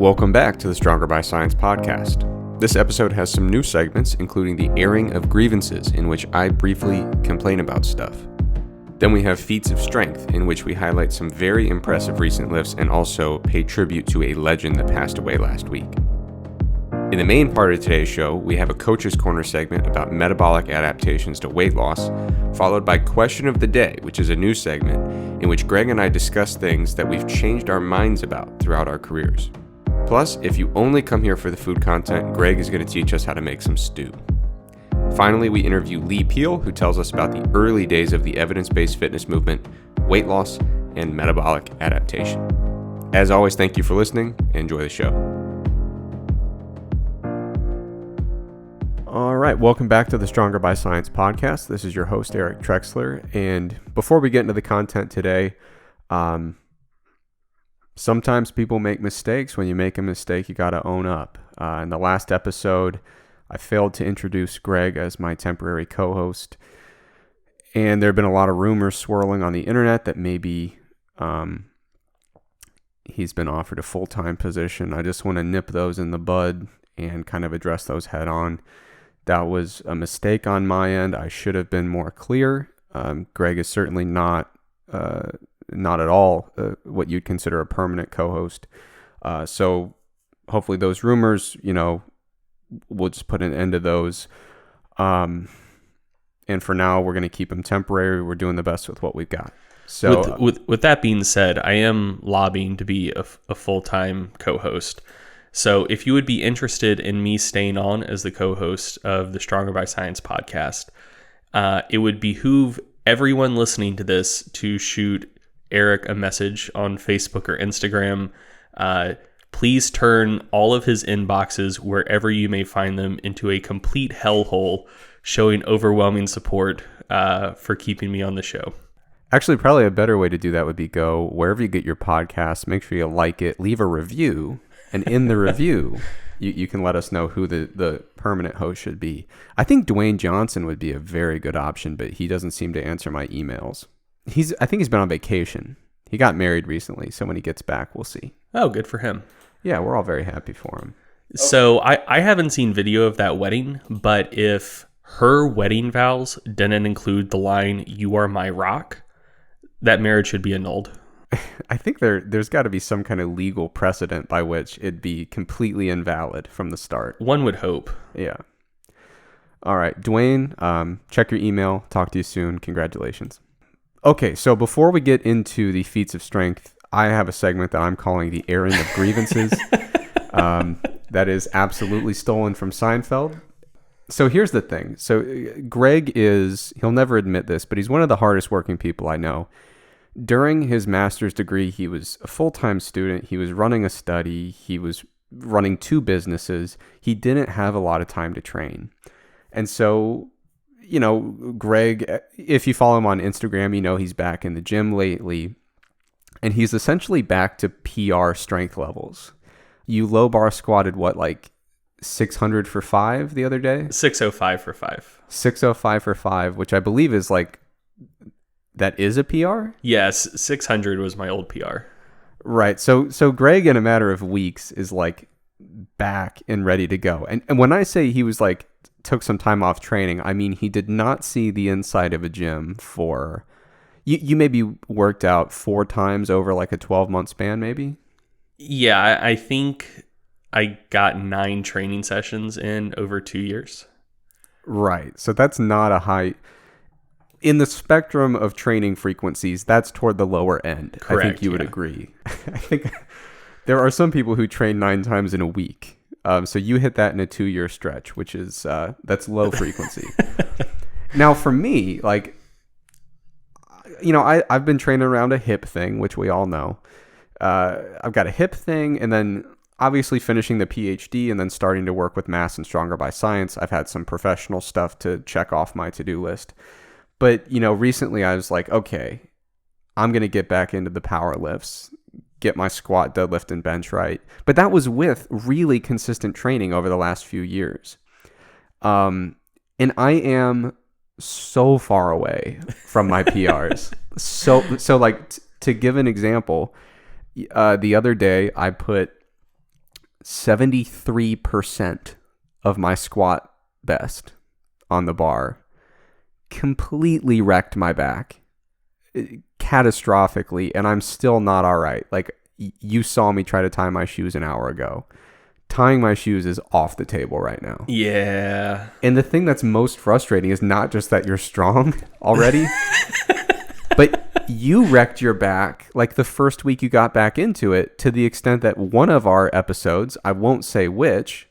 Welcome back to the Stronger by Science podcast. This episode has some new segments, including the airing of grievances, in which I briefly complain about stuff. Then we have Feats of Strength, in which we highlight some very impressive recent lifts and also pay tribute to a legend that passed away last week. In the main part of today's show, we have a Coach's Corner segment about metabolic adaptations to weight loss, followed by Question of the Day, which is a new segment in which Greg and I discuss things that we've changed our minds about throughout our careers. Plus, if you only come here for the food content, Greg is going to teach us how to make some stew. Finally, we interview Leigh Peele, who tells us about the early days of the evidence-based fitness movement, weight loss, and metabolic adaptation. As always, thank you for listening. Enjoy the show. All right, welcome back to the Stronger by Science podcast. This is your host, Eric Trexler. And before we get into the content today, sometimes people make mistakes. When you make a mistake, you got to own up. In the last episode, I failed to introduce Greg as my temporary co-host. And there have been a lot of rumors swirling on the internet that maybe he's been offered a full-time position. I just want to nip those in the bud and kind of address those head on. That was a mistake on my end. I should have been more clear. Greg is certainly not at all what you'd consider a permanent co-host. So hopefully those rumors, we'll just put an end to those. And for now, we're going to keep them temporary. We're doing the best with what we've got. So with that being said, I am lobbying to be a full-time co-host. So if you would be interested in me staying on as the co-host of the Stronger by Science podcast, it would behoove everyone listening to this to shoot Eric a message on Facebook or Instagram. Please turn all of his inboxes, wherever you may find them, into a complete hellhole, showing overwhelming support for keeping me on the show. Actually, probably a better way to do that would be go wherever you get your podcast, make sure you like it, leave a review, and in the review, you can let us know who the permanent host should be. I think Dwayne Johnson would be a very good option, but he doesn't seem to answer my emails. I think he's been on vacation. He got married recently, so when he gets back, we'll see. Oh, good for him. Yeah, we're all very happy for him. So I haven't seen video of that wedding, but if her wedding vows didn't include the line, "You are my rock," that marriage should be annulled. I think there's got to be some kind of legal precedent by which it'd be completely invalid from the start. One would hope. Yeah. All right, Dwayne, check your email. Talk to you soon. Congratulations. Okay, so before we get into the feats of strength, I have a segment that I'm calling the airing of grievances. That is absolutely stolen from Seinfeld. So here's the thing. So Greg he'll never admit this, but he's one of the hardest working people I know. During his master's degree, he was a full-time student. He was running a study. He was running 2 businesses. He didn't have a lot of time to train. And so, Greg, if you follow him on Instagram, he's back in the gym lately. And he's essentially back to PR strength levels. You low bar squatted, 600 for 5 the other day? 605 for 5. 605 for 5, which I believe is that is a PR? Yes, 600 was my old PR. Right. So Greg, in a matter of weeks, is back and ready to go. And when I say he was took some time off training, I mean he did not see the inside of a gym for... You maybe worked out 4 times over a 12-month span, maybe? Yeah, I think I got 9 training sessions in over 2 years. Right. So that's not a high... In the spectrum of training frequencies, that's toward the lower end. Correct, I think you would agree. I think there are some people who train 9 times in a week. So you hit that in a 2-year stretch, which is, that's low frequency. Now for me, I've been training around a hip thing, which we all know. I've got a hip thing, and then obviously finishing the PhD and then starting to work with Mass and Stronger by Science. I've had some professional stuff to check off my to-do list. But, recently I was okay, I'm going to get back into the power lifts, get my squat, deadlift, and bench right. But that was with really consistent training over the last few years. And I am so far away from my PRs. To give an example, the other day I put 73% of my squat best on the bar. Completely wrecked my back catastrophically, and I'm still not all right. Like, you saw me try to tie my shoes an hour ago. Tying my shoes is off the table right now. Yeah. And the thing that's most frustrating is not just that you're strong already, but you wrecked your back like the first week you got back into it, to the extent that one of our episodes, I won't say which,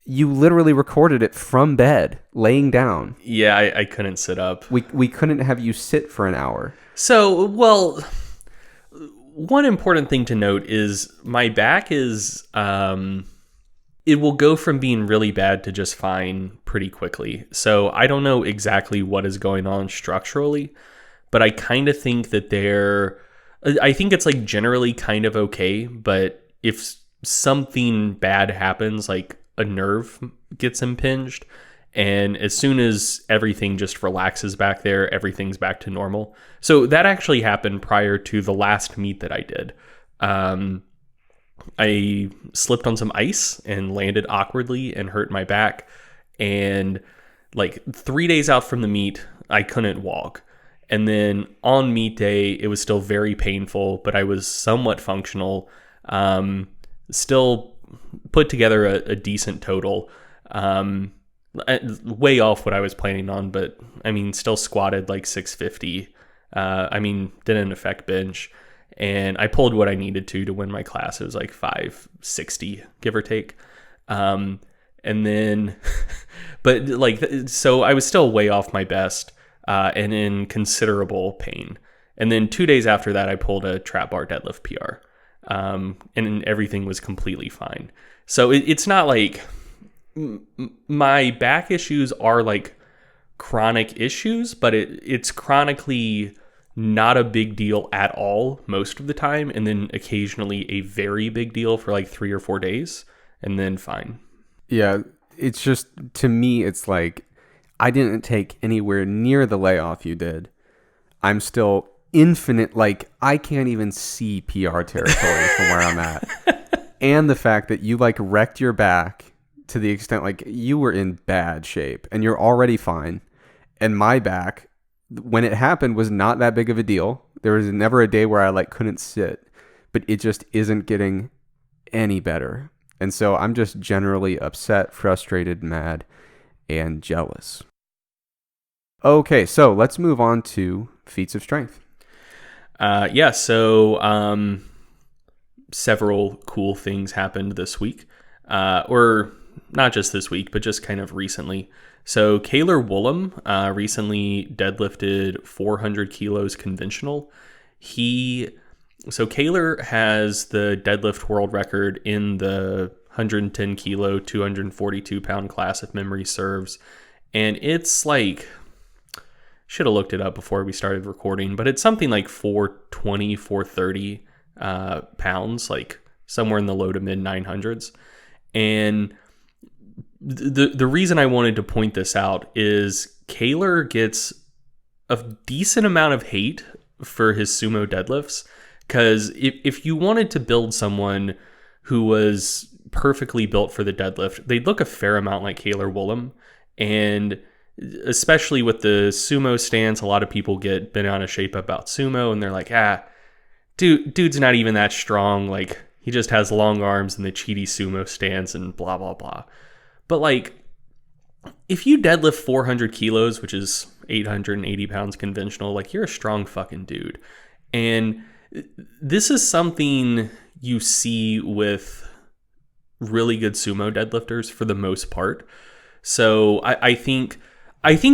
you literally recorded it from bed, laying down. Yeah, I couldn't sit up. We couldn't have you sit for an hour. So, well, one important thing to note is my back is, it will go from being really bad to just fine pretty quickly. So I don't know exactly what is going on structurally, but I kind of think that I think it's like generally kind of okay. But if something bad happens, like a nerve gets impinged, and as soon as everything just relaxes back there, everything's back to normal. So that actually happened prior to the last meet that I did. I slipped on some ice and landed awkwardly and hurt my back. And like 3 days out from the meet, I couldn't walk. And then on meet day, it was still very painful, but I was somewhat functional. Still put together a decent total. Way off what I was planning on, but I mean, still squatted like 650. Didn't affect bench. And I pulled what I needed to win my class. It was like 560, give or take. And then, but like, so I was still way off my best, and in considerable pain. And then 2 days after that, I pulled a trap bar deadlift PR. And everything was completely fine. So it's not like my back issues are like chronic issues, but it's chronically not a big deal at all most of the time, and then occasionally a very big deal for like 3 or 4 days, and then fine. Yeah, it's just, to me, it's like, I didn't take anywhere near the layoff you did. I'm still infinite, like, I can't even see PR territory from where I'm at. And the fact that you like wrecked your back to the extent like you were in bad shape and you're already fine. And my back, when it happened, was not that big of a deal. There was never a day where I like couldn't sit, but it just isn't getting any better. And so I'm just generally upset, frustrated, mad, and jealous. Okay, so let's move on to Feats of Strength. So several cool things happened this week, or not just this week, but just kind of recently. So Kaylor Woolham recently deadlifted 400 kilos conventional. So Kaylor has the deadlift world record in the 110 kilo, 242 pound class, if memory serves. And it's like, should have looked it up before we started recording, but it's something like 420, 430 pounds, like somewhere in the low to mid 900s. And the reason I wanted to point this out is Kaylor gets a decent amount of hate for his sumo deadlifts, because if you wanted to build someone who was perfectly built for the deadlift, they'd look a fair amount like Kaylor Woolham. And especially with the sumo stance, a lot of people get bent out of shape about sumo, and they're like, dude's not even that strong. Like, he just has long arms and the cheaty sumo stance and blah, blah, blah. But like, if you deadlift 400 kilos, which is 880 pounds conventional, like, you're a strong fucking dude. And this is something you see with really good sumo deadlifters for the most part. So I think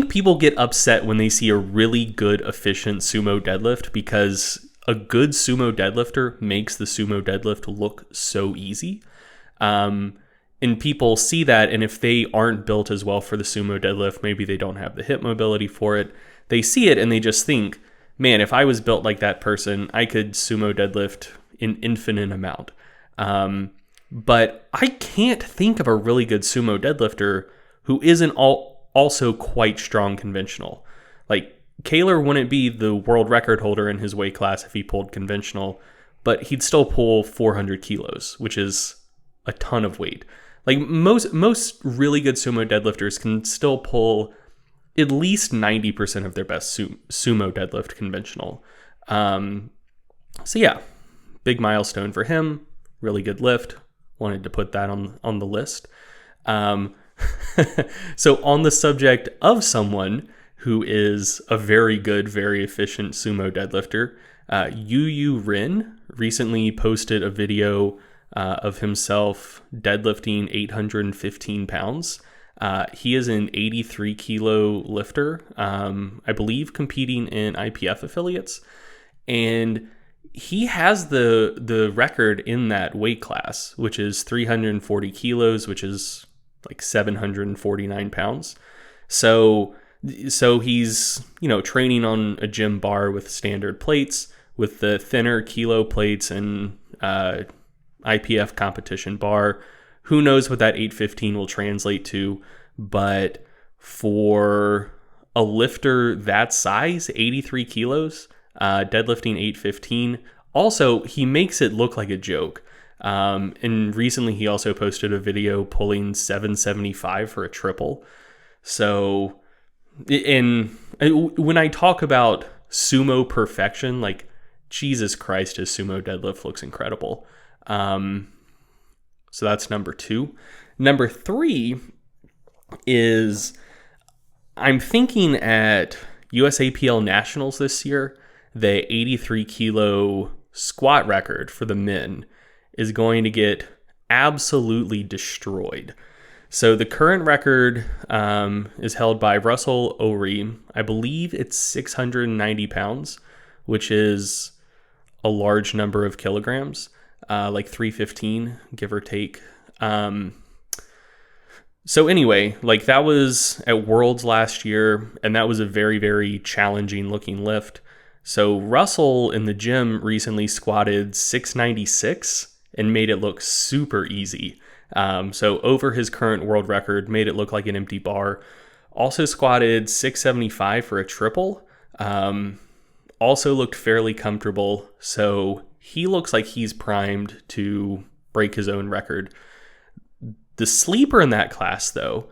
people get upset when they see a really good, efficient sumo deadlift, because a good sumo deadlifter makes the sumo deadlift look so easy. And people see that, and if they aren't built as well for the sumo deadlift, maybe they don't have the hip mobility for it, they see it and they just think, man, if I was built like that person, I could sumo deadlift an infinite amount. But I can't think of a really good sumo deadlifter who isn't also quite strong conventional. Like, Kaylor wouldn't be the world record holder in his weight class if he pulled conventional, but he'd still pull 400 kilos, which is a ton of weight. Like most really good sumo deadlifters can still pull at least 90% of their best sumo deadlift conventional. So yeah, big milestone for him. Really good lift. Wanted to put that on the list. So on the subject of someone who is a very good, very efficient sumo deadlifter, Yu Rin recently posted a video of himself deadlifting 815 pounds. He is an 83 kilo lifter, I believe competing in IPF affiliates. And he has the record in that weight class, which is 340 kilos, which is like 749 pounds. So he's, training on a gym bar with standard plates, with the thinner kilo plates and IPF competition bar. Who knows what that 815 will translate to, but for a lifter that size, 83 kilos, deadlifting 815, also, he makes it look like a joke. And recently he also posted a video pulling 775 for a triple. So, when I talk about sumo perfection, like, Jesus Christ, his sumo deadlift looks incredible. So that's number 2. Number 3 is, I'm thinking at USAPL Nationals this year, the 83 kilo squat record for the men is going to get absolutely destroyed. So the current record is held by Russell O'Ree. I believe it's 690 pounds, which is a large number of kilograms, like 315, give or take. So anyway, like, that was at Worlds last year, and that was a very, very challenging looking lift. So Russell in the gym recently squatted 696 and made it look super easy. So over his current world record, made it look like an empty bar. Also squatted 675 for a triple. Also looked fairly comfortable. So he looks like he's primed to break his own record. The sleeper in that class, though,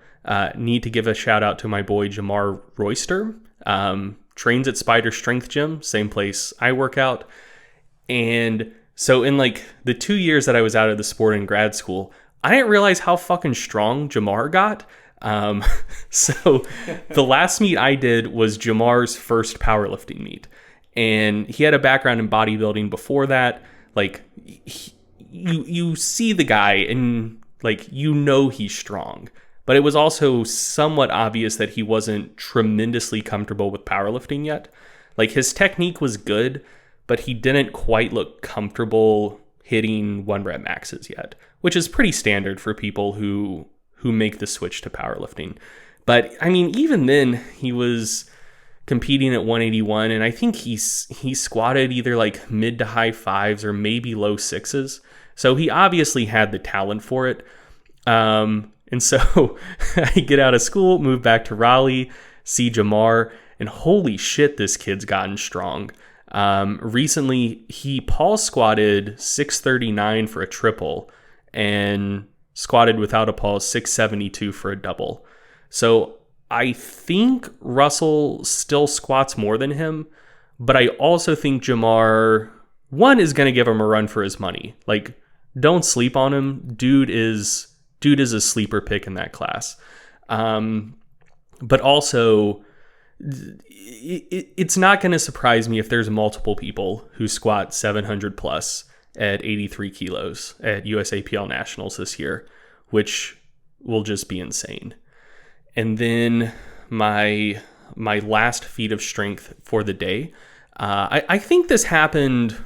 need to give a shout out to my boy Jamar Royster. Trains at Spider Strength Gym, same place I work out. And so in like the 2 years that I was out of the sport in grad school, I didn't realize how fucking strong Jamar got. So the last meet I did was Jamar's first powerlifting meet. And he had a background in bodybuilding before that. Like, you see the guy and, like, he's strong. But it was also somewhat obvious that he wasn't tremendously comfortable with powerlifting yet. Like, his technique was good, but he didn't quite look comfortable hitting 1 rep maxes yet, which is pretty standard for people who make the switch to powerlifting. But I mean, even then, he was competing at 181, and I think he squatted either like mid to high 5s or maybe low 6s. So he obviously had the talent for it. And so I get out of school, move back to Raleigh, see Jamar, and holy shit, this kid's gotten strong. Recently, he pause squatted 639 for a triple and squatted without a pause 672 for a double. So I think Russell still squats more than him, but I also think Jamar, one, is going to give him a run for his money. Like, don't sleep on him. Dude is a sleeper pick in that class. But also, it's not going to surprise me if there's multiple people who squat 700 plus at 83 kilos at USAPL Nationals this year, which will just be insane. And then my last feat of strength for the day, I think this happened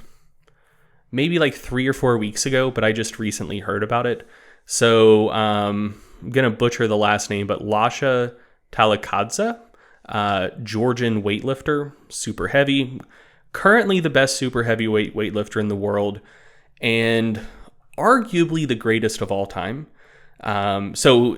maybe like 3 or 4 weeks ago, but I just recently heard about it. So I'm going to butcher the last name, but Lasha Talikadze, Georgian weightlifter, super heavy, currently the best super heavyweight weightlifter in the world, and arguably the greatest of all time. So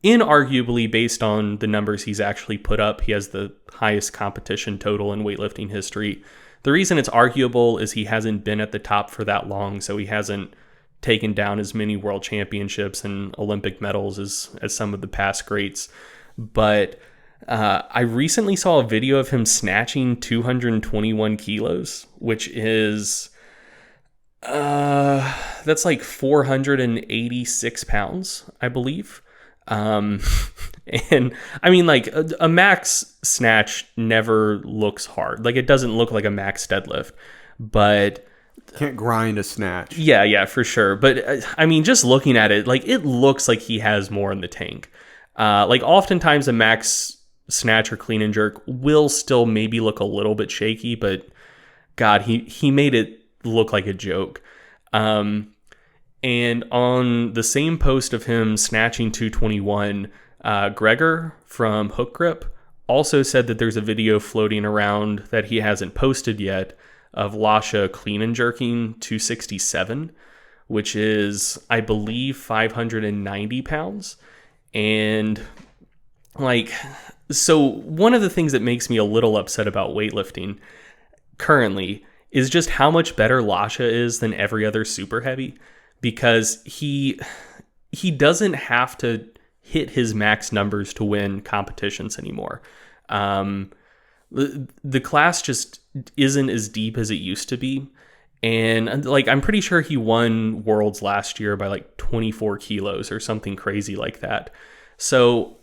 inarguably, based on the numbers he's actually put up, he has the highest competition total in weightlifting history. The reason it's arguable is he hasn't been at the top for that long, so he hasn't taken down as many world championships and Olympic medals as some of the past greats. But I recently saw a video of him snatching 221 kilos, which is that's like 486 pounds, I believe. And I mean, like a max snatch never looks hard. Like it doesn't look like a max deadlift, but Can't grind a snatch. yeah, for sure. But I mean, just looking at it, like it looks like he has more in the tank. Like oftentimes a max snatch or clean and jerk will still maybe look a little bit shaky, but God, he made it look like a joke. And on the same post of him snatching 221, Gregor from Hook Grip also said that there's a video floating around that he hasn't posted yet of Lasha clean and jerking 267, which is, I believe, 590 pounds. And like, so one of the things that makes me a little upset about weightlifting currently is just how much better Lasha is than every other super heavy, because he doesn't have to hit his max numbers to win competitions anymore. The class just isn't as deep as it used to be. And like, I'm pretty sure he won worlds last year by like 24 kilos or something crazy like that. So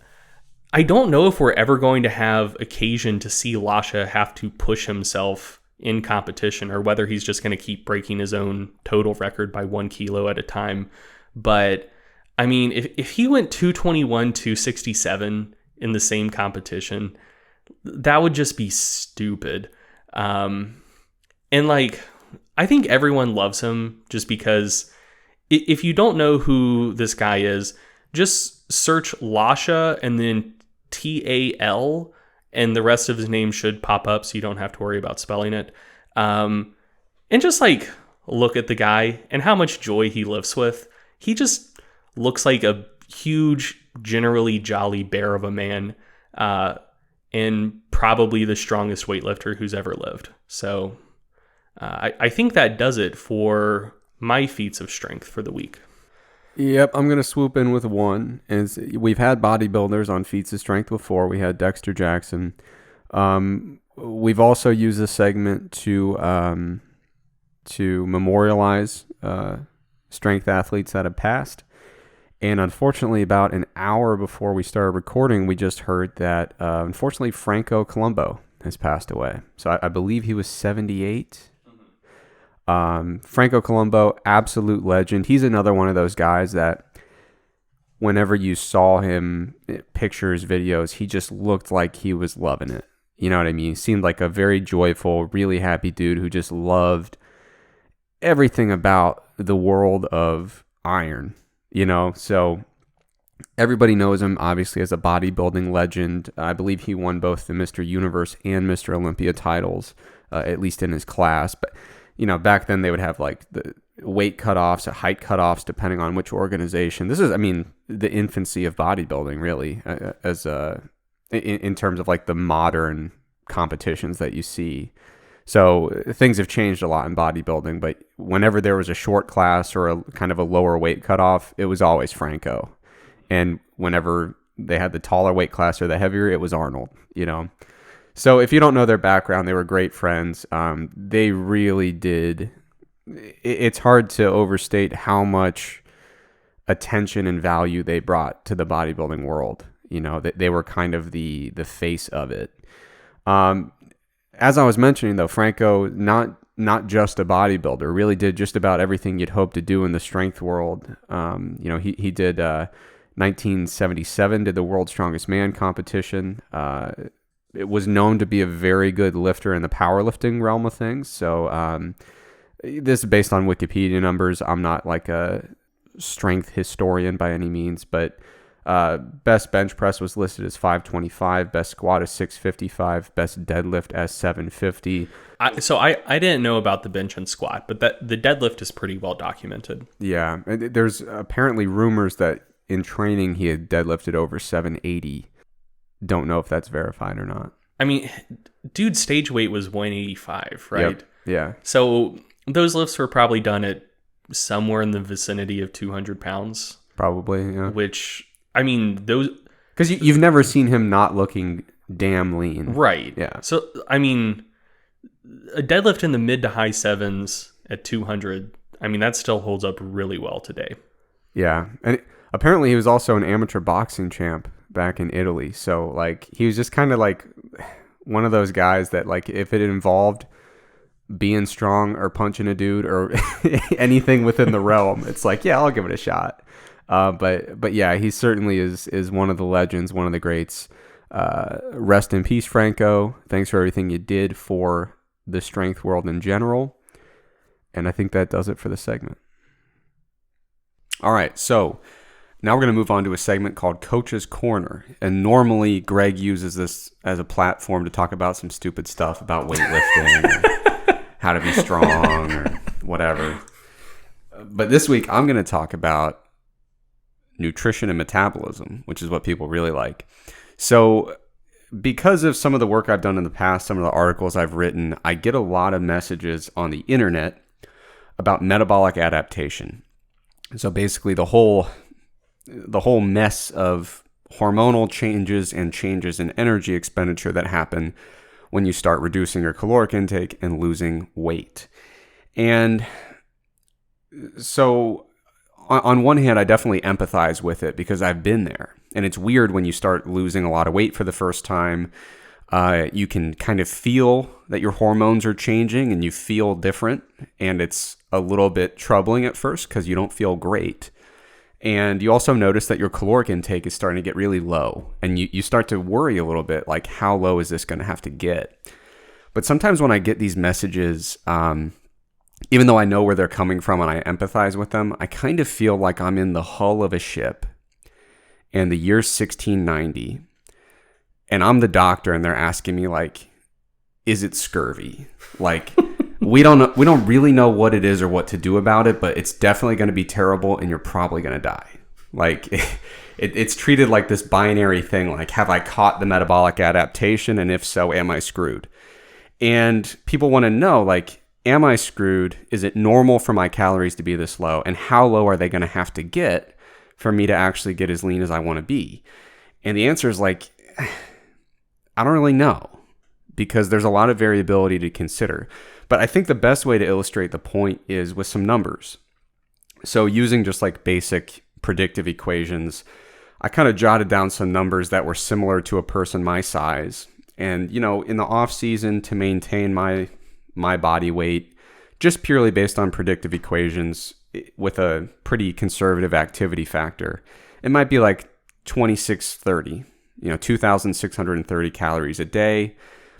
I don't know if we're ever going to have occasion to see Lasha have to push himself in competition, or whether he's just going to keep breaking his own total record by 1 kilo at a time. But I mean, if he went 221, 267 in the same competition, that would just be stupid. And like, I think everyone loves him just because if you don't know who this guy is, just search Lasha and then TAL, and the rest of his name should pop up, so you don't have to worry about spelling it. And just like look at the guy and how much joy he lives with. He just looks like a huge, generally jolly bear of a man, and probably the strongest weightlifter who's ever lived. So I think that does it for my feats of strength for the week. Yep, I'm going to swoop in with one. And we've had bodybuilders on Feats of Strength before. We had Dexter Jackson. We've also used this segment to memorialize strength athletes that have passed. And unfortunately, about an hour before we started recording, we just heard that, unfortunately, Franco Columbu has passed away. So I believe he was 78. Franco Columbu, absolute legend. He's another one of those guys that whenever you saw him, pictures, videos, he just looked like he was loving it. You know what I mean? He seemed like a very joyful, really happy dude who just loved everything about the world of iron, you know? So everybody knows him, obviously, as a bodybuilding legend. I believe he won both the Mr. Universe and Mr. Olympia titles, at least in his class. But you know, back then they would have like the weight cutoffs, height cutoffs, depending on which organization. This is, I mean, the infancy of bodybuilding, really, as in terms of like the modern competitions that you see. So things have changed a lot in bodybuilding, but whenever there was a short class or a kind of a lower weight cutoff, it was always Franco. And whenever they had the taller weight class or the heavier, it was Arnold, you know. So if you don't know their background, they were great friends. They really did. It's hard to overstate how much attention and value they brought to the bodybuilding world. You know, they were kind of the face of it. As I was mentioning, though, Franco, not just a bodybuilder, really did just about everything you'd hope to do in the strength world. You know, he did 1977, did the World's Strongest Man competition. It was known to be a very good lifter in the powerlifting realm of things. So this is based on Wikipedia numbers. I'm not like a strength historian by any means, but best bench press was listed as 525, best squat is 655, best deadlift as 750. So I didn't know about the bench and squat, but the deadlift is pretty well documented. Yeah, there's apparently rumors that in training he had deadlifted over 780. Don't know if that's verified or not. I mean, dude's stage weight was 185, right? Yep. Yeah. So those lifts were probably done at somewhere in the vicinity of 200 pounds. Probably, yeah. Which, I mean, those... Because you've never seen him not looking damn lean. Right. Yeah. So, I mean, a deadlift in the mid to high sevens at 200, I mean, that still holds up really well today. Yeah. And apparently he was also an amateur boxing champ back in Italy. So, like, he was just kind of like one of those guys that, like, if it involved being strong or punching a dude or anything within the realm, it's like, yeah, I'll give it a shot. But yeah, he certainly is one of the legends, one of the greats. Rest in peace, Franco. Thanks for everything you did for the strength world in general. And I think that does it for the segment. All right, so now we're going to move on to a segment called Coach's Corner. And normally Greg uses this as a platform to talk about some stupid stuff about weightlifting or how to be strong or whatever. But this week I'm going to talk about nutrition and metabolism, which is what people really like. So because of some of the work I've done in the past, some of the articles I've written, I get a lot of messages on the internet about metabolic adaptation. So basically the whole mess of hormonal changes and changes in energy expenditure that happen when you start reducing your caloric intake and losing weight. And so on one hand, I definitely empathize with it because I've been there. And it's weird when you start losing a lot of weight for the first time. You can kind of feel that your hormones are changing and you feel different. And it's a little bit troubling at first because you don't feel great. And you also notice that your caloric intake is starting to get really low. And you start to worry a little bit, like, how low is this going to have to get? But sometimes when I get these messages, even though I know where they're coming from and I empathize with them, I kind of feel like I'm in the hull of a ship in the year 1690. And I'm the doctor and they're asking me, like, is it scurvy? Like, we don't really know what it is or what to do about it, but it's definitely going to be terrible and you're probably going to die. Like, it's treated like this binary thing. Like, have I caught the metabolic adaptation? And if so, am I screwed? And people want to know, like, am I screwed? Is it normal for my calories to be this low? And how low are they going to have to get for me to actually get as lean as I want to be? And the answer is, like, I don't really know, because there's a lot of variability to consider. But I think the best way to illustrate the point is with some numbers. So using just like basic predictive equations, I kind of jotted down some numbers that were similar to a person my size. And, you know, in the off season, to maintain my body weight, just purely based on predictive equations with a pretty conservative activity factor, it might be like 2630, 2,630 calories a day.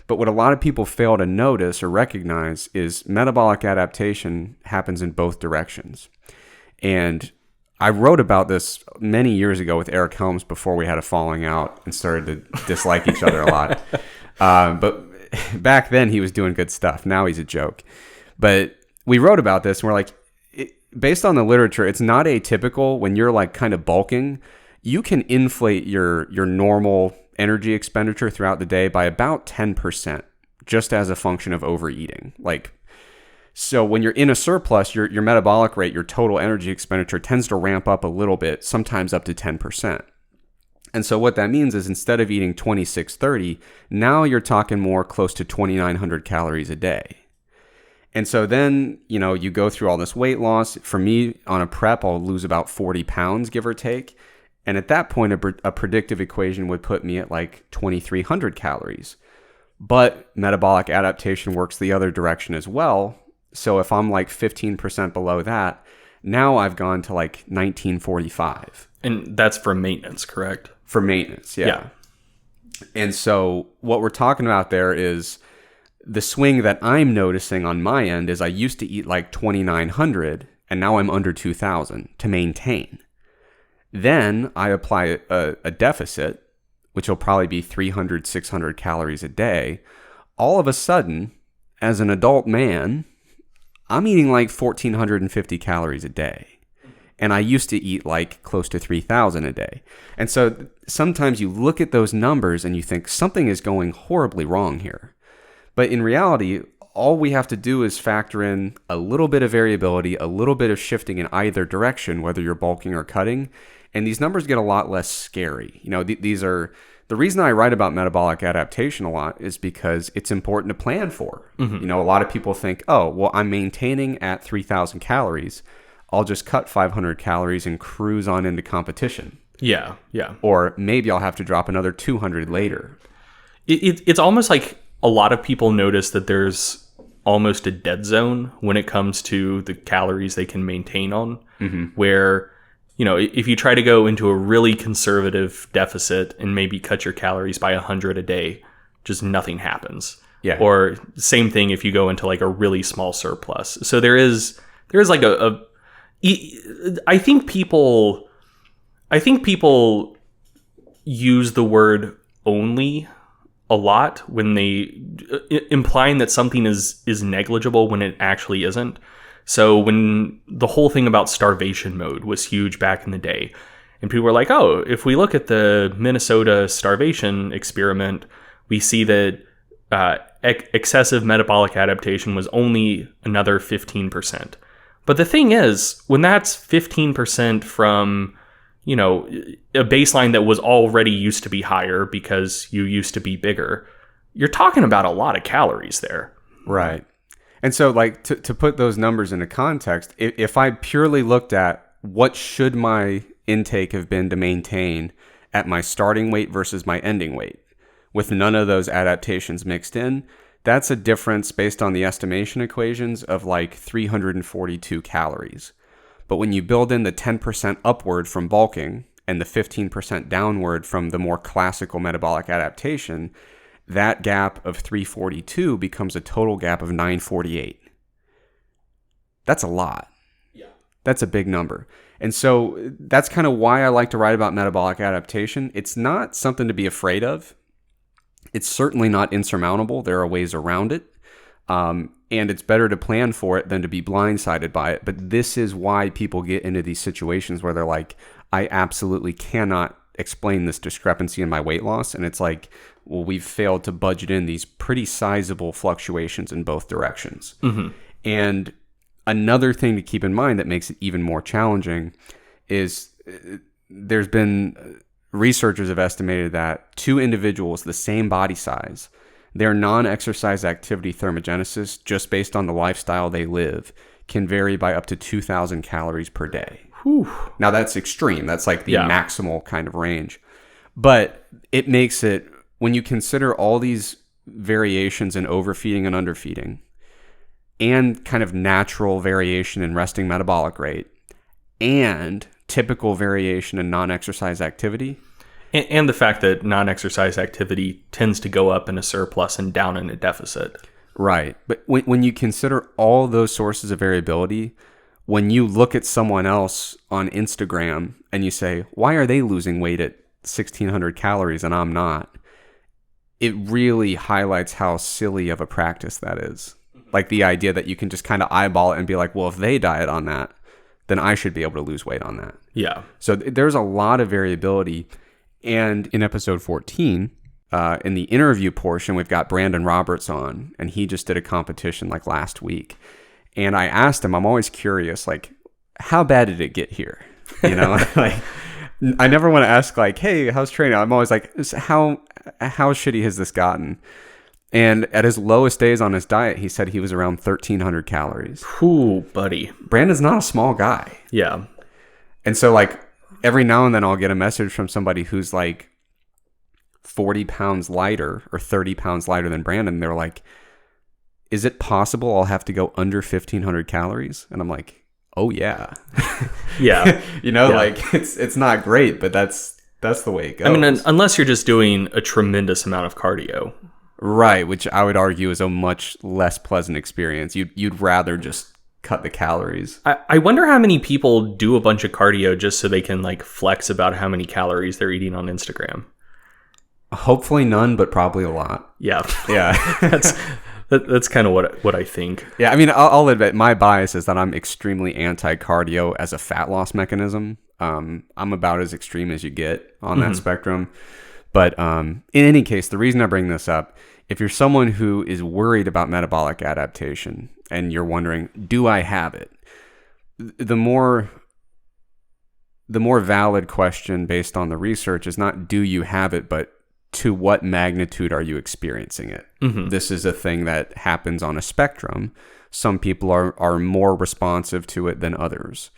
But what a lot of people fail to notice or recognize is metabolic adaptation happens in both directions. And I wrote about this many years ago with Eric Helms before we had a falling out and started to dislike each other a lot. But back then he was doing good stuff. Now he's a joke. But we wrote about this and we're like, based on the literature, it's not atypical when you're like kind of bulking. You can inflate your normal energy expenditure throughout the day by about 10% just as a function of overeating. Like, so when you're in a surplus, your metabolic rate, your total energy expenditure tends to ramp up a little bit, sometimes up to 10%. And so what that means is instead of eating 2630, now you're talking more close to 2,900 calories a day. And so then, you go through all this weight loss. For me, on a prep, I'll lose about 40 pounds, give or take. And at that point, a predictive equation would put me at like 2,300 calories. But metabolic adaptation works the other direction as well. So if I'm like 15% below that, now I've gone to like 1945. And that's for maintenance, correct? For maintenance, yeah. And so what we're talking about there is the swing that I'm noticing on my end is I used to eat like 2,900 and now I'm under 2,000 to maintain. Then I apply a deficit, which will probably be 300, 600 calories a day. All of a sudden, as an adult man, I'm eating like 1,450 calories a day. And I used to eat like close to 3,000 a day. And so sometimes you look at those numbers and you think something is going horribly wrong here. But in reality, all we have to do is factor in a little bit of variability, a little bit of shifting in either direction, whether you're bulking or cutting, and these numbers get a lot less scary. These are the reason I write about metabolic adaptation a lot is because it's important to plan for. A lot of people think, oh, well, I'm maintaining at 3,000 calories. I'll just cut 500 calories and cruise on into competition. Yeah. Or maybe I'll have to drop another 200 later. It's almost like a lot of people notice that there's almost a dead zone when it comes to the calories they can maintain on, where, if you try to go into a really conservative deficit and maybe cut your calories by 100 a day, just nothing happens. Yeah. Or same thing if you go into like a really small surplus. So there is like I think people use the word only a lot when they implying that something is negligible when it actually isn't. So when the whole thing about starvation mode was huge back in the day, and people were like, oh, if we look at the Minnesota starvation experiment, we see that excessive metabolic adaptation was only another 15%. But the thing is, when that's 15% from, a baseline that was already used to be higher because you used to be bigger, you're talking about a lot of calories there. Right. And so, like, to put those numbers into context, if I purely looked at what should my intake have been to maintain at my starting weight versus my ending weight, with none of those adaptations mixed in, that's a difference based on the estimation equations of like 342 calories. But when you build in the 10% upward from bulking and the 15% downward from the more classical metabolic adaptation, that gap of 342 becomes a total gap of 948. That's a lot. Yeah. That's a big number. And so that's kind of why I like to write about metabolic adaptation. It's not something to be afraid of. It's certainly not insurmountable. There are ways around it. And it's better to plan for it than to be blindsided by it. But this is why people get into these situations where they're like, I absolutely cannot explain this discrepancy in my weight loss. And it's like, well, we've failed to budget in these pretty sizable fluctuations in both directions. And another thing to keep in mind that makes it even more challenging is there's been researchers have estimated that two individuals the same body size, their non-exercise activity thermogenesis, just based on the lifestyle they live, can vary by up to 2,000 calories per day. Whew. Now that's extreme. That's like the maximal kind of range. But it makes it, when you consider all these variations in overfeeding and underfeeding, and kind of natural variation in resting metabolic rate, and typical variation in non-exercise activity. And the fact that non-exercise activity tends to go up in a surplus and down in a deficit. Right. But when you consider all those sources of variability, when you look at someone else on Instagram and you say, why are they losing weight at 1,600 calories and I'm not? It really highlights how silly of a practice that is. Like the idea that you can just kind of eyeball it and be like, well, if they diet on that, then I should be able to lose weight on that. Yeah. So there's a lot of variability. And in episode 14, in the interview portion, we've got Brandon Roberts on, and he just did a competition like last week. And I asked him, I'm always curious, like, how bad did it get here? You know, like, I never want to ask like, hey, how's training? I'm always like, how shitty has this gotten? And at his lowest days on his diet, he said he was around 1,300 calories. Ooh, buddy. Brandon's not a small guy. Yeah. And so like every now and then I'll get a message from somebody who's like 40 pounds lighter or 30 pounds lighter than Brandon. They're like, is it possible I'll have to go under 1,500 calories? And I'm like, oh yeah. Yeah. You know, like it's not great, but that's the way it goes. I mean, unless you're just doing a tremendous amount of cardio. Right, which I would argue is a much less pleasant experience. You'd rather just cut the calories. I wonder how many people do a bunch of cardio just so they can like flex about how many calories they're eating on Instagram. Hopefully none, but probably a lot. Yeah. Yeah. That's kind of what I think. Yeah, I mean, I'll admit my bias is that I'm extremely anti-cardio as a fat loss mechanism. I'm about as extreme as you get on that spectrum. But in any case, the reason I bring this up if you're someone who is worried about metabolic adaptation and you're wondering, do I have it? The more valid question based on the research is not do you have it, but to what magnitude are you experiencing it? This is a thing that happens on a spectrum. Some people are more responsive to it than others.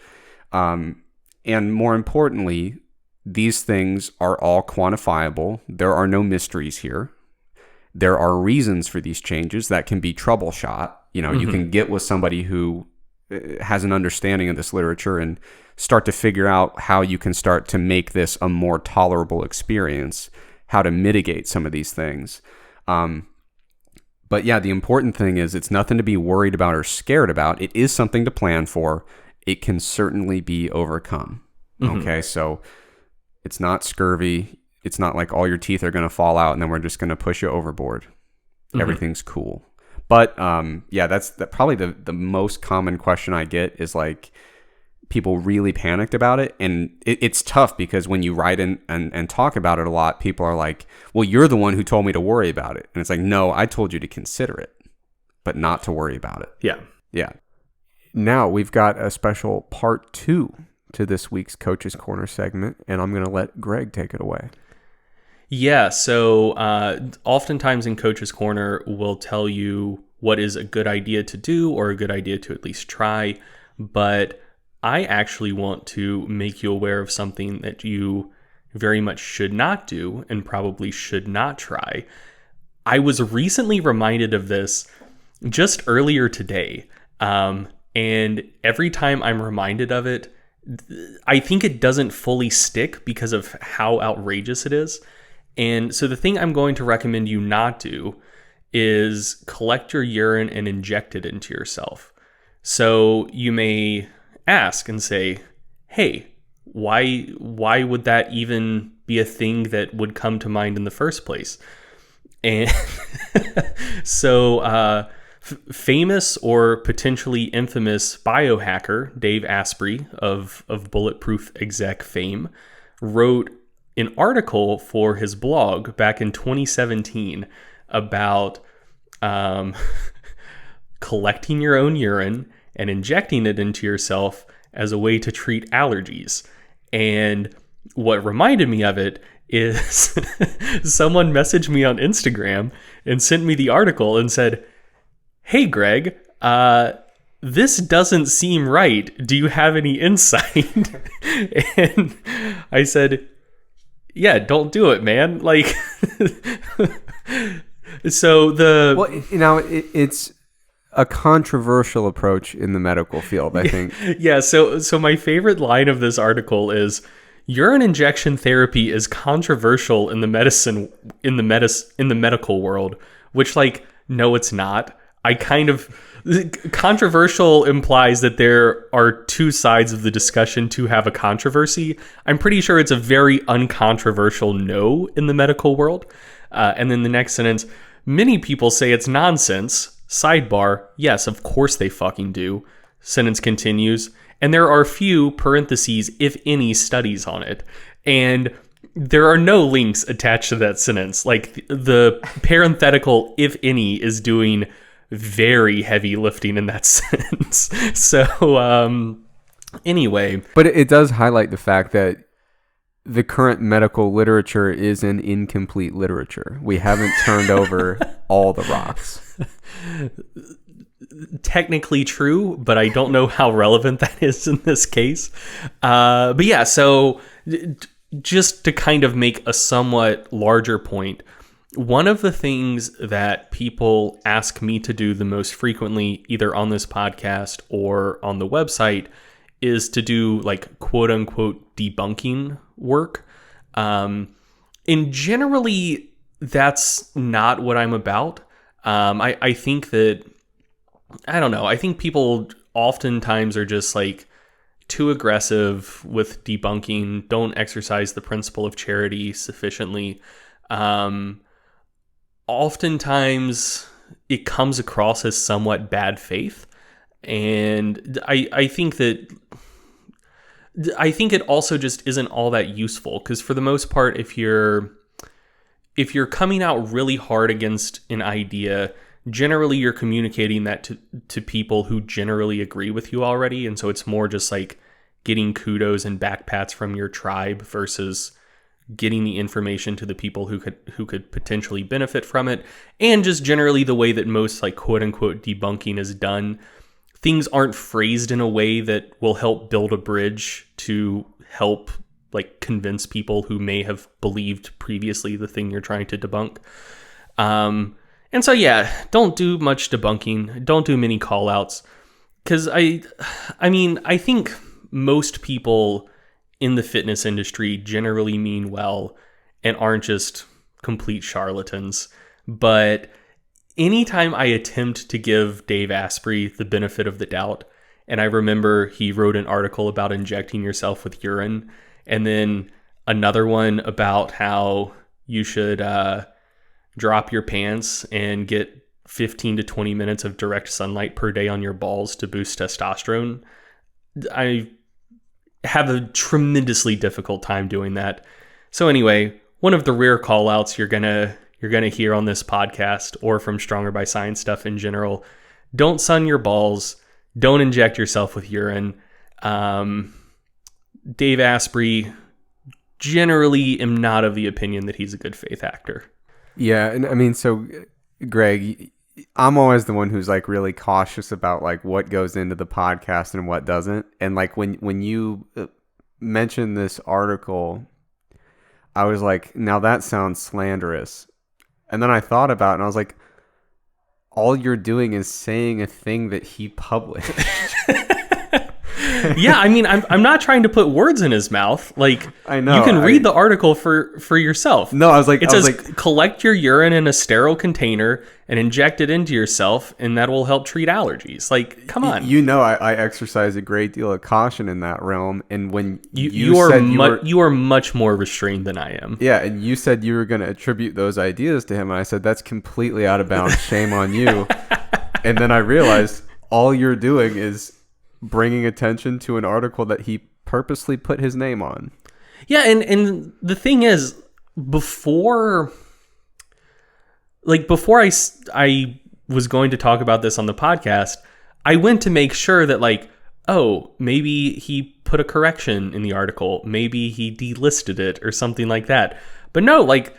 And more importantly, these things are all quantifiable. There are no mysteries here. There are reasons for these changes that can be troubleshot. You can get with somebody who has an understanding of this literature and start to figure out how you can start to make this a more tolerable experience, how to mitigate some of these things. But yeah, the important thing is it's nothing to be worried about or scared about. It is something to plan for. It can certainly be overcome. Okay, so it's not scurvy. It's not like all your teeth are going to fall out and then we're just going to push you overboard. Everything's cool. But yeah, that's probably the most common question I get is like people really panicked about it. And it's tough because when you write in and talk about it a lot, people are like, well, you're the one who told me to worry about it. And it's like, no, I told you to consider it, but not to worry about it. Yeah. Now we've got a special part 2 to this week's Coach's Corner segment, and I'm going to let Greg take it away. Yeah, so oftentimes in Coach's Corner, we'll tell you what is a good idea to do or a good idea to at least try, but I actually want to make you aware of something that you very much should not do and probably should not try. I was recently reminded of this just earlier today, and every time I'm reminded of it, I think it doesn't fully stick because of how outrageous it is. And so the thing I'm going to recommend you not do is collect your urine and inject it into yourself. So you may ask and say, hey, why would that even be a thing that would come to mind in the first place? And so famous or potentially infamous biohacker Dave Asprey of Bulletproof Exec fame wrote an article for his blog back in 2017 about collecting your own urine and injecting it into yourself as a way to treat allergies. And what reminded me of it is someone messaged me on Instagram and sent me the article and said, hey, Greg, this doesn't seem right. Do you have any insight? And I said, yeah, don't do it, man. Like, so it's a controversial approach in the medical field, I think. Yeah. So my favorite line of this article is, urine injection therapy is controversial in the medical world, which, like, no, it's not. Controversial implies that there are two sides of the discussion to have a controversy. I'm pretty sure it's a very uncontroversial no in the medical world. And then the next sentence, many people say it's nonsense. Sidebar, yes, of course they fucking do. Sentence continues, and there are few, parentheses, if any, studies on it. And there are no links attached to that sentence. Like, the parenthetical, if any, is doing very heavy lifting in that sentence. So, anyway. But it does highlight the fact that the current medical literature is an incomplete literature. We haven't turned over all the rocks. Technically true, but I don't know how relevant that is in this case. But yeah, so just to kind of make a somewhat larger point, one of the things that people ask me to do the most frequently, either on this podcast or on the website, is to do like quote unquote debunking work. And generally that's not what I'm about. I think that, I don't know, I think people oftentimes are just like too aggressive with debunking, don't exercise the principle of charity sufficiently. Oftentimes it comes across as somewhat bad faith. And I think it also just isn't all that useful, because for the most part, if you're if you're coming out really hard against an idea, generally you're communicating that to people who generally agree with you already. And so it's more just like getting kudos and backpats from your tribe versus getting the information to the people who could potentially benefit from it. And just generally the way that most like quote unquote debunking is done, things aren't phrased in a way that will help build a bridge to help like convince people who may have believed previously the thing you're trying to debunk. And so, yeah, don't do much debunking. Don't do many call outs. Because I think most people in the fitness industry generally mean well and aren't just complete charlatans. But anytime I attempt to give Dave Asprey the benefit of the doubt, and I remember he wrote an article about injecting yourself with urine, and then another one about how you should drop your pants and get 15 to 20 minutes of direct sunlight per day on your balls to boost testosterone. I have a tremendously difficult time doing that. So anyway, one of the rare call outs you're gonna hear on this podcast or from Stronger by Science stuff in general, don't sun your balls, don't inject yourself with urine. Dave Asprey, generally am not of the opinion that he's a good faith actor. Yeah, and I mean, so Greg, I'm always the one who's like really cautious about like what goes into the podcast and what doesn't. And like when you mentioned this article, I was like, now that sounds slanderous. And then I thought about it and I was like, all you're doing is saying a thing that he published. Yeah, I mean, I'm not trying to put words in his mouth. Like, I know, you can read the article for yourself. No, I was like, it says collect your urine in a sterile container and inject it into yourself, and that will help treat allergies. Like, come on. You know, I exercise a great deal of caution in that realm, and when you are much more restrained than I am. Yeah, and you said you were going to attribute those ideas to him, and I said that's completely out of bounds. Shame on you. And then I realized all you're doing is bringing attention to an article that he purposely put his name on. Yeah, and the thing is, before I was going to talk about this on the podcast, I went to make sure that like, oh, maybe he put a correction in the article, maybe he delisted it or something like that. But no, like,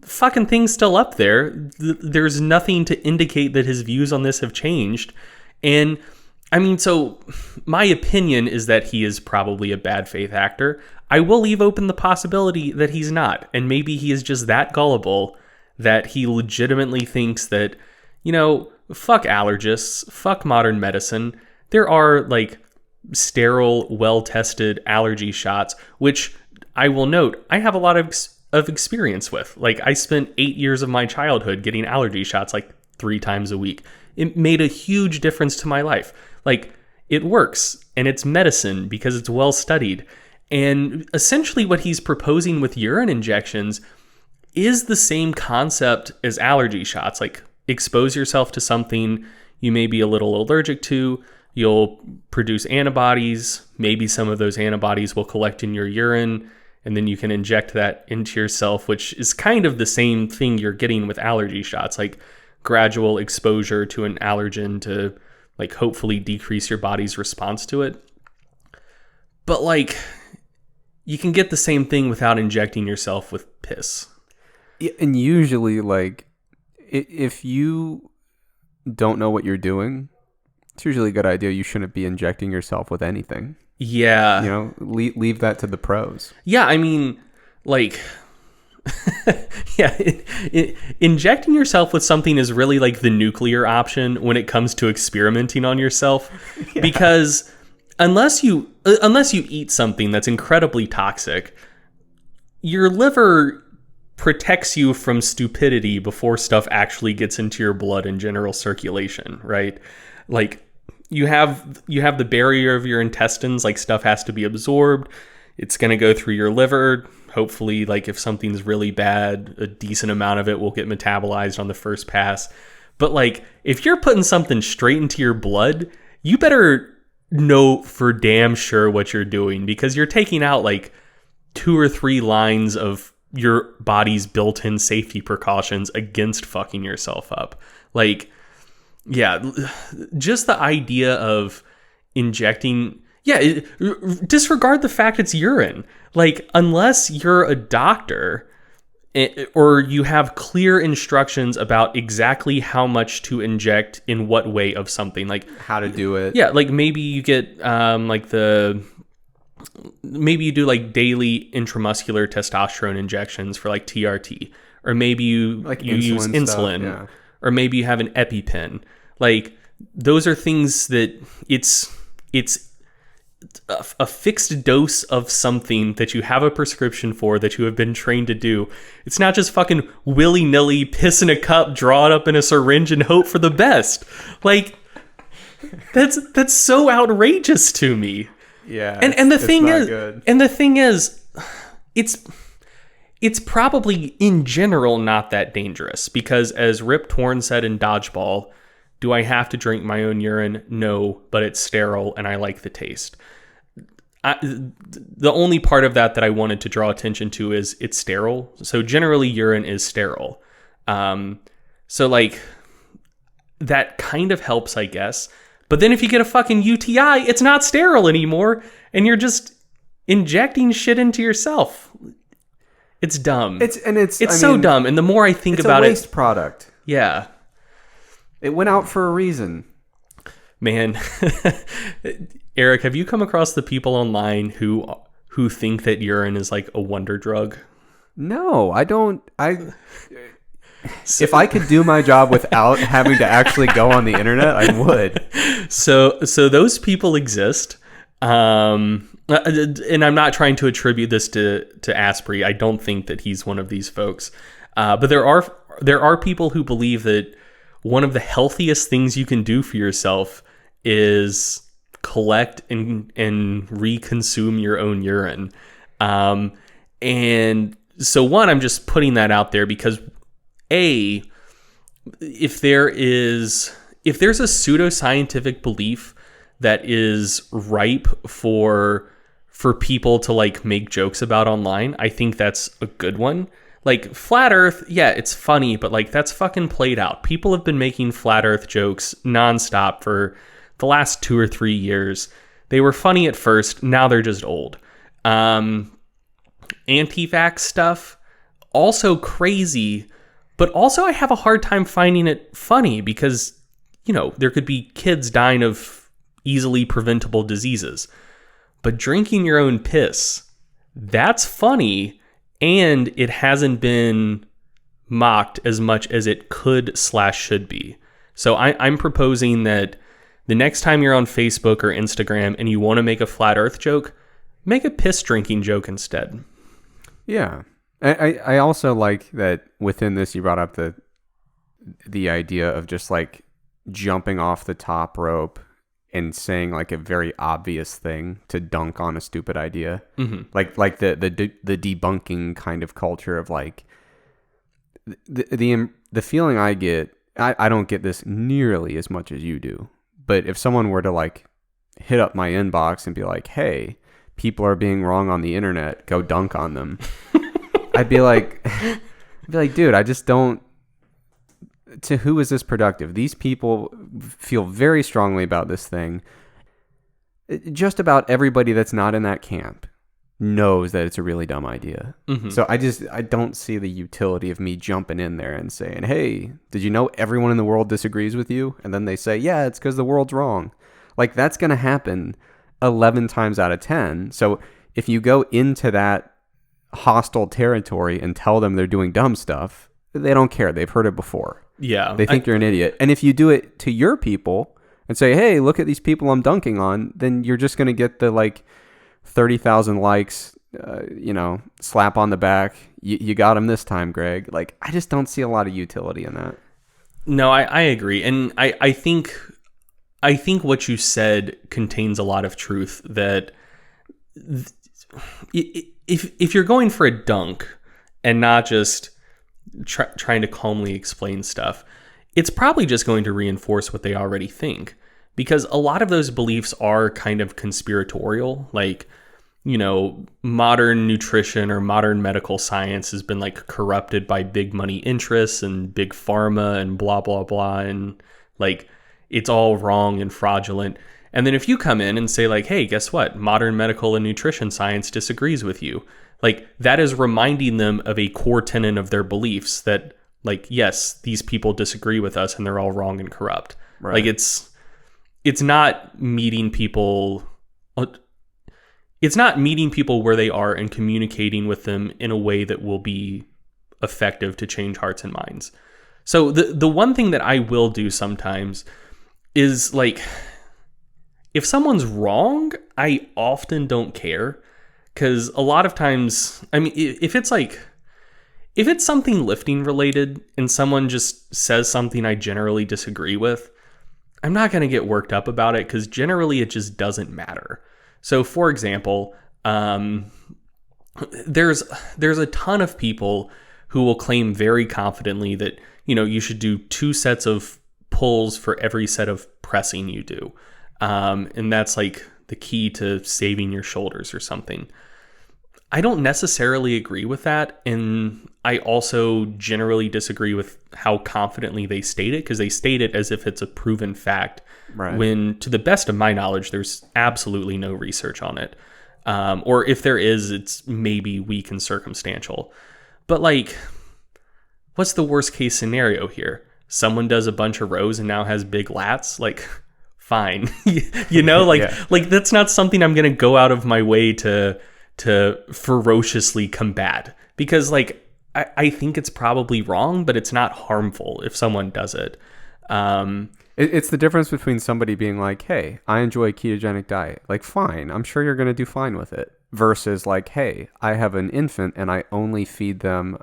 fucking thing's still up there. There's nothing to indicate that his views on this have changed. And I mean, so my opinion is that he is probably a bad faith actor. I will leave open the possibility that he's not. And maybe he is just that gullible that he legitimately thinks that, you know, fuck allergists, fuck modern medicine. There are like sterile, well-tested allergy shots, which I will note, I have a lot of experience with. Like, I spent 8 years of my childhood getting allergy shots like 3 times a week. It made a huge difference to my life. Like, it works, and it's medicine because it's well studied. And essentially what he's proposing with urine injections is the same concept as allergy shots. Like, expose yourself to something you may be a little allergic to, you'll produce antibodies, maybe some of those antibodies will collect in your urine, and then you can inject that into yourself, which is kind of the same thing you're getting with allergy shots, like gradual exposure to an allergen to like hopefully decrease your body's response to it. But like, you can get the same thing without injecting yourself with piss. And usually, like, if you don't know what you're doing, it's usually a good idea. You shouldn't be injecting yourself with anything. Yeah. You know, leave that to the pros. Yeah, I mean, like, yeah, injecting yourself with something is really like the nuclear option when it comes to experimenting on yourself. Yeah. Because unless you eat something that's incredibly toxic, your liver protects you from stupidity before stuff actually gets into your blood and general circulation, right? Like, you have the barrier of your intestines, like stuff has to be absorbed. It's going to go through your liver. Hopefully, like if something's really bad, a decent amount of it will get metabolized on the first pass. But like, if you're putting something straight into your blood, you better know for damn sure what you're doing, because you're taking out like 2 or 3 lines of your body's built-in safety precautions against fucking yourself up. Like, yeah, just the idea of injecting, disregard the fact it's urine. Like, unless you're a doctor or you have clear instructions about exactly how much to inject in what way of something, like how to do it. Yeah, like maybe you get maybe you do like daily intramuscular testosterone injections for like TRT, or maybe you use insulin stuff, or maybe you have an EpiPen. Like, those are things that it's a fixed dose of something that you have a prescription for, that you have been trained to do. It's not just fucking willy-nilly piss in a cup, draw it up in a syringe and hope for the best. Like, that's so outrageous to me. Yeah. And the thing is, it's probably in general not that dangerous, because as Rip Torn said in Dodgeball, do I have to drink my own urine? No, but it's sterile and I like the taste. The only part of that I wanted to draw attention to is it's sterile. So generally urine is sterile. So like, that kind of helps, I guess. But then if you get a fucking UTI, it's not sterile anymore, and you're just injecting shit into yourself. It's dumb. It's so dumb. And the more I think about it, it's a waste product. Yeah. It went out for a reason. Man, Eric, have you come across the people online who think that urine is like a wonder drug? No, I don't. If I could do my job without having to actually go on the internet, I would. So those people exist. And I'm not trying to attribute this to Asprey. I don't think that he's one of these folks. But there are people who believe that one of the healthiest things you can do for yourself is collect and reconsume your own urine. And so one, I'm just putting that out there because if there's a pseudoscientific belief that is ripe for people to like make jokes about online, I think that's a good one. Like flat earth, yeah, it's funny, but like that's fucking played out. People have been making flat earth jokes nonstop for the last 2 or 3 years. They were funny at first, now they're just old. Anti-vax stuff, also crazy, but also I have a hard time finding it funny because, you know, there could be kids dying of easily preventable diseases. But drinking your own piss, that's funny, and it hasn't been mocked as much as it could/should be. So I'm proposing that the next time you're on Facebook or Instagram and you want to make a flat earth joke, make a piss drinking joke instead. Yeah. I also like that within this you brought up the idea of just like jumping off the top rope and saying like a very obvious thing to dunk on a stupid idea. Mm-hmm. Like the debunking kind of culture of like the feeling I get. I don't get this nearly as much as you do, but if someone were to like hit up my inbox and be like, hey, people are being wrong on the internet, go dunk on them. I'd be like, dude, I just don't. To who is this productive? These people feel very strongly about this thing. Just about everybody that's not in that camp knows that it's a really dumb idea. Mm-hmm. So I don't see the utility of me jumping in there and saying, hey, did you know everyone in the world disagrees with you? And then they say, yeah, it's because the world's wrong. Like, that's going to happen 11 times out of 10. So if you go into that hostile territory and tell them they're doing dumb stuff, they don't care. They've heard it before. Yeah. They think you're an idiot. And if you do it to your people and say, hey, look at these people I'm dunking on, then you're just going to get the like 30,000 likes, slap on the back. You got him this time, Greg. Like, I just don't see a lot of utility in that. No, I agree. And I think what you said contains a lot of truth, that if you're going for a dunk and not just trying to calmly explain stuff, it's probably just going to reinforce what they already think, because a lot of those beliefs are kind of conspiratorial. Like, modern nutrition or modern medical science has been like corrupted by big money interests and big pharma and blah, blah, blah. And like, it's all wrong and fraudulent. And then if you come in and say like, hey, guess what? Modern medical and nutrition science disagrees with you. Like, that is reminding them of a core tenet of their beliefs that like, yes, these people disagree with us and they're all wrong and corrupt. Right. Like it's not meeting people. It's not meeting people where they are and communicating with them in a way that will be effective to change hearts and minds. So the one thing that I will do sometimes is like, if someone's wrong, I often don't care, because a lot of times, I mean, if it's something lifting related and someone just says something I generally disagree with, I'm not going to get worked up about it, because generally it just doesn't matter. So, for example, there's a ton of people who will claim very confidently that, you should do 2 sets of pulls for every set of pressing you do. And that's like the key to saving your shoulders or something. I don't necessarily agree with that. And I also generally disagree with how confidently they state it, because they state it as if it's a proven fact. Right. When, to the best of my knowledge, there's absolutely no research on it. Or if there is, it's maybe weak and circumstantial. But like, what's the worst case scenario here? Someone does a bunch of rows and now has big lats? Like, fine. Like that's not something I'm going to go out of my way to ferociously combat, because like, I think it's probably wrong, but it's not harmful if someone does it. It's the difference between somebody being like, hey, I enjoy a ketogenic diet. Like, fine, I'm sure you're going to do fine with it. Versus like, hey, I have an infant and I only feed them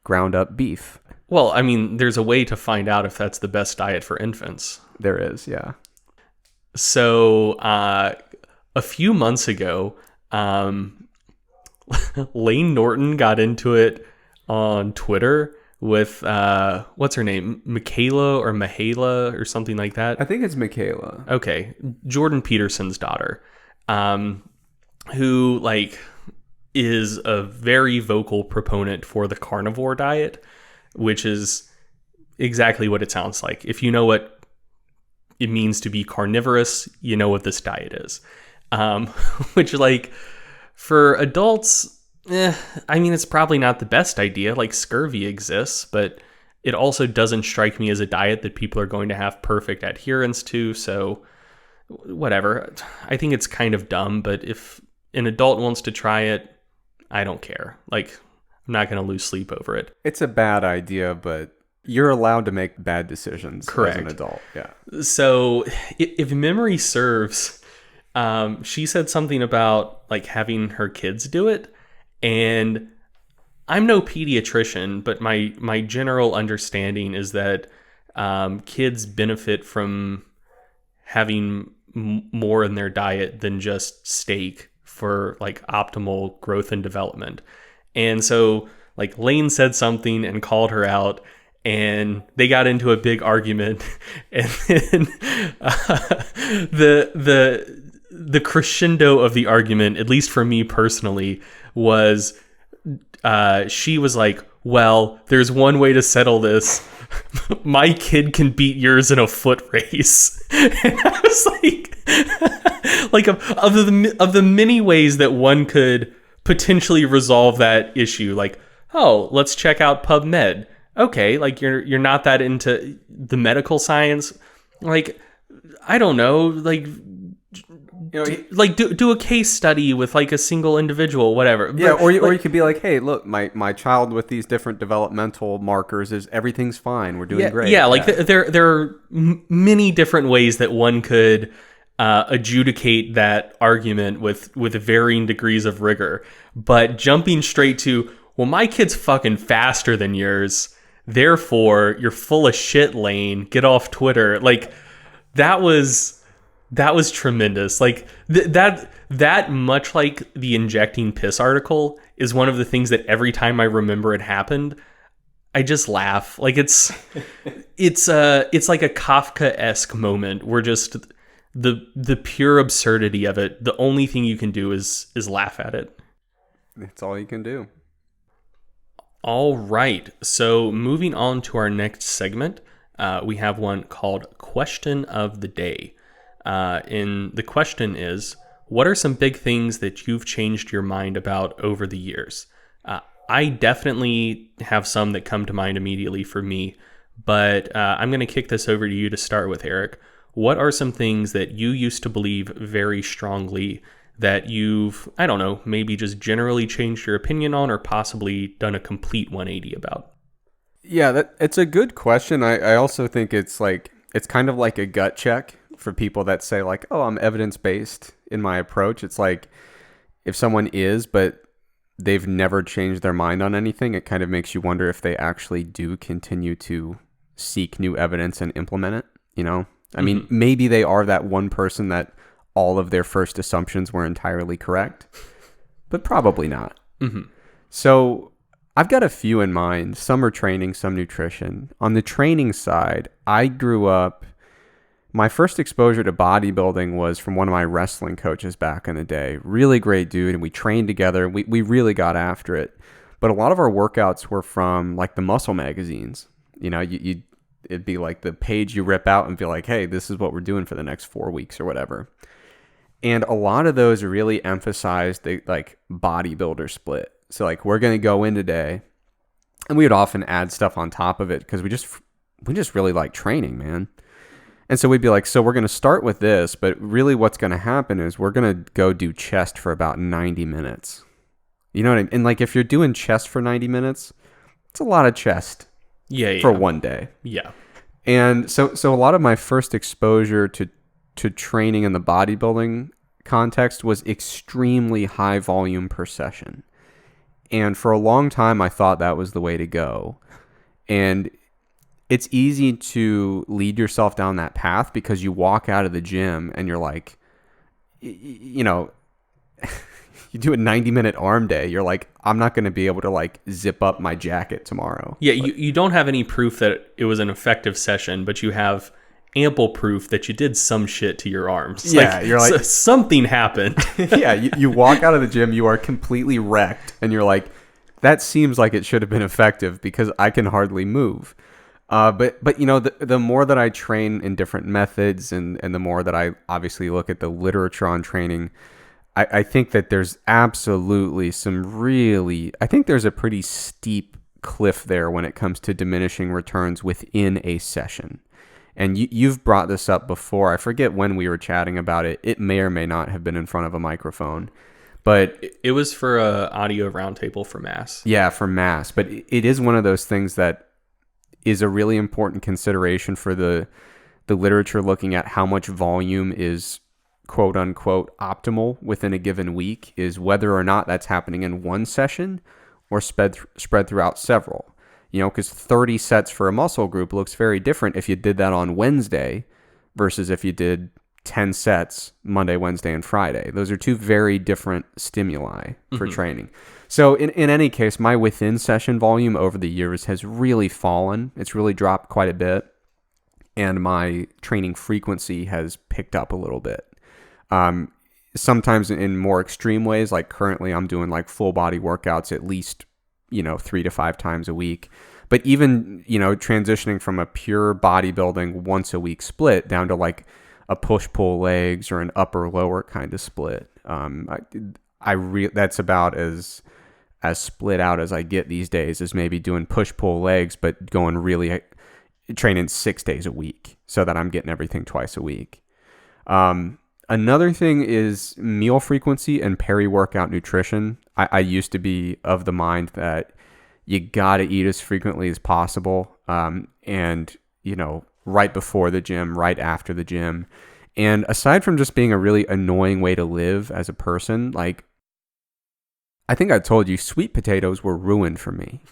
ground up beef. Well, I mean, there's a way to find out if that's the best diet for infants. There is, yeah. So a few months ago, Lane Norton got into it on Twitter with what's her name, Michaela or something like that. I think it's Michaela. Okay, Jordan Peterson's daughter, who like is a very vocal proponent for the carnivore diet, which is exactly what it sounds like. If you know what it means to be carnivorous, you know what this diet is. Which like, for adults, I mean, it's probably not the best idea. Like, scurvy exists, but it also doesn't strike me as a diet that people are going to have perfect adherence to. So whatever. I think it's kind of dumb, but if an adult wants to try it, I don't care. Like, I'm not going to lose sleep over it. It's a bad idea, but you're allowed to make bad decisions. Correct. As an adult. Yeah. So if memory serves, she said something about like having her kids do it. And I'm no pediatrician, but my general understanding is that kids benefit from having more in their diet than just steak for like optimal growth and development. And so like Lane said something and called her out, and they got into a big argument. And then the crescendo of the argument, at least for me personally, was she was like, well, there's one way to settle this. My kid can beat yours in a foot race. And I was like of the many ways that one could potentially resolve that issue, like, oh, let's check out PubMed. Okay, like you're not that into the medical science. Like, I don't know, like, do a case study with like a single individual, whatever. Yeah, or you could be like, hey, look, my child with these different developmental markers is everything's fine. We're doing great. Yeah, like there are many different ways that one could adjudicate that argument with varying degrees of rigor. But jumping straight to, well, my kid's fucking faster than yours, therefore you're full of shit, Lane. Get off Twitter. Like, that was tremendous. Like that much like the injecting piss article is one of the things that every time I remember it happened, I just laugh. Like it's like a Kafka-esque moment where just the pure absurdity of it, the only thing you can do is laugh at it. It's all you can do. All right. So moving on to our next segment, we have one called Question of the Day. And the question is, what are some big things that you've changed your mind about over the years? I definitely have some that come to mind immediately for me, but I'm going to kick this over to you to start with, Eric. What are some things that you used to believe very strongly that you've, I don't know, maybe just generally changed your opinion on or possibly done a complete 180 about? Yeah, it's a good question. I also think it's kind of like a gut check for people that say like, oh, I'm evidence-based in my approach. It's like if someone is, but they've never changed their mind on anything, it kind of makes you wonder if they actually do continue to seek new evidence and implement it, you know? I mean, maybe they are that one person that all of their first assumptions were entirely correct, but probably not. So I've got a few in mind. Some are training, some nutrition. On the training side, I grew up, my first exposure to bodybuilding was from one of my wrestling coaches back in the day. Really great dude, and we trained together. We really got after it. But a lot of our workouts were from like the muscle magazines. You know, it'd be like the page you rip out and be like, hey, this is what we're doing for the next 4 weeks or whatever. And a lot of those really emphasized the like bodybuilder split. So like, we're going to go in today, and we would often add stuff on top of it because we just really like training, man. And so we'd be like, so we're going to start with this, but really what's going to happen is we're going to go do chest for about 90 minutes. You know what I mean? And like, if you're doing chest for 90 minutes, it's a lot of chest for one day. Yeah. And so a lot of my first exposure to training in the bodybuilding context was extremely high volume per session. And for a long time, I thought that was the way to go. And it's easy to lead yourself down that path because you walk out of the gym and you're like, you know, you do a 90-minute arm day. You're like, I'm not going to be able to like zip up my jacket tomorrow. Yeah, you don't have any proof that it was an effective session, but you have ample proof that you did some shit to your arms. Yeah, like, you're like, something happened. Yeah, you walk out of the gym, you are completely wrecked, and you're like, that seems like it should have been effective because I can hardly move. But you know, the more that I train in different methods and the more that I obviously look at the literature on training, I think that there's absolutely I think there's a pretty steep cliff there when it comes to diminishing returns within a session. And you've brought this up before. I forget when we were chatting about it. It may or may not have been in front of a microphone. But it was for a audio roundtable for mass. Yeah, for mass. But it is one of those things that is a really important consideration for the literature looking at how much volume is quote unquote optimal within a given week, is whether or not that's happening in one session or spread throughout several. You know, because 30 sets for a muscle group looks very different if you did that on Wednesday versus if you did 10 sets Monday, Wednesday, and Friday. Those are two very different stimuli for training. So in any case, my within session volume over the years has really fallen. It's really dropped quite a bit. And my training frequency has picked up a little bit. Sometimes in more extreme ways, like currently I'm doing like full body workouts at least, 3 to 5 times a week. But even, transitioning from a pure bodybuilding once a week split down to like a push-pull legs or an upper-lower kind of split. That's about as split out as I get these days, is maybe doing push-pull legs, but going really training 6 days a week so that I'm getting everything twice a week. Another thing is meal frequency and peri-workout nutrition. I used to be of the mind that you got to eat as frequently as possible. And, right before the gym, right after the gym. And aside from just being a really annoying way to live as a person, like, I think I told you sweet potatoes were ruined for me.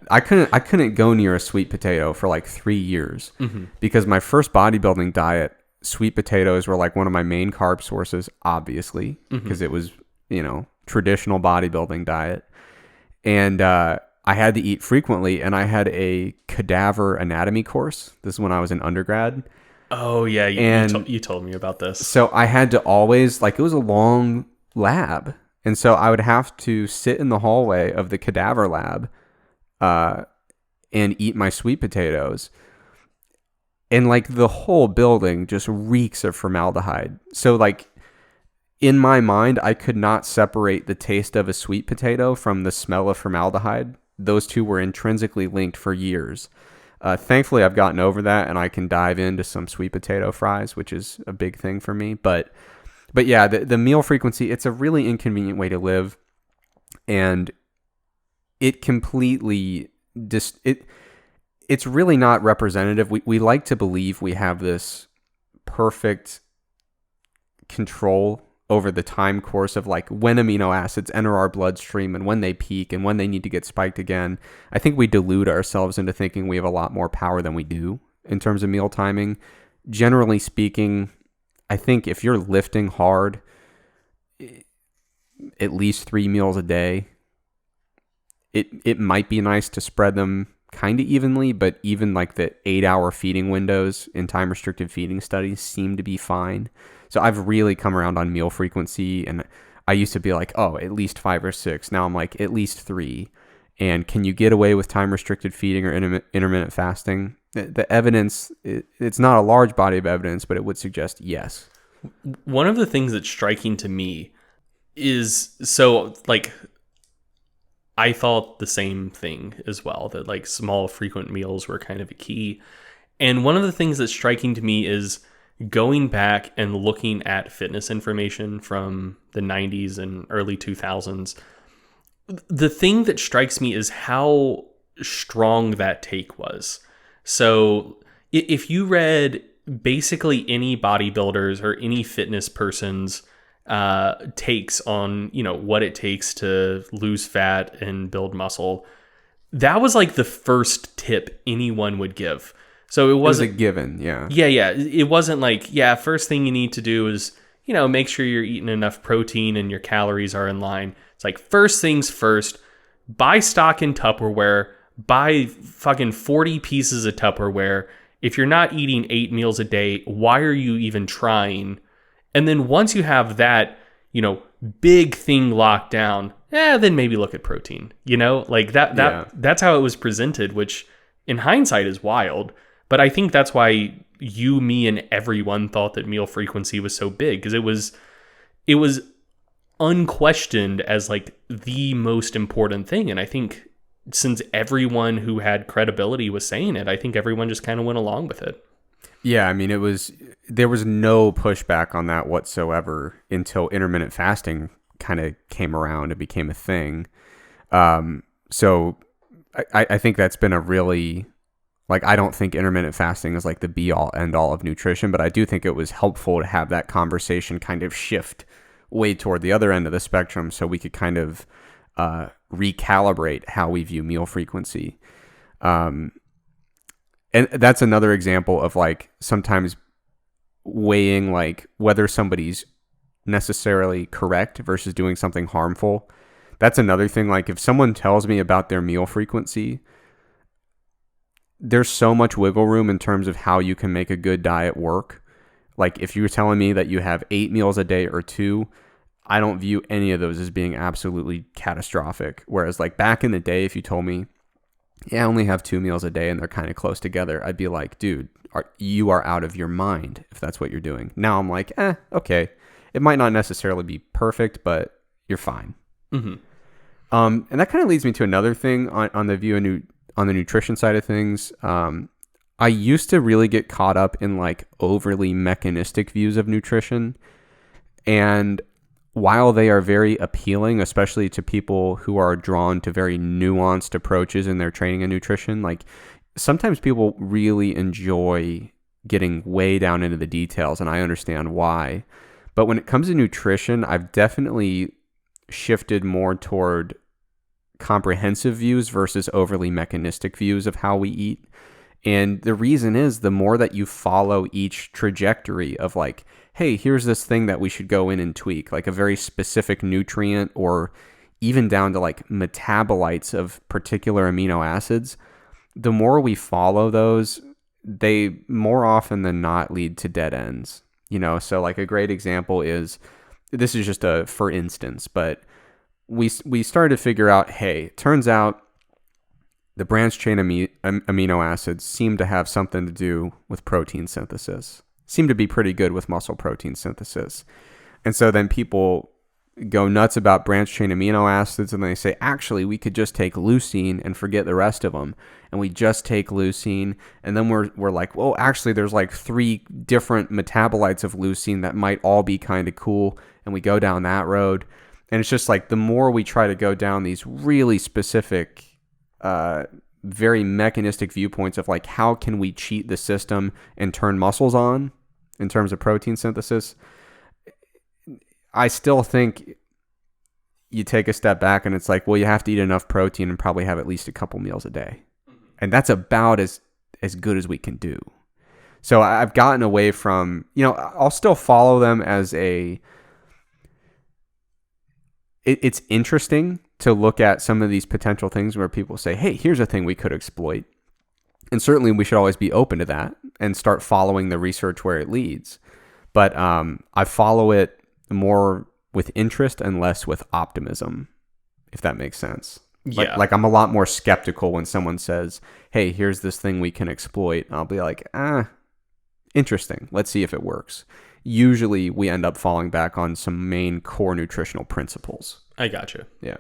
I couldn't go near a sweet potato for like 3 years because my first bodybuilding diet, sweet potatoes were like one of my main carb sources, obviously, because it was, traditional bodybuilding diet. And I had to eat frequently, and I had a cadaver anatomy course. This is when I was an undergrad. Oh yeah, And you told me about this. so I had to always, like, it was a long lab. And so I would have to sit in the hallway of the cadaver lab uh, and eat my sweet potatoes. And like the whole building just reeks of formaldehyde. So like in my mind, I could not separate the taste of a sweet potato from the smell of formaldehyde. Those two were intrinsically linked for years. Thankfully, I've gotten over that, and I can dive into some sweet potato fries, which is a big thing for me. But yeah, the meal frequency, it's a really inconvenient way to live, and it completely it's really not representative. We like to believe we have this perfect control over the time course of like when amino acids enter our bloodstream and when they peak and when they need to get spiked again. I think we delude ourselves into thinking we have a lot more power than we do in terms of meal timing. Generally speaking, I think if you're lifting hard, at least 3 meals a day, it might be nice to spread them kind of evenly, but even like the 8-hour feeding windows in time restricted feeding studies seem to be fine. So I've really come around on meal frequency, and I used to be like, oh, at least 5 or 6. Now I'm like, at least 3. And can you get away with time restricted feeding or intermittent fasting? The evidence, it's not a large body of evidence, but it would suggest yes. One of the things that's striking to me is, so like, I thought the same thing as well, that like small frequent meals were kind of a key. And one of the things that's striking to me is going back and looking at fitness information from the 90s and early 2000s. The thing that strikes me is how strong that take was. So if you read basically any bodybuilders or any fitness person's takes on, you know, what it takes to lose fat and build muscle, that was like the first tip anyone would give. So it wasn't a given. Yeah. Yeah. It wasn't like, yeah, first thing you need to do is, you know, make sure you're eating enough protein and your calories are in line. It's like, first things first, buy stock in Tupperware, buy fucking 40 pieces of Tupperware. If you're not eating 8 meals a day, why are you even trying? And then once you have that, you know, big thing locked down, then maybe look at protein, you know, like that's how it was presented, which in hindsight is wild. But I think that's why you, me, and everyone thought that meal frequency was so big, because it was unquestioned as like the most important thing. And I think since everyone who had credibility was saying it, I think everyone just kind of went along with it. Yeah, I mean, there was no pushback on that whatsoever until intermittent fasting kind of came around and became a thing. So I think that's been a really, like, I don't think intermittent fasting is like the be all end all of nutrition, but I do think it was helpful to have that conversation kind of shift way toward the other end of the spectrum so we could kind of recalibrate how we view meal frequency. And that's another example of like sometimes weighing like whether somebody's necessarily correct versus doing something harmful. That's another thing. Like if someone tells me about their meal frequency, there's so much wiggle room in terms of how you can make a good diet work. Like if you're telling me that you have 8 meals a day or 2, I don't view any of those as being absolutely catastrophic. Whereas like back in the day, if you told me, yeah, I only have 2 meals a day and they're kind of close together, I'd be like, dude, you are out of your mind if that's what you're doing. Now I'm like, okay. It might not necessarily be perfect, but you're fine. Mm-hmm. And that kind of leads me to another thing on the view on the nutrition side of things. I used to really get caught up in like overly mechanistic views of nutrition. And while they are very appealing, especially to people who are drawn to very nuanced approaches in their training and nutrition, like sometimes people really enjoy getting way down into the details, and I understand why. But when it comes to nutrition, I've definitely shifted more toward comprehensive views versus overly mechanistic views of how we eat. And the reason is the more that you follow each trajectory of like, hey, here's this thing that we should go in and tweak, like a very specific nutrient or even down to like metabolites of particular amino acids, the more we follow those, they more often than not lead to dead ends. So like a great example is, this is just a for instance, but we started to figure out, hey, turns out the branched chain amino acids seem to have something to do with protein synthesis, seem to be pretty good with muscle protein synthesis. And so then people go nuts about branched chain amino acids, and they say, actually, we could just take leucine and forget the rest of them. And we just take leucine, and then we're like, well, actually, there's like 3 different metabolites of leucine that might all be kind of cool, and we go down that road. And it's just like, the more we try to go down these really specific, very mechanistic viewpoints of like, how can we cheat the system and turn muscles on in terms of protein synthesis, I still think you take a step back and it's like, well, you have to eat enough protein and probably have at least a couple meals a day. And that's about as good as we can do. So I've gotten away from, I'll still follow them as it's interesting to look at some of these potential things where people say, hey, here's a thing we could exploit. And certainly we should always be open to that and start following the research where it leads. But I follow it more with interest and less with optimism, if that makes sense. Yeah. Like I'm a lot more skeptical when someone says, hey, here's this thing we can exploit. I'll be like, interesting. Let's see if it works. Usually we end up falling back on some main core nutritional principles. I gotcha. Yeah.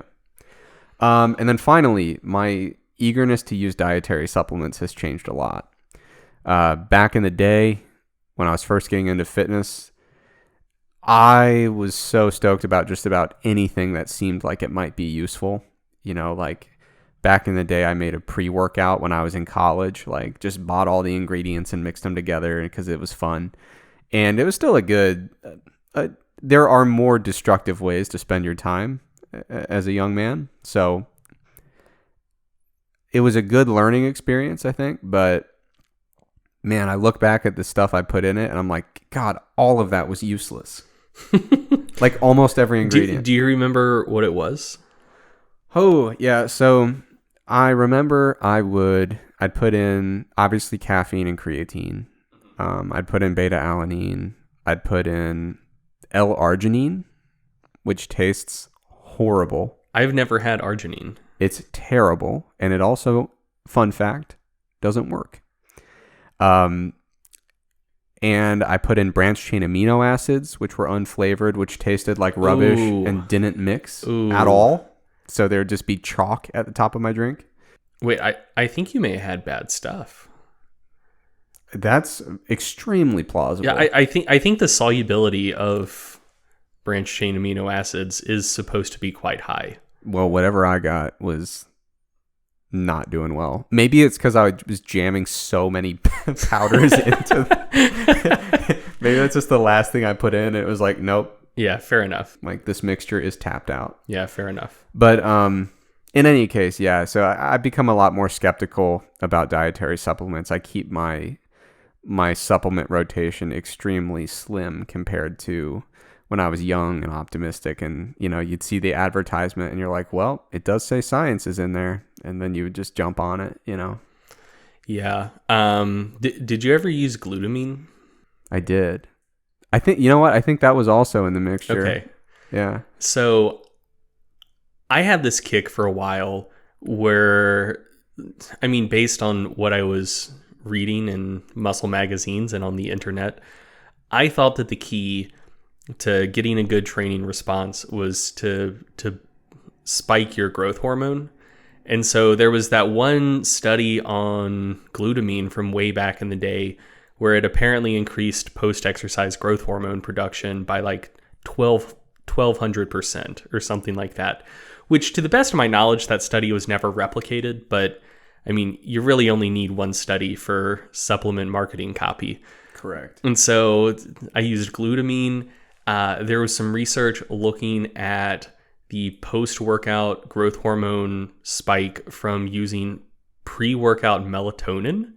And then finally, my eagerness to use dietary supplements has changed a lot. Back in the day, when I was first getting into fitness, I was so stoked about just about anything that seemed like it might be useful. Like back in the day, I made a pre-workout when I was in college, like just bought all the ingredients and mixed them together because it was fun. And it was still a good, there are more destructive ways to spend your time as a young man. So it was a good learning experience, I think. But man, I look back at the stuff I put in it and I'm like, God, all of that was useless. Like almost every ingredient. Do you remember what it was? Oh, yeah. So I remember I'd put in obviously caffeine and creatine. I'd put in beta alanine. I'd put in L-arginine, which tastes horrible. I've never had arginine. It's terrible. And it also, fun fact, doesn't work. And I put in branched chain amino acids, which were unflavored, which tasted like rubbish and didn't mix at all. So there'd just be chalk at the top of my drink. Wait, I think you may have had bad stuff. That's extremely plausible. Yeah, I think the solubility of branched chain amino acids is supposed to be quite high. Well, whatever I got was not doing well. Maybe it's because I was jamming so many powders into maybe that's just the last thing I put in. It was like, nope. Yeah, fair enough. Like this mixture is tapped out. Yeah, fair enough. But in any case, yeah. So I've become a lot more skeptical about dietary supplements. I keep my supplement rotation extremely slim compared to when I was young and optimistic, and you'd see the advertisement and you're like, well, it does say science is in there, and then you would just jump on it. Yeah. Did you ever use glutamine? I did. I think, I think that was also in the mixture. Okay. Yeah. So I had this kick for a while where, based on what I was reading in muscle magazines and on the internet, I thought that the key to getting a good training response was to spike your growth hormone. And so there was that one study on glutamine from way back in the day where it apparently increased post-exercise growth hormone production by like 1,200% or something like that, which to the best of my knowledge, that study was never replicated. But you really only need one study for supplement marketing copy. Correct. And so I used glutamine. There was some research looking at the post-workout growth hormone spike from using pre-workout melatonin.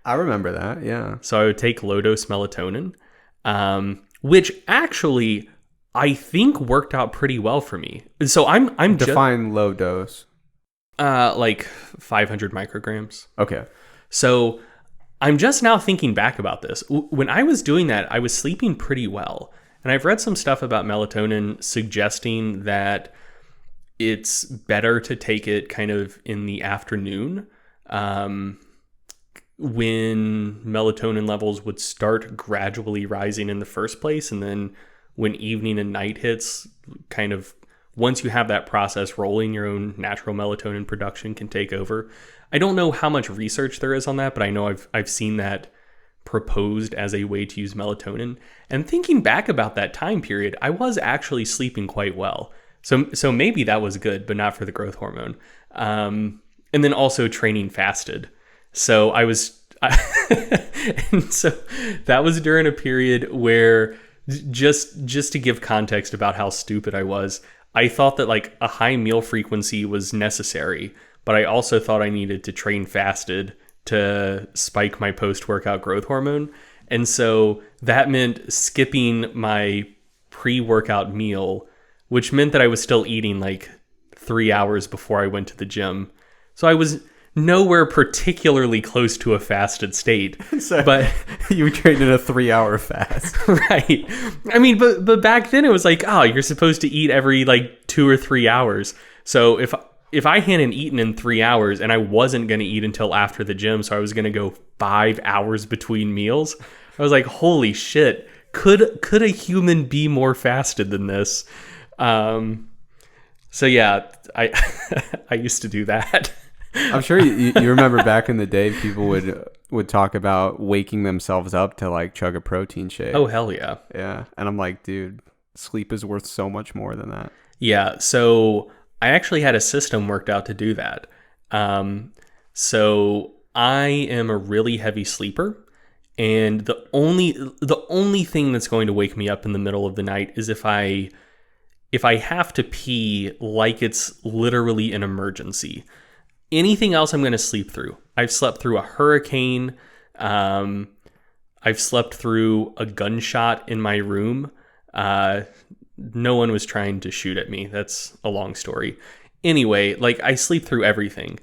I remember that, yeah. So I would take low-dose melatonin, which actually I think worked out pretty well for me. So I'm define low dose. Like 500 micrograms. Okay. So I'm just now thinking back about this. When I was doing that, I was sleeping pretty well. And I've read some stuff about melatonin suggesting that it's better to take it kind of in the afternoon, when melatonin levels would start gradually rising in the first place. And then when evening and night hits, kind of once you have that process rolling, your own natural melatonin production can take over. I don't know how much research there is on that, but I know I've seen that proposed as a way to use melatonin. And thinking back about that time period, I was actually sleeping quite well. So maybe that was good, but not for the growth hormone. And then also training fasted. So and so that was during a period where, just to give context about how stupid I was, I thought that like a high meal frequency was necessary, but I also thought I needed to train fasted to spike my post-workout growth hormone. And so that meant skipping my pre-workout meal, which meant that I was still eating like 3 hours before I went to the gym. So I was nowhere particularly close to a fasted state. So but you trained in a 3-hour fast. Right. I mean, but back then it was like, oh, you're supposed to eat every like 2 or 3 hours. So if I hadn't eaten in 3 hours and I wasn't going to eat until after the gym, so I was going to go 5 hours between meals, I was like, holy shit, could a human be more fasted than this? So yeah, I used to do that. I'm sure you remember back in the day, people would talk about waking themselves up to like chug a protein shake. Oh, hell yeah. Yeah. And I'm like, dude, sleep is worth so much more than that. Yeah. So I actually had a system worked out to do that. So I am a really heavy sleeper. And the only thing that's going to wake me up in the middle of the night is if I have to pee, like it's literally an emergency. Anything else I'm going to sleep through. I've slept through a hurricane. I've slept through a gunshot in my room. No one was trying to shoot at me. That's a long story. Anyway, like I sleep through everything.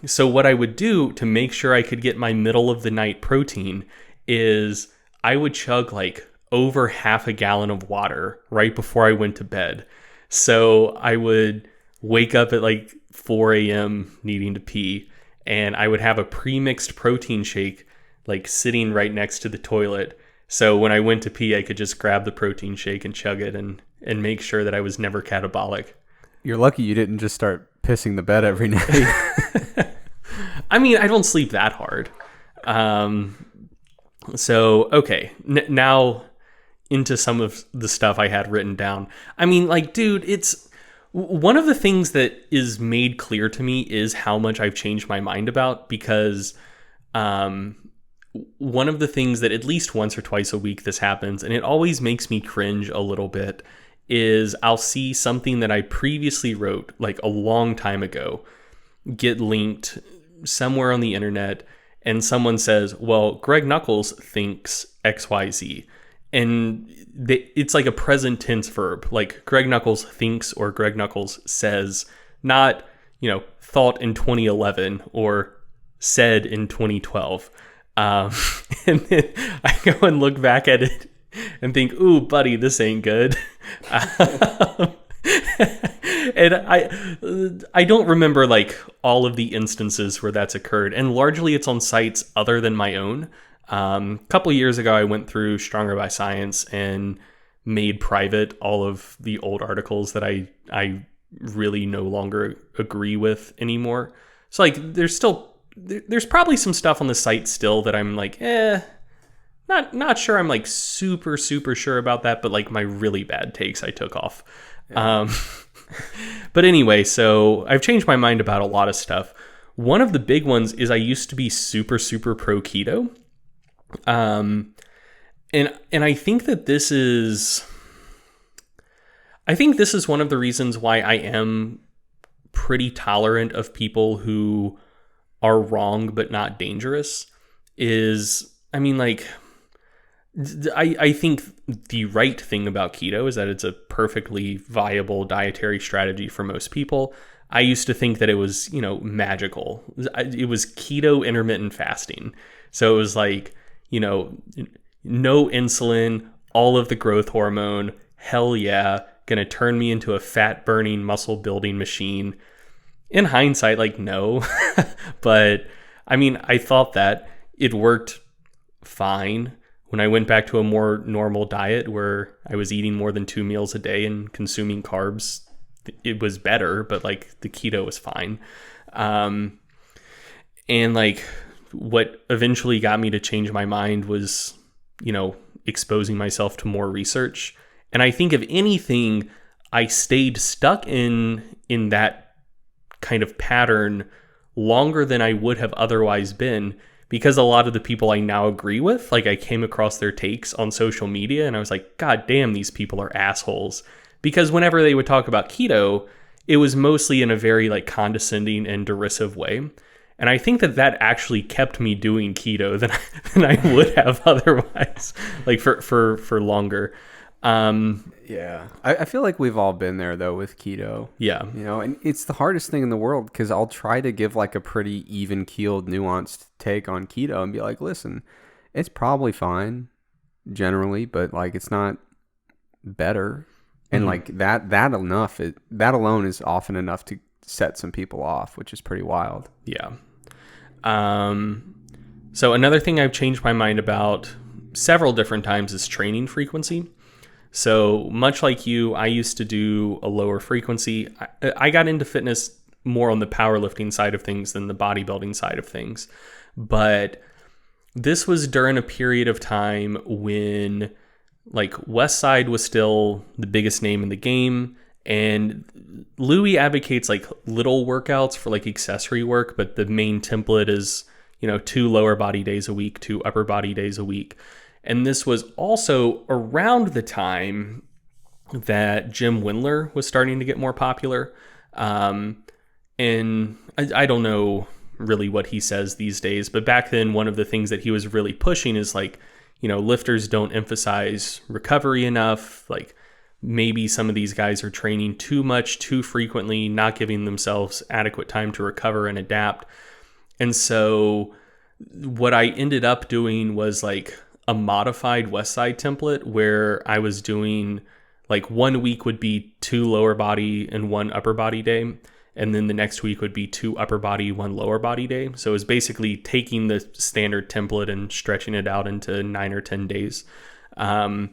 So what I would do to make sure I could get my middle of the night protein is I would chug like over half a gallon of water right before I went to bed. So I would wake up at like 4 a.m. needing to pee, and I would have a pre-mixed protein shake like sitting right next to the toilet. So when I went to pee, I could just grab the protein shake and chug it and make sure that I was never catabolic. You're lucky you didn't just start pissing the bed every night. I mean, I don't sleep that hard. So, okay. Now into some of the stuff I had written down. I mean, like, dude, it's one of the things that is made clear to me is how much I've changed my mind about, because one of the things that at least once or twice a week this happens, and it always makes me cringe a little bit, is I'll see something that I previously wrote like a long time ago get linked somewhere on the internet, and someone says, well, Greg Nuckols thinks XYZ. And it's like a present tense verb, like Greg Nuckols thinks or Greg Nuckols says, not, thought in 2011 or said in 2012. And then I go and look back at it and think, ooh, buddy, this ain't good. And I don't remember like all of the instances where that's occurred. And largely it's on sites other than my own. A couple of years ago, I went through Stronger by Science and made private all of the old articles that I really no longer agree with anymore. So like there's probably some stuff on the site still that I'm like, not sure I'm like super, super sure about that, but like my really bad takes I took off. Yeah. But anyway, so I've changed my mind about a lot of stuff. One of the big ones is I used to be super, super pro keto. And I think that this is one of the reasons why I am pretty tolerant of people who are wrong but not dangerous. I think the right thing about keto is that it's a perfectly viable dietary strategy for most people. I used to think that it was, magical. It was keto intermittent fasting. So it was like, no insulin, all of the growth hormone, hell yeah, gonna turn me into a fat burning, muscle building machine. In hindsight, like, no. But I mean, I thought that it worked fine. When I went back to a more normal diet where I was eating more than 2 meals a day and consuming carbs, it was better, but like the keto was fine. And like what eventually got me to change my mind was, exposing myself to more research. And I think if anything, I stayed stuck in that kind of pattern longer than I would have otherwise been, because a lot of the people I now agree with, like I came across their takes on social media and I was like, God damn, these people are assholes. Because whenever they would talk about keto, it was mostly in a very like condescending and derisive way. And I think that actually kept me doing keto than I would have otherwise, like for longer. Yeah. I feel like we've all been there though with keto. Yeah. And it's the hardest thing in the world because I'll try to give like a pretty even keeled, nuanced take on keto and be like, listen, it's probably fine generally, but like it's not better. And like that alone is often enough to set some people off, which is pretty wild. Yeah. So another thing I've changed my mind about several different times is training frequency. So much like you, I used to do a lower frequency. I got into fitness more on the powerlifting side of things than the bodybuilding side of things. But this was during a period of time when like Westside was still the biggest name in the game. And Louis advocates like little workouts for like accessory work, but the main template is, 2 lower body days a week, 2 upper body days a week. And this was also around the time that Jim Wendler was starting to get more popular. And I don't know really what he says these days, but back then, one of the things that he was really pushing is like, lifters don't emphasize recovery enough. Like maybe some of these guys are training too much, too frequently, not giving themselves adequate time to recover and adapt. And so what I ended up doing was like a modified Westside template where I was doing like 1 week would be 2 lower body and 1 upper body day. And then the next week would be 2 upper body, 1 lower body day. So it was basically taking the standard template and stretching it out into 9 or 10 days. And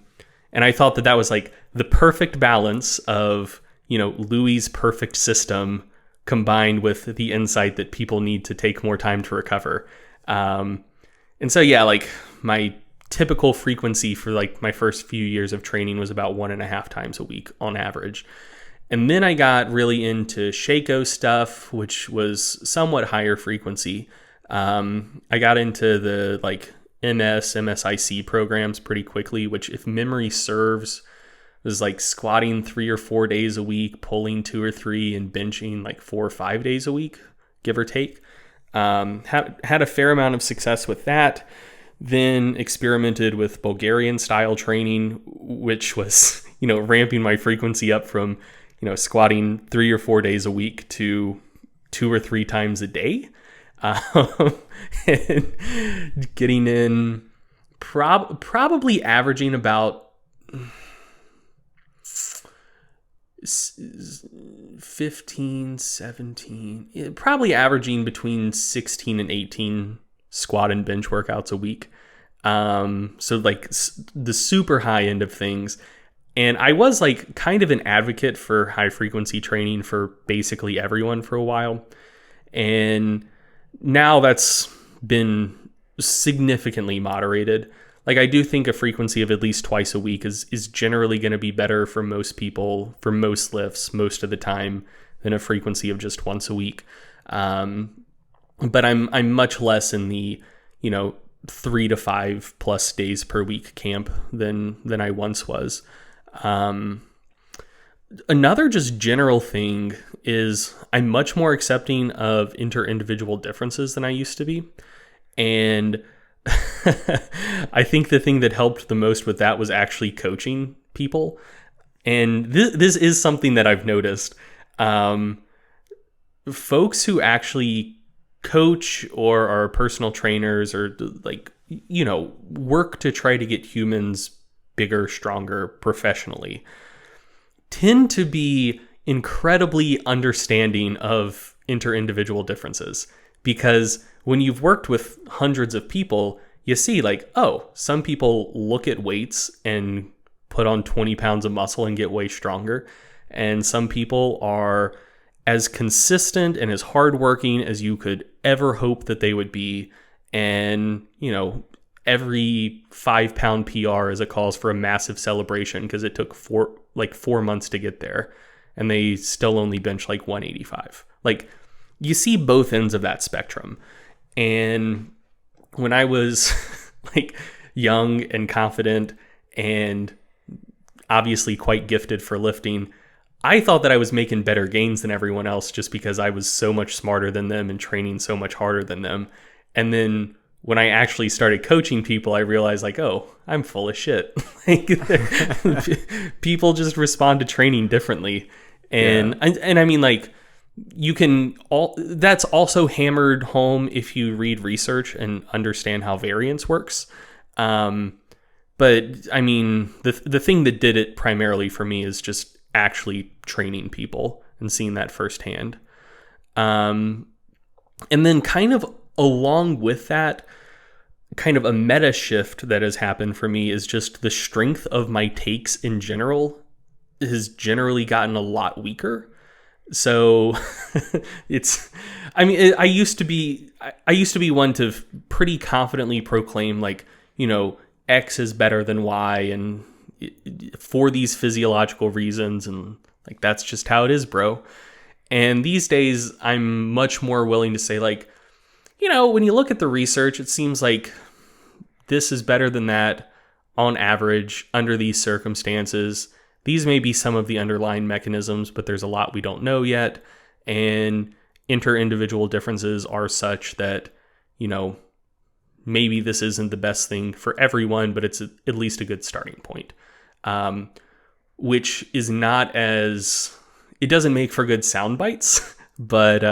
I thought that was like the perfect balance of, Louis' perfect system combined with the insight that people need to take more time to recover. And so, yeah, like my typical frequency for like my first few years of training was about 1.5 times a week on average. And then I got really into Shaco stuff, which was somewhat higher frequency. I got into the like MSIC programs pretty quickly, which if memory serves was like squatting 3 or 4 days a week, pulling 2 or 3 and benching like 4 or 5 days a week, give or take. Had a fair amount of success with that. Then experimented with Bulgarian style training, which was, ramping my frequency up from, squatting 3 or 4 days a week to 2 or 3 times a day. And getting in probably averaging about 15, 17, probably averaging between 16 and 18 squat and bench workouts a week. So like the super high end of things. And I was like kind of an advocate for high frequency training for basically everyone for a while. And now that's been significantly moderated. Like I do think a frequency of at least twice a week is generally going to be better for most people, for most lifts, most of the time than a frequency of just once a week. But I'm much less in the, 3 to 5 plus days per week camp than I once was. Another just general thing is I'm much more accepting of inter-individual differences than I used to be. And I think the thing that helped the most with that was actually coaching people. And this is something that I've noticed. folks who actually coach or are personal trainers or like, work to try to get humans bigger, stronger professionally tend to be incredibly understanding of inter-individual differences, because when you've worked with hundreds of people, you see like, oh, some people look at weights and put on 20 pounds of muscle and get way stronger. And some people are as consistent and as hardworking as you could ever hope that they would be. And, every 5-pound PR is a cause for a massive celebration because it took 4 months to get there. And they still only bench like 185. Like, you see both ends of that spectrum. And when I was like young and confident and obviously quite gifted for lifting, I thought that I was making better gains than everyone else just because I was so much smarter than them and training so much harder than them. And then when I actually started coaching people, I realized like, oh, I'm full of shit. Like, people just respond to training differently. And I mean, like, that's also hammered home if you read research and understand how variance works. But I mean, the thing that did it primarily for me is just actually training people and seeing that firsthand. And then kind of along with that, kind of a meta shift that has happened for me is just the strength of my takes in general has generally gotten a lot weaker. So I used to be one to pretty confidently proclaim like, X is better than Y and for these physiological reasons. And like, that's just how it is, bro. And these days I'm much more willing to say like, when you look at the research, it seems like this is better than that on average under these circumstances. These may be some of the underlying mechanisms, but there's a lot we don't know yet. And inter-individual differences are such that, maybe this isn't the best thing for everyone, but it's at least a good starting point. Which is it doesn't make for good sound bites, but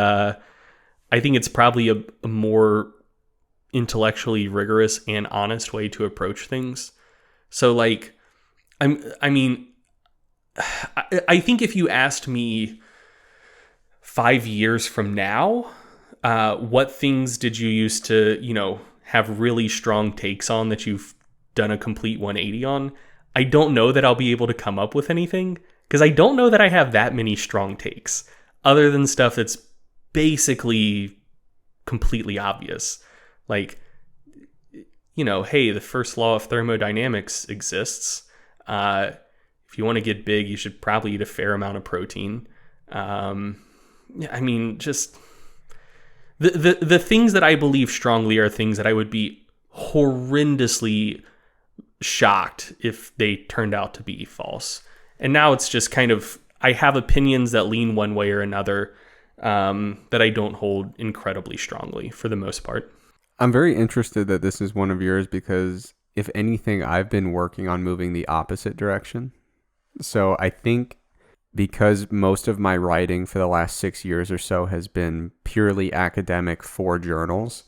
I think it's probably a more intellectually rigorous and honest way to approach things. So like, I think if you asked me 5 years from now, what things did you used to, have really strong takes on that you've done a complete 180 on? I don't know that I'll be able to come up with anything because I don't know that I have that many strong takes other than stuff that's basically completely obvious. Like, hey, the first law of thermodynamics exists. If you want to get big, you should probably eat a fair amount of protein. Just the things that I believe strongly are things that I would be horrendously shocked if they turned out to be false. And now it's just kind of, I have opinions that lean one way or another that I don't hold incredibly strongly for the most part. I'm very interested that this is one of yours because if anything, I've been working on moving the opposite direction. So I think because most of my writing for the last 6 years or so has been purely academic for journals,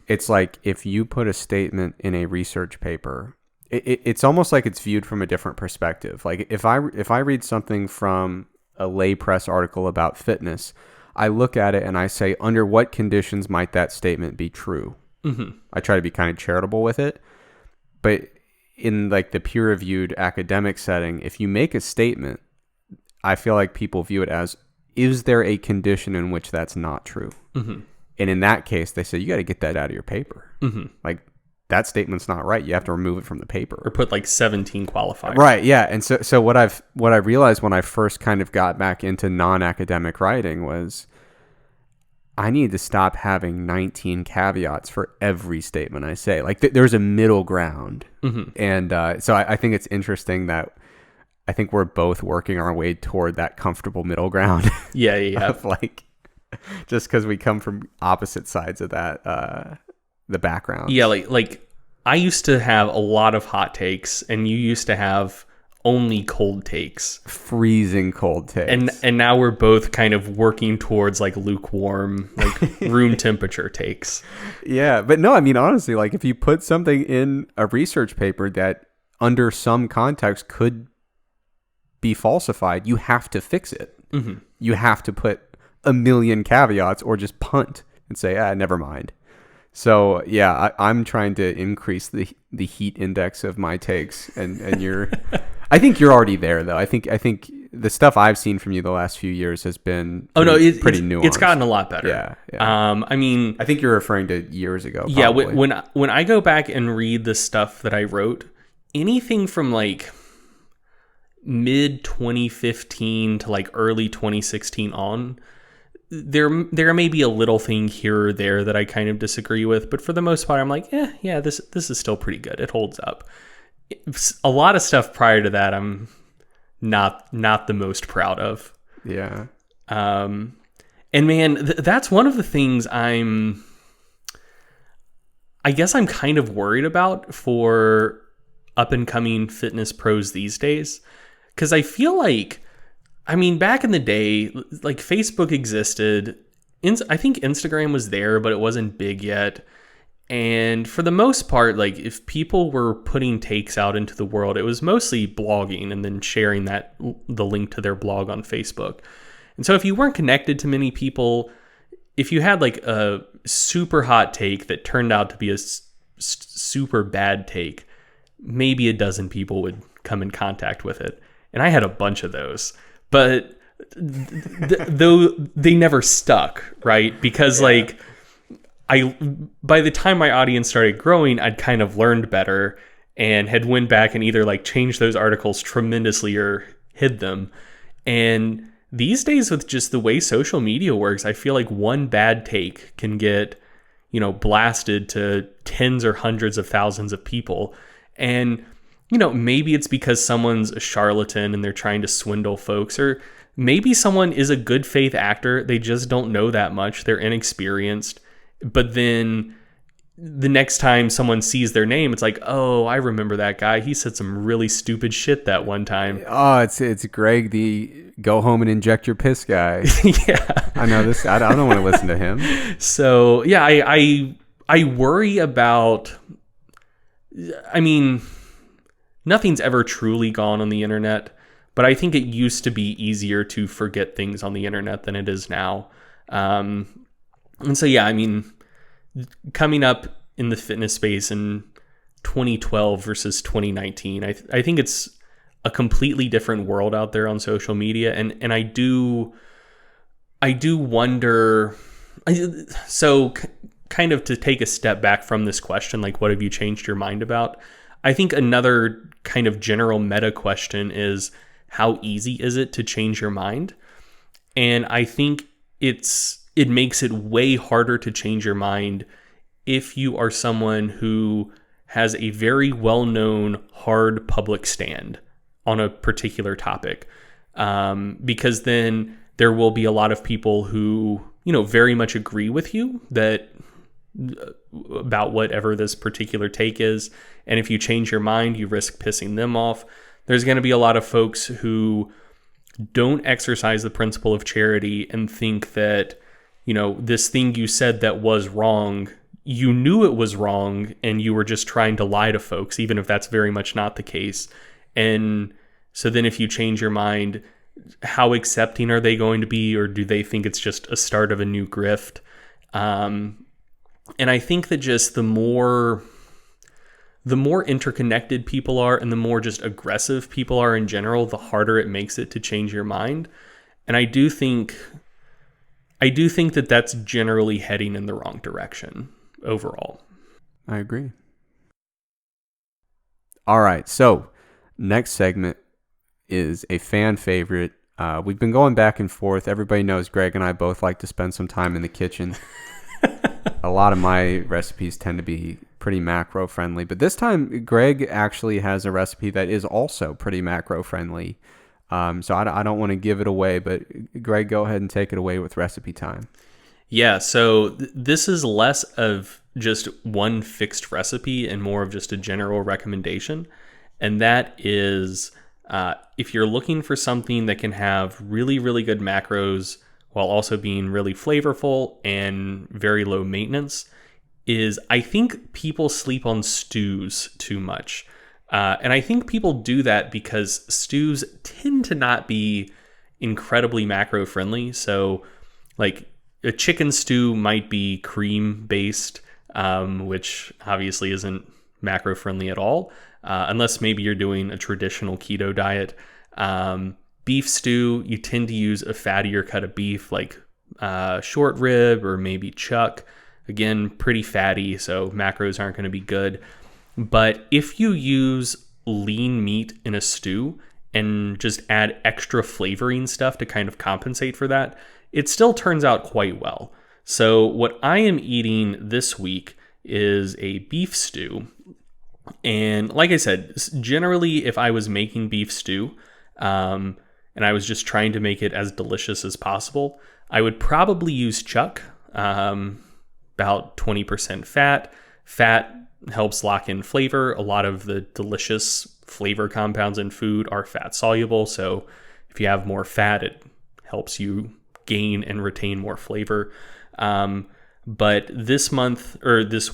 It's like if you put a statement in a research paper, it's almost like it's viewed from a different perspective. Like if I read something from a lay press article about fitness, I look at it and I say, under what conditions might that statement be true? I try to be kind of charitable with it. But in like the peer-reviewed academic setting, if you make a statement, I feel like people view it as, is there a condition in which that's not true? And in that case, they say, you got to get that out of your paper. Like, that statement's not right. You have to remove it from the paper. Or put like 17 qualifiers. Right, yeah. And so what I realized when I first kind of got back into non-academic writing was I need to stop having 19 caveats for every statement I say. Like there's a middle ground. And so I think it's interesting that I think we're both working our way toward that comfortable middle ground. Yeah. Of like, just because we come from opposite sides of that, the background. Yeah, like I used to have a lot of hot takes, and you used to have only cold takes. Freezing cold takes. And now we're both kind of working towards like lukewarm, like room temperature takes. Yeah, but no, I mean, honestly, like if you put something in a research paper that under some context could be falsified, you have to fix it. Mm-hmm. You have to put a million caveats or just punt and say, never mind. So yeah, I'm trying to increase the heat index of my takes, and you're, I think you're already there though. I think the stuff I've seen from you the last few years has been pretty nuanced. It's gotten a lot better. Yeah. I mean, I think you're referring to years ago. Probably. Yeah. When I go back and read the stuff that I wrote, anything from like mid 2015 to like early 2016 on, there may be a little thing here or there that I kind of disagree with, but for the most part, I'm like, yeah, this is still pretty good. It holds up. A lot of stuff prior to that, I'm not the most proud of. Yeah. And man, that's one of the things I guess I'm kind of worried about for up and coming fitness pros these days, because I feel like, I mean, back in the day, like Facebook existed. I think Instagram was there, but it wasn't big yet. And for the most part, like if people were putting takes out into the world, it was mostly blogging and then sharing the link to their blog on Facebook. And so if you weren't connected to many people, if you had like a super hot take that turned out to be a super bad take, maybe a dozen people would come in contact with it. And I had a bunch of those. But though they never stuck, right? Because like by the time my audience started growing, I'd kind of learned better and had went back and either like changed those articles tremendously or hid them. And these days with just the way social media works, I feel like one bad take can get, blasted to tens or hundreds of thousands of people. And maybe it's because someone's a charlatan and they're trying to swindle folks, or maybe someone is a good faith actor. They just don't know that much. They're inexperienced. But then the next time someone sees their name, it's like, oh, I remember that guy. He said some really stupid shit that one time. Oh, it's Greg, the go home and inject your piss guy. Yeah. I know this. I don't want to listen to him. So yeah, I worry about, I mean, nothing's ever truly gone on the internet, but I think it used to be easier to forget things on the internet than it is now. And so, yeah, I mean, coming up in the fitness space in 2012 versus 2019, I think it's a completely different world out there on social media. And I do wonder, so kind of to take a step back from this question, like, what have you changed your mind about? I think another kind of general meta question is, how easy is it to change your mind? And I think it makes it way harder to change your mind if you are someone who has a very well-known hard public stand on a particular topic. Because then there will be a lot of people who, very much agree with you about whatever this particular take is. And if you change your mind, you risk pissing them off. There's going to be a lot of folks who don't exercise the principle of charity and think that, this thing you said that was wrong, you knew it was wrong and you were just trying to lie to folks, even if that's very much not the case. And so then if you change your mind, how accepting are they going to be? Or do they think it's just a start of a new grift? And I think that just the more interconnected people are and the more just aggressive people are in general, the harder it makes it to change your mind. And I do think that that's generally heading in the wrong direction overall. I agree. All right. So next segment is a fan favorite. We've been going back and forth. Everybody knows Greg and I both like to spend some time in the kitchen. A lot of my recipes tend to be pretty macro friendly, but this time Greg actually has a recipe that is also pretty macro friendly. So I don't want to give it away, but Greg, go ahead and take it away with recipe time. Yeah, so this is less of just one fixed recipe and more of just a general recommendation. And that is If you're looking for something that can have really, really good macros while also being really flavorful and very low maintenance, I think people sleep on stews too much. And I think people do that because stews tend to not be incredibly macro friendly. So like a chicken stew might be cream based, which obviously isn't macro friendly at all, unless maybe you're doing a traditional keto diet. Beef stew, you tend to use a fattier cut of beef like short rib or maybe chuck. Again, pretty fatty, so macros aren't going to be good. But if you use lean meat in a stew and just add extra flavoring stuff to kind of compensate for that, it still turns out quite well. So what I am eating this week is a beef stew. And like I said, generally if I was making beef stew and I was just trying to make it as delicious as possible, I would probably use chuck, about 20% fat. Fat helps lock in flavor. A lot of the delicious flavor compounds in food are fat soluble. So if you have more fat, it helps you gain and retain more flavor. But this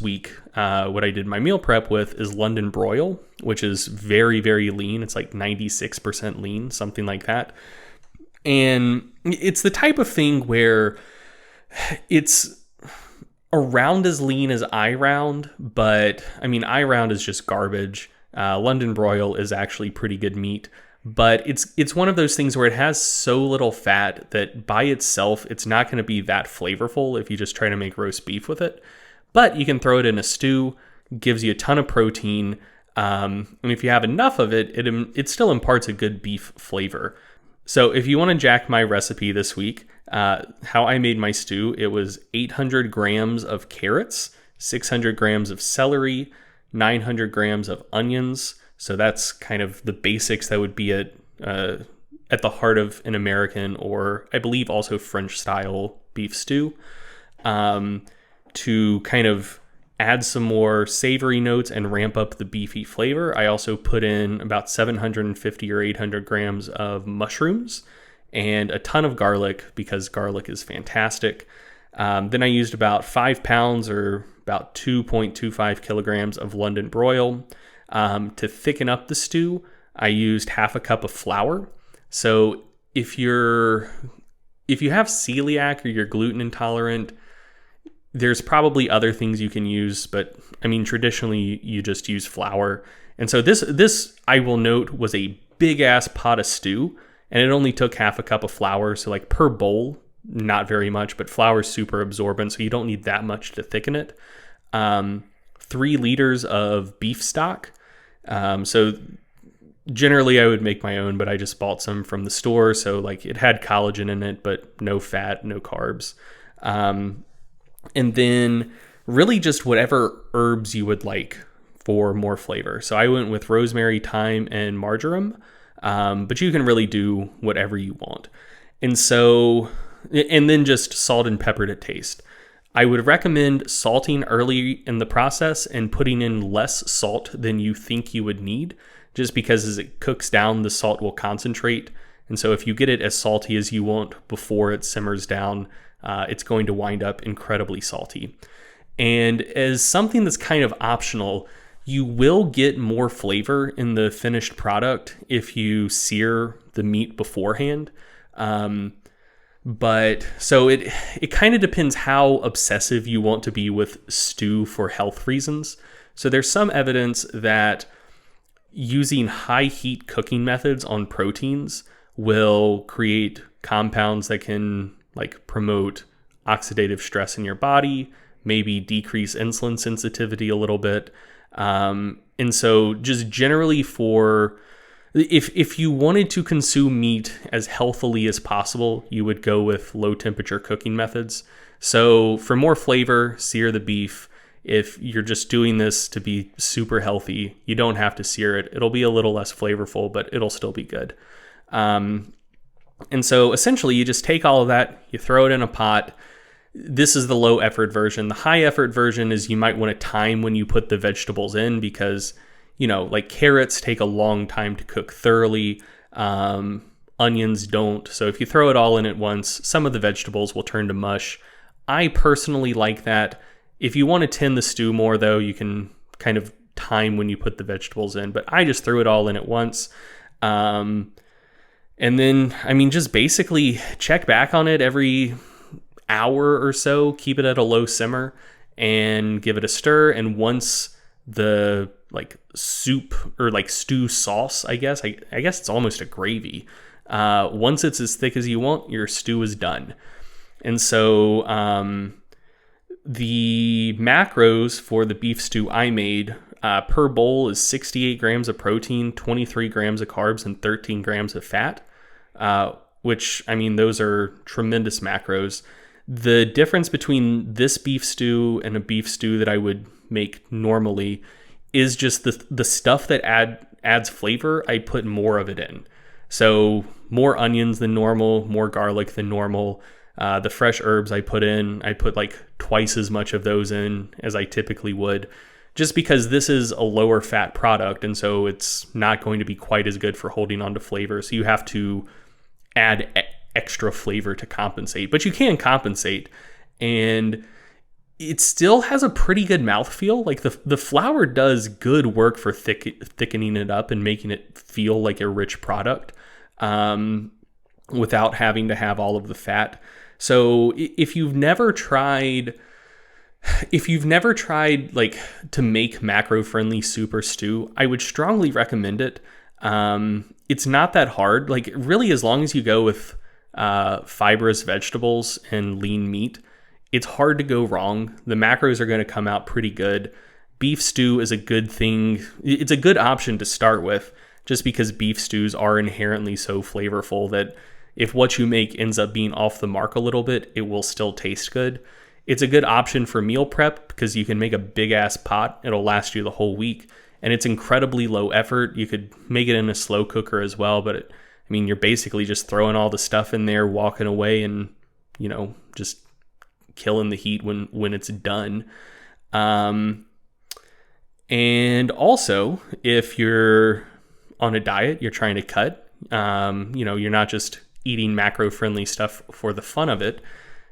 week, what I did my meal prep with is London broil, which is very, very lean. It's like 96% lean, something like that. And it's the type of thing where it's around as lean as iRound, but I mean, iRound is just garbage. London broil is actually pretty good meat, but it's one of those things where it has so little fat that by itself, it's not going to be that flavorful if you just try to make roast beef with it. But you can throw it in a stew, gives you a ton of protein, and if you have enough of it, it still imparts a good beef flavor. So if you want to jack my recipe this week, how I made my stew, it was 800 grams of carrots, 600 grams of celery, 900 grams of onions. So that's kind of the basics that would be at the heart of an American or I believe also French style beef stew. To kind of add some more savory notes and ramp up the beefy flavor, I also put in about 750 or 800 grams of mushrooms and a ton of garlic because garlic is fantastic. Then I used about 5 pounds or about 2.25 kilograms of London broil. To thicken up the stew, I used half a cup of flour. So if you have celiac or you're gluten intolerant, there's probably other things you can use, but I mean, traditionally you just use flour. And so this I will note was a big ass pot of stew, and it only took half a cup of flour. So like per bowl, not very much, but flour is super absorbent, so you don't need that much to thicken it. 3 liters of beef stock. So generally I would make my own, but I just bought some from the store. So like it had collagen in it, but no fat, no carbs. And then really just whatever herbs you would like for more flavor. So I went with rosemary, thyme, and marjoram, but you can really do whatever you want. And then just salt and pepper to taste. I would recommend salting early in the process and putting in less salt than you think you would need, just because as it cooks down, the salt will concentrate. And so if you get it as salty as you want before it simmers down, it's going to wind up incredibly salty. And as something that's kind of optional, you will get more flavor in the finished product if you sear the meat beforehand. But so it kind of depends how obsessive you want to be with stew for health reasons. So there's some evidence that using high heat cooking methods on proteins will create compounds that can like promote oxidative stress in your body, maybe decrease insulin sensitivity a little bit. And so just generally if you wanted to consume meat as healthily as possible, you would go with low temperature cooking methods. So for more flavor, sear the beef. If you're just doing this to be super healthy, you don't have to sear it. It'll be a little less flavorful, but it'll still be good. And so essentially you just take all of that, you throw it in a pot. This is the low effort version. The high effort version is you might want to time when you put the vegetables in, because like carrots take a long time to cook thoroughly. Onions don't. So if you throw it all in at once, some of the vegetables will turn to mush. I personally like that. If you want to tin the stew more, though, you can kind of time when you put the vegetables in. But I just threw it all in at once. And then, just basically check back on it every hour or so. Keep it at a low simmer and give it a stir. And once the soup or stew sauce, I guess it's almost a gravy. Once it's as thick as you want, your stew is done. And so the macros for the beef stew I made per bowl is 68 grams of protein, 23 grams of carbs, and 13 grams of fat, which, those are tremendous macros. The difference between this beef stew and a beef stew that I would make normally is just the stuff that adds flavor. I put more of it in. So more onions than normal, more garlic than normal. The fresh herbs I put twice as much of those in as I typically would, just because this is a lower fat product, and so it's not going to be quite as good for holding on to flavor. So you have to add extra flavor to compensate, but you can compensate, and it still has a pretty good mouthfeel. Like the flour does good work for thickening it up and making it feel like a rich product, without having to have all of the fat. So if you've never tried to make macro-friendly soup or stew, I would strongly recommend it. It's not that hard. Really, as long as you go with fibrous vegetables and lean meat, it's hard to go wrong. The macros are going to come out pretty good. Beef stew is a good thing. It's a good option to start with, just because beef stews are inherently so flavorful that if what you make ends up being off the mark a little bit, it will still taste good. It's a good option for meal prep because you can make a big ass pot. It'll last you the whole week, and it's incredibly low effort. You could make it in a slow cooker as well, but you're basically just throwing all the stuff in there, walking away, and just killing the heat when it's done. And also, if you're on a diet, you're trying to cut, you're not just eating macro-friendly stuff for the fun of it.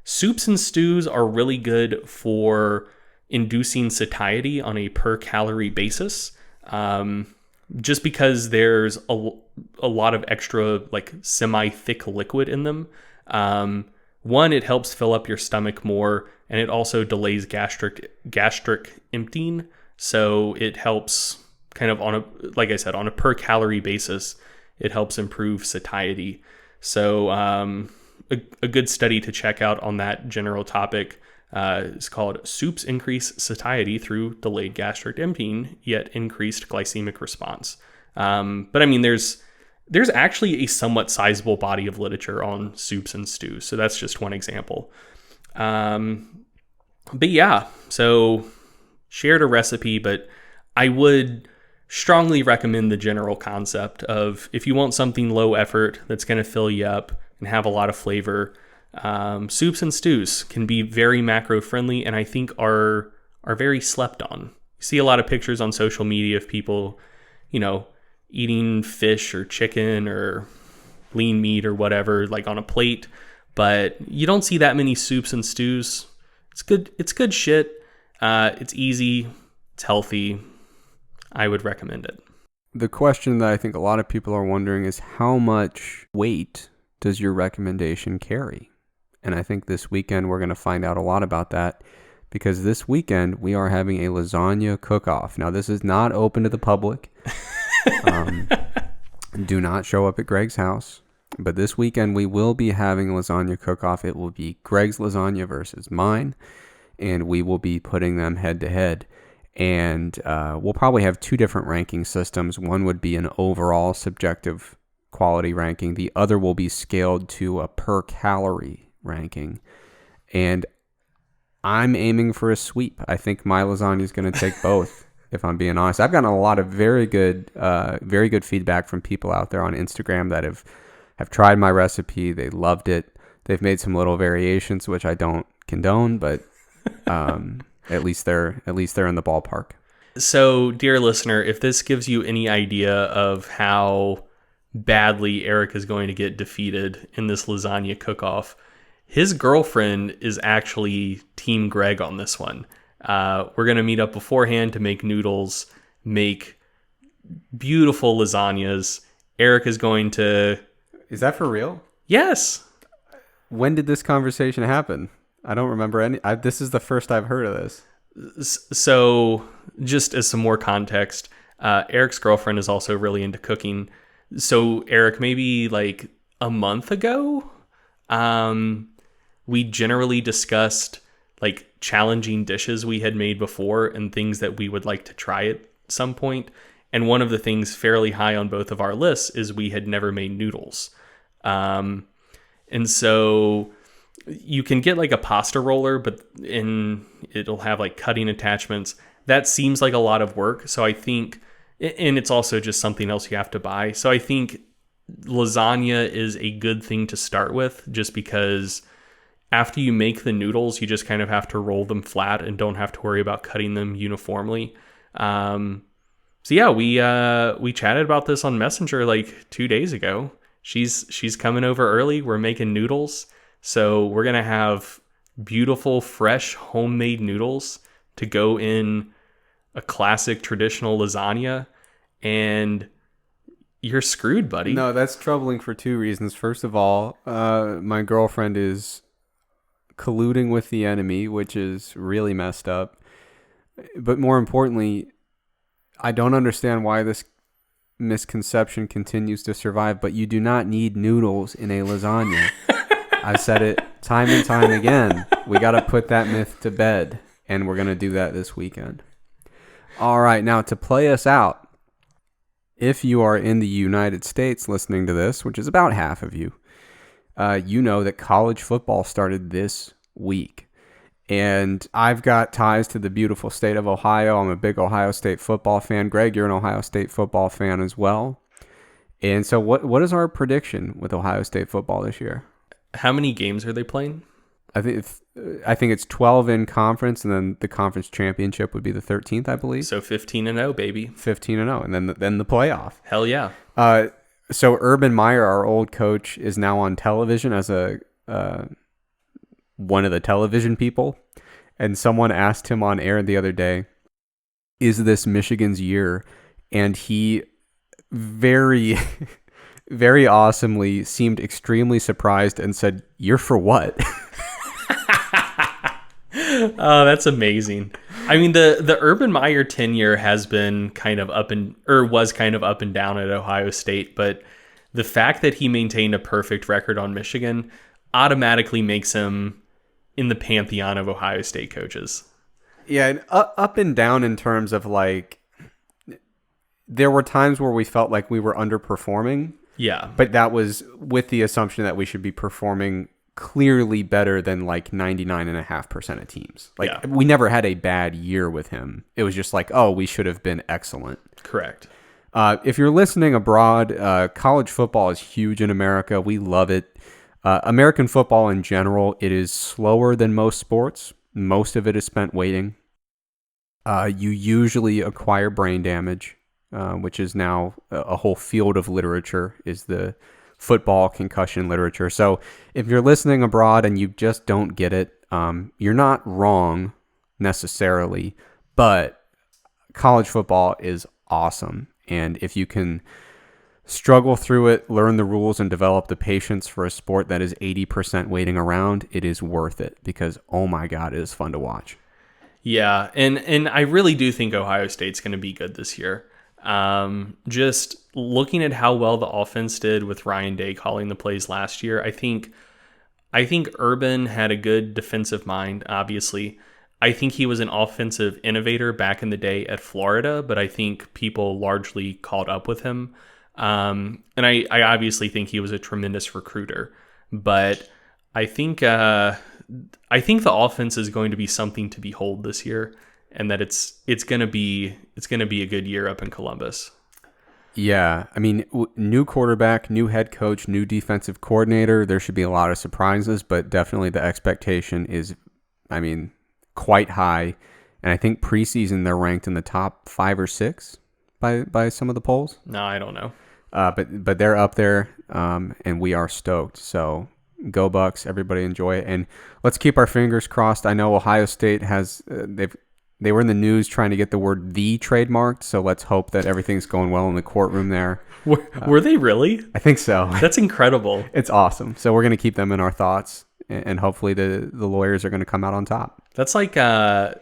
Soups and stews are really good for inducing satiety on a per calorie basis, just because there's a lot of extra semi-thick liquid in them. One, it helps fill up your stomach more, and it also delays gastric emptying. So it helps kind of on a per calorie basis, it helps improve satiety. So a good study to check out on that general topic is called Soups Increase Satiety Through Delayed Gastric Emptying, Yet Increased Glycemic Response. But there's actually a somewhat sizable body of literature on soups and stews. So that's just one example. But yeah, so shared a recipe, but I would strongly recommend the general concept of, if you want something low effort that's going to fill you up and have a lot of flavor, soups and stews can be very macro friendly, and I think are very slept on. You see a lot of pictures on social media of people, eating fish or chicken or lean meat or whatever, on a plate, but you don't see that many soups and stews. It's good shit. It's easy. It's healthy. I would recommend it. The question that I think a lot of people are wondering is, how much weight does your recommendation carry? And I think this weekend we're going to find out a lot about that, because this weekend we are having a lasagna cook-off. Now, this is not open to the public. Do not show up at Greg's house. But this weekend we will be having a lasagna cook-off. It will be Greg's lasagna versus mine, and we will be putting them head to head. And we'll probably have two different ranking systems. One would be an overall subjective quality ranking. The other will be scaled to a per calorie ranking. And I'm aiming for a sweep. I think my lasagna is going to take both, if I'm being honest. I've gotten a lot of very good feedback from people out there on Instagram that have tried my recipe. They loved it. They've made some little variations, which I don't condone, but at least they're in the ballpark. So, dear listener, if this gives you any idea of how badly Eric is going to get defeated in this lasagna cook-off, his girlfriend is actually Team Greg on this one. We're going to meet up beforehand to make noodles, make beautiful lasagnas. Eric is going to... Is that for real? Yes. When did this conversation happen? I don't remember any. This is the first I've heard of this. So, just as some more context, Eric's girlfriend is also really into cooking. So, Eric, maybe like a month ago, we generally discussed like challenging dishes we had made before and things that we would like to try at some point. And one of the things fairly high on both of our lists is we had never made noodles. And so you can get like a pasta roller, but it'll have like cutting attachments. That seems like a lot of work. So I think, and it's also just something else you have to buy. So I think lasagna is a good thing to start with, just because after you make the noodles, you just kind of have to roll them flat and don't have to worry about cutting them uniformly. So yeah, we chatted about this on Messenger like 2 days ago. She's coming over early. We're making noodles. So we're going to have beautiful, fresh, homemade noodles to go in a classic traditional lasagna. And you're screwed, buddy. No, that's troubling for two reasons. First of all, my girlfriend is colluding with the enemy, which is really messed up. But more importantly, I don't understand why this misconception continues to survive, but you do not need noodles in a lasagna. I've said it time and time again. We got to put that myth to bed, and we're going to do that this weekend. All right, now to play us out, if you are in the United States listening to this, which is about half of you, you know that college football started this week. And I've got ties to the beautiful state of Ohio. I'm a big Ohio State football fan. Greg, you're an Ohio State football fan as well. And so what is our prediction with Ohio State football this year? How many games are they playing? I think it's 12 in conference, and then the conference championship would be the 13th, I believe. So 15-0, baby. 15-0, and then the playoff. Hell yeah. So Urban Meyer, our old coach, is now on television as one of the television people, and someone asked him on air the other day, is this Michigan's year? And he very very awesomely seemed extremely surprised and said, "Year for what?" Oh, that's amazing. I mean, the Urban Meyer tenure has been kind of was kind of up and down at Ohio State, but the fact that he maintained a perfect record on Michigan automatically makes him in the pantheon of Ohio State coaches. Yeah, and up and down in terms of like, there were times where we felt like we were underperforming. Yeah. But that was with the assumption that we should be performing clearly better than like 99.5% of teams. Like, yeah. We never had a bad year with him. It was just like, oh, we should have been excellent. Correct. If you're listening abroad, college football is huge in America. We love it. American football in general, it is slower than most sports. Most of it is spent waiting. You usually acquire brain damage, which is now a whole field of literature, is the football concussion literature. So if you're listening abroad and you just don't get it, you're not wrong necessarily, but college football is awesome. And if you can struggle through it, learn the rules, and develop the patience for a sport that is 80% waiting around, it is worth it, because, oh my God, it is fun to watch. Yeah, and I really do think Ohio State's going to be good this year. Just looking at how well the offense did with Ryan Day calling the plays last year, I think Urban had a good defensive mind, obviously. I think he was an offensive innovator back in the day at Florida, but I think people largely caught up with him. And I obviously think he was a tremendous recruiter, but I think the offense is going to be something to behold this year, and that it's going to be a good year up in Columbus. Yeah, I mean, new quarterback, new head coach, new defensive coordinator. There should be a lot of surprises, but definitely the expectation is, I mean, quite high. And I think preseason they're ranked in the top 5 or 6 by some of the polls. No, I don't know. But they're up there, and we are stoked. So go Bucks! Everybody enjoy it, and let's keep our fingers crossed. I know Ohio State has they were in the news trying to get the word "the" trademarked. So let's hope that everything's going well in the courtroom there. Were they really? I think so. That's incredible. It's awesome. So we're gonna keep them in our thoughts, and hopefully the lawyers are gonna come out on top. That's like that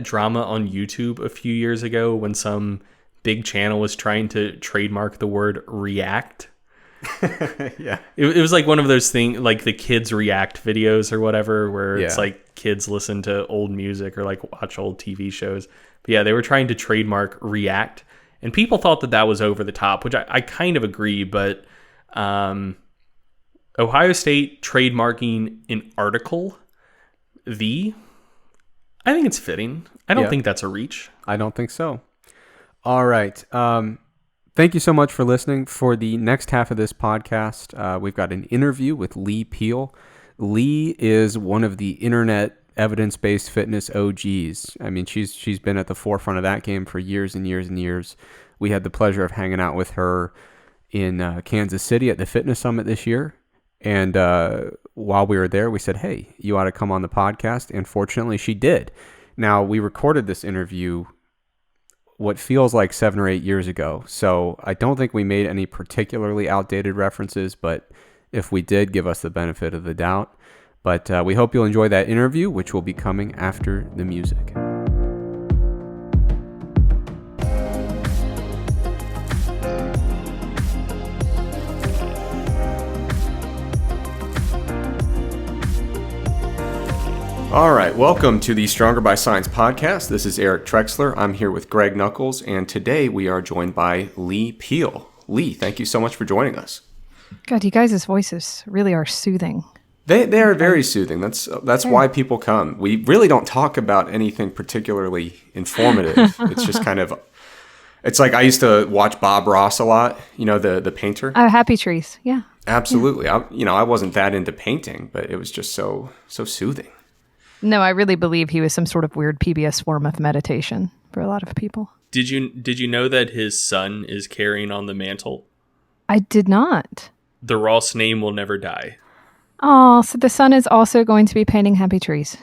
drama on YouTube a few years ago when some big channel was trying to trademark the word react. Yeah. It was like one of those things, like the kids react videos or whatever, where it's Yeah. like kids listen to old music or like watch old TV shows. But yeah, they were trying to trademark react, and people thought that was over the top, which I kind of agree. But Ohio State trademarking an article, I think it's fitting. I don't think that's a reach. I don't think so. All right. Thank you so much for listening. For the next half of this podcast, we've got an interview with Leigh Peele. Leigh is one of the internet evidence-based fitness OGs. I mean, she's been at the forefront of that game for years and years and years. We had the pleasure of hanging out with her in Kansas City at the Fitness Summit this year. And while we were there, we said, hey, you ought to come on the podcast. And fortunately, she did. Now, we recorded this interview what feels like 7 or 8 years ago. So I don't think we made any particularly outdated references, but if we did, give us the benefit of the doubt. But we hope you'll enjoy that interview, which will be coming after the music. All right, welcome to the Stronger by Science podcast. This is Eric Trexler. I'm here with Greg Knuckles, and today we are joined by Leigh Peele. Leigh, thank you so much for joining us. God, you guys' voices really are soothing. They are very soothing. That's why people come. We really don't talk about anything particularly informative. It's just kind of, it's like I used to watch Bob Ross a lot, you know, the painter. Oh, Happy Trees, yeah. Absolutely. Yeah. I wasn't that into painting, but it was just so soothing. No, I really believe he was some sort of weird PBS form of meditation for a lot of people. Did you know that his son is carrying on the mantle? I did not. The Ross name will never die. Oh, so the son is also going to be painting Happy Trees.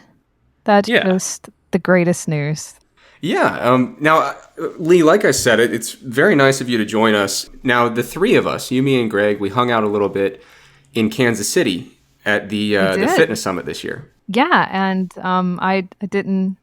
That's just the greatest news. Yeah. Now, Leigh, like I said, it's very nice of you to join us. Now, the three of us, you, me, and Greg, we hung out a little bit in Kansas City at the Fitness Summit this year. Yeah, and I didn't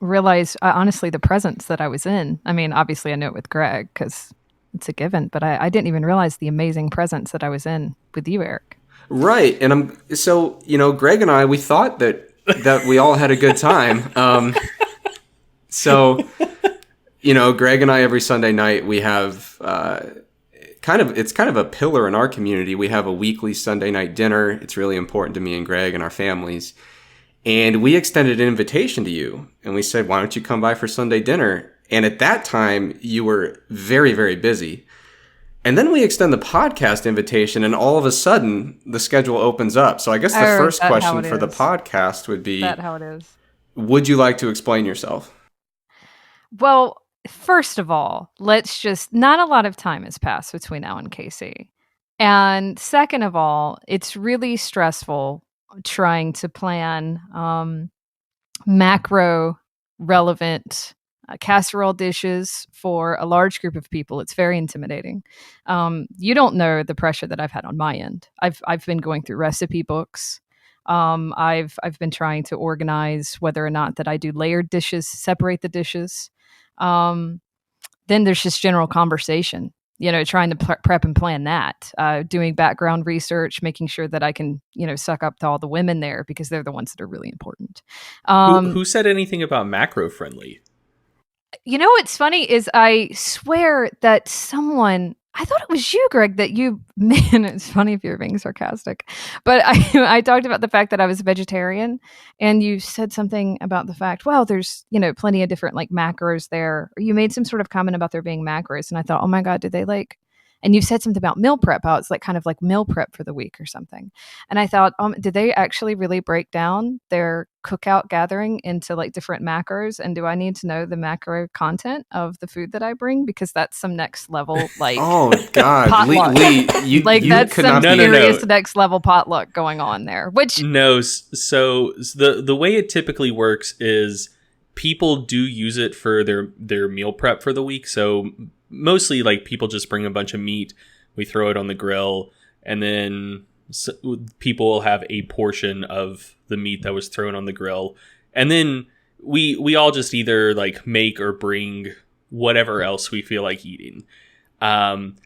realize, honestly, the presence that I was in. I mean, obviously I knew it with Greg because it's a given, but I didn't even realize the amazing presence that I was in with you, Eric. Right, and Greg and I, we thought that we all had a good time. Greg and I, every Sunday night, we have it's kind of a pillar in our community. We have a weekly Sunday night dinner. It's really important to me and Greg and our families. And we extended an invitation to you, and we said, why don't you come by for Sunday dinner? And at that time, you were very, very busy. And then we extend the podcast invitation, and all of a sudden, the schedule opens up. So I guess the first question for the podcast would be, That's how it is. Would you like to explain yourself? Well, first of all, not a lot of time has passed between now and KC. And second of all, it's really stressful trying to plan macro relevant casserole dishes for a large group of people. It's very intimidating. You don't know the pressure that I've had on my end. I've been going through recipe books. I've been trying to organize whether or not that I do layered dishes, separate the dishes. Then there's just general conversation, trying to prep and plan that, doing background research, making sure that I can, suck up to all the women there because they're the ones that are really important. Who said anything about macro friendly? What's funny is I swear that I thought it was you, Greg, man, it's funny if you're being sarcastic, but I talked about the fact that I was a vegetarian, and you said something about the fact, well, there's, plenty of different like macros there. Or you made some sort of comment about there being macros, and I thought, oh my God, did they like And you said something about meal prep. How it's like kind of like meal prep for the week or something. And I thought, did they actually really break down their cookout gathering into like different macros? And do I need to know the macro content of the food that I bring? Because that's some next level, like, Oh God, potluck. Lee, you Like, you that's could some not be. serious next level potluck going on there. Which No, so the way it typically works is people do use it for their meal prep for the week. So mostly like people just bring a bunch of meat, we throw it on the grill, and then people will have a portion of the meat that was thrown on the grill, and then we all just either like make or bring whatever else we feel like eating.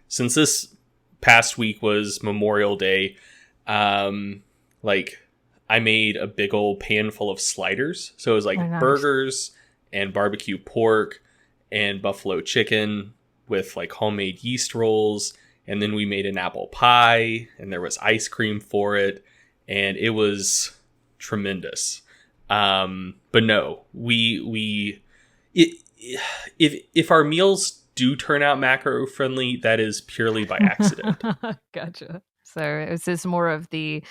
Since this past week was Memorial Day, like I made a big old pan full of sliders. So it was like nice. burgers and barbecue pork and buffalo chicken with like homemade yeast rolls. And then we made an apple pie and there was ice cream for it. And it was tremendous. But no, if our meals do turn out macro friendly, that is purely by accident. Gotcha. So is this more of the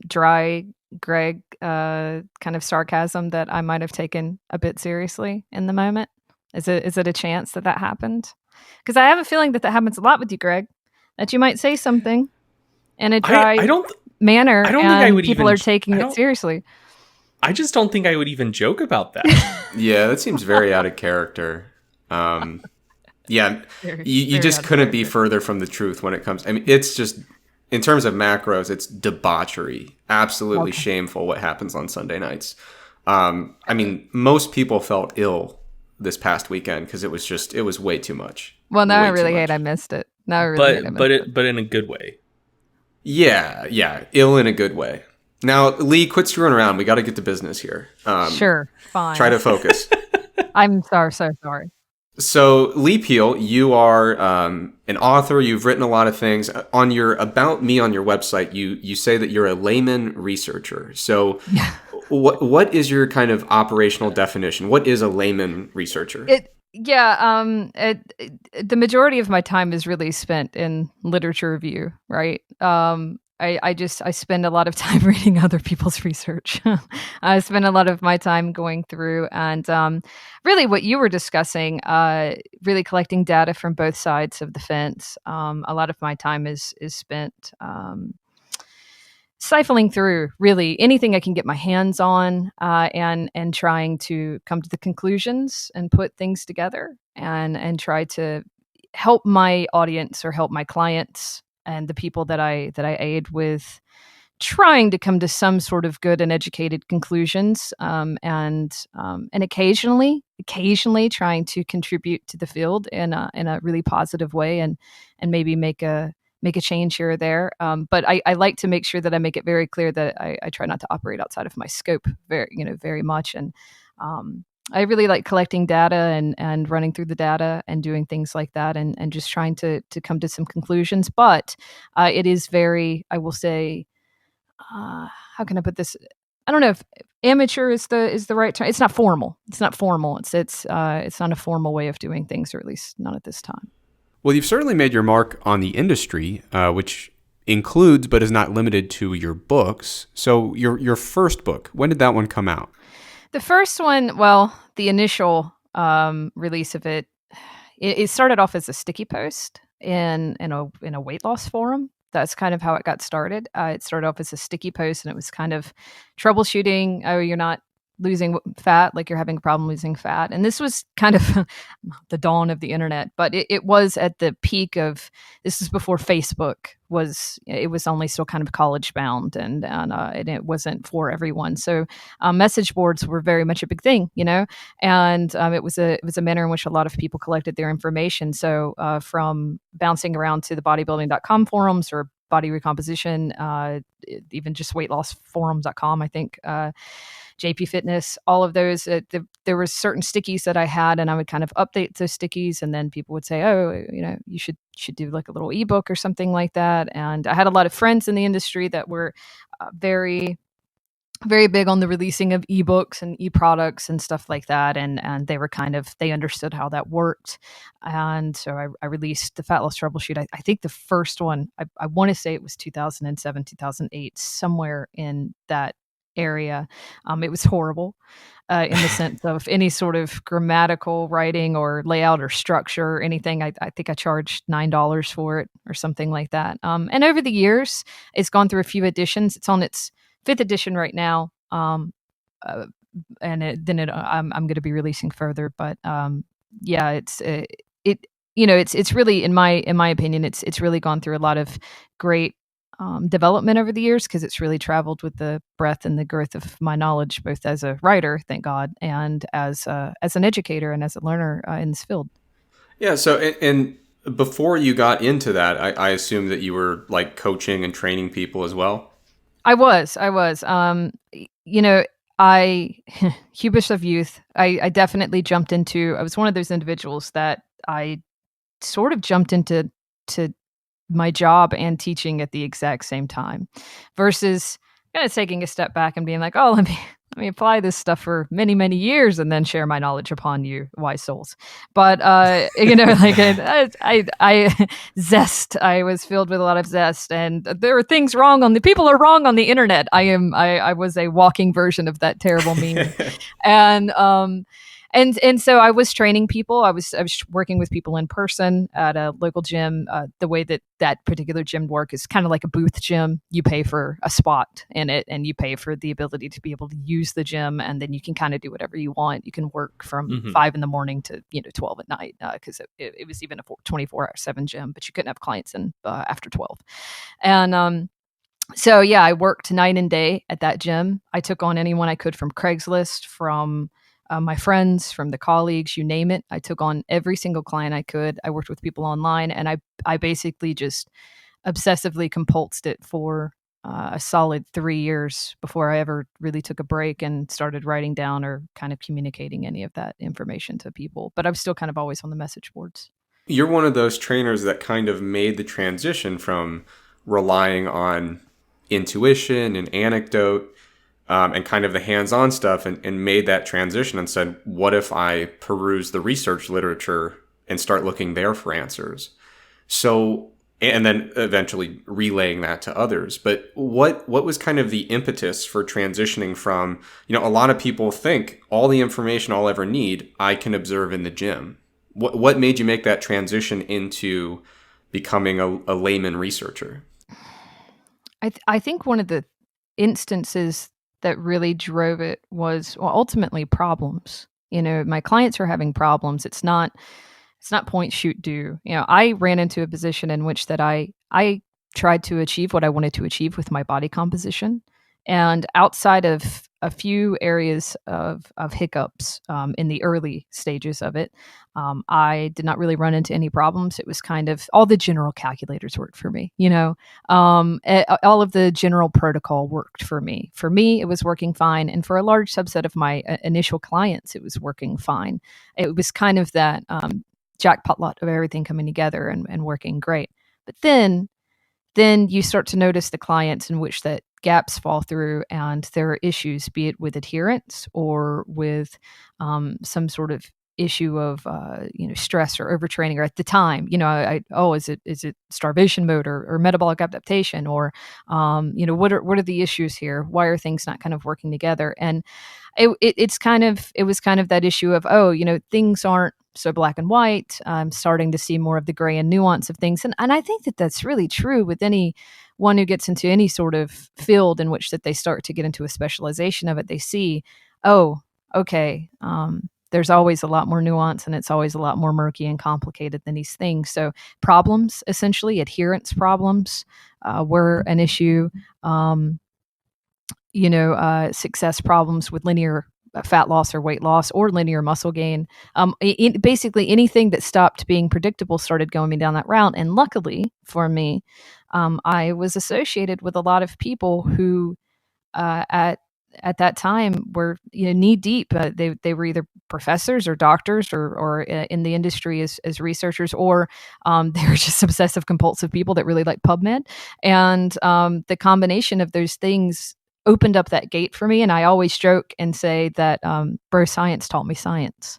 dry Greg kind of sarcasm that I might have taken a bit seriously in the moment? Is it a chance that happened? Because I have a feeling that happens a lot with you, Greg. That you might say something in a dry manner, I don't and think I would people are taking it seriously. I just don't think I would even joke about that. Yeah, that seems very out of character. Yeah, you just couldn't be further from the truth when it comes. I mean, it's just, in terms of macros, it's debauchery. Absolutely shameful what happens on Sunday nights. I mean, most people felt ill this past weekend because it was way too much. Well, now I really hate I missed it. Now I really hate I missed it. But in a good way. Yeah, ill in a good way. Now, Lee, quit screwing around. We got to get to business here. Sure, fine. Try to focus. I'm so sorry. So, Leigh Peele, you are an author. You've written a lot of things. On your About Me on your website, you say that you're a layman researcher. So, what is your kind of operational definition? What is a layman researcher? The majority of my time is really spent in literature review, right? I spend a lot of time reading other people's research. I spend a lot of my time going through and really what you were discussing, really collecting data from both sides of the fence. A lot of my time is spent siphoning through really anything I can get my hands on, and trying to come to the conclusions and put things together and try to help my audience or help my clients and the people that I aid with trying to come to some sort of good and educated conclusions, and occasionally trying to contribute to the field in a really positive way and maybe make a change here or there. But I like to make sure that I make it very clear that I try not to operate outside of my scope very much. And I really like collecting data and running through the data and doing things like that and just trying to come to some conclusions. But it is very, I will say, how can I put this? I don't know if amateur is the right term. It's not formal. It's not not a formal way of doing things, or at least not at this time. Well, you've certainly made your mark on the industry, which includes but is not limited to your books. So your first book, when did that one come out? The first one, well, the initial release of it started off as a sticky post in a weight loss forum. That's kind of how it got started. It started off as a sticky post, and it was kind of troubleshooting. Oh, you're not losing fat, like you're having a problem losing fat. And this was kind of the dawn of the internet, but it was at the peak of, this is before Facebook it was only still kind of college bound and it wasn't for everyone. So message boards were very much a big thing, and it was a manner in which a lot of people collected their information. So from bouncing around to the bodybuilding.com forums or body recomposition, even just weightlossforums.com, I think, JP Fitness, all of those. There were certain stickies that I had, and I would kind of update those stickies, and then people would say, "Oh, you should do like a little ebook or something like that." And I had a lot of friends in the industry that were very very big on the releasing of ebooks and e-products and stuff like that, and they were they understood how that worked, and so I released the Fat Loss Troubleshoot. I think the first one, I want to say it was 2007, 2008, somewhere in that area. It was horrible, in the sense of any sort of grammatical writing or layout or structure or anything. I think I charged $9 for it or something like that. And over the years, it's gone through a few editions. It's on its fifth edition right now. Uh, and I'm going to be releasing further, but yeah, it it's really, in my opinion, it's really gone through a lot of great development over the years, because it's really traveled with the breadth and the girth of my knowledge, both as a writer, thank God, and as an educator and as a learner in this field. Yeah. So, and before you got into that, I assume that you were like coaching and training people as well. I was. You know, I hubris of youth. I definitely jumped into. I was one of those individuals that I sort of jumped into to my job and teaching at the exact same time, versus kind of taking a step back and being like, oh, let me apply this stuff for many, many years and then share my knowledge upon you, wise souls. But like I zest. I was filled with a lot of zest, and there are things wrong on the people are wrong on the internet. I was a walking version of that terrible meme, and and so I was training people. I was working with people in person at a local gym. The way that particular gym work is kind of like a booth gym. You pay for a spot in it, and you pay for the ability to be able to use the gym, and then you can kind of do whatever you want. You can work from 5 in the morning to 12 at night, because it was even a 24/7 gym, but you couldn't have clients in after 12. And so yeah, I worked night and day at that gym. I took on anyone I could from Craigslist, from my friends, from the colleagues, you name it. I took on every single client I could. I worked with people online, and I basically just obsessively compulsed it for a solid 3 years before I ever really took a break and started writing down or kind of communicating any of that information to people. But I'm still kind of always on the message boards. You're one of those trainers that kind of made the transition from relying on intuition and anecdote, and kind of the hands-on stuff, and made that transition and said, what if I peruse the research literature and start looking there for answers? So, and then eventually relaying that to others. But what was kind of the impetus for transitioning from, a lot of people think all the information I'll ever need, I can observe in the gym. What made you make that transition into becoming a layman researcher? I think one of the instances that really drove it was, well, ultimately problems. My clients are having problems. It's not point, shoot, do. I ran into a position in which that I tried to achieve what I wanted to achieve with my body composition, and outside of a few areas of hiccups in the early stages of it, I did not really run into any problems. It was kind of all the general calculators worked for me. All of the general protocol worked for me. For me, it was working fine, and for a large subset of my initial clients, it was working fine. It was kind of that jackpot lot of everything coming together and working great. But then you start to notice the clients in which that gaps fall through, and there are issues, be it with adherence or with some sort of issue of stress or overtraining, or at the time, is it starvation mode or metabolic adaptation, or what are the issues here? Why are things not kind of working together? And it was kind of that issue of, things aren't so black and white. I'm starting to see more of the gray and nuance of things, and I think that that's really true with anyone who gets into any sort of field in which that they start to get into a specialization of it. They see, oh, okay, there's always a lot more nuance, and it's always a lot more murky and complicated than these things. So problems, essentially adherence problems, were an issue. Success problems with linear fat loss or weight loss or linear muscle gain. Basically, anything that stopped being predictable started going me down that route. And luckily for me, I was associated with a lot of people who, at that time, were knee deep. They were either professors or doctors or in the industry as researchers, or they were just obsessive compulsive people that really like PubMed. And the combination of those things opened up that gate for me. And I always joke and say that bro science taught me science,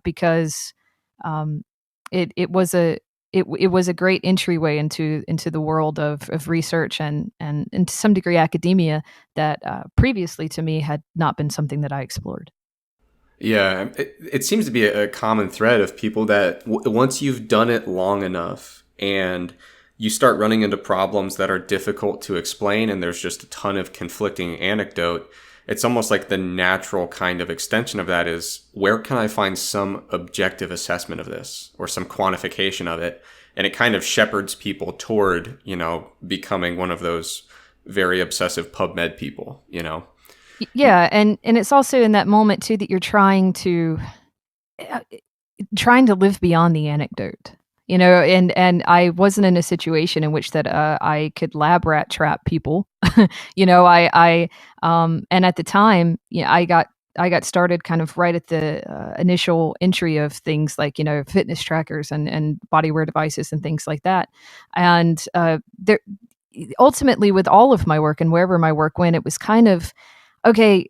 because it was a great entryway into the world of research and to some degree academia that previously to me had not been something that I explored. Yeah, it seems to be a common thread of people that once you've done it long enough and you start running into problems that are difficult to explain and there's just a ton of conflicting anecdote, it's almost like the natural kind of extension of that is, where can I find some objective assessment of this or some quantification of it? And it kind of shepherds people toward, becoming one of those very obsessive PubMed people, Yeah, and it's also in that moment too that you're uh, trying to live beyond the anecdote. And I wasn't in a situation in which that I could lab rat trap people. And at the time, I got started kind of right at the initial entry of things like, fitness trackers and body wear devices and things like that. And there, ultimately, with all of my work and wherever my work went, it was kind of, okay,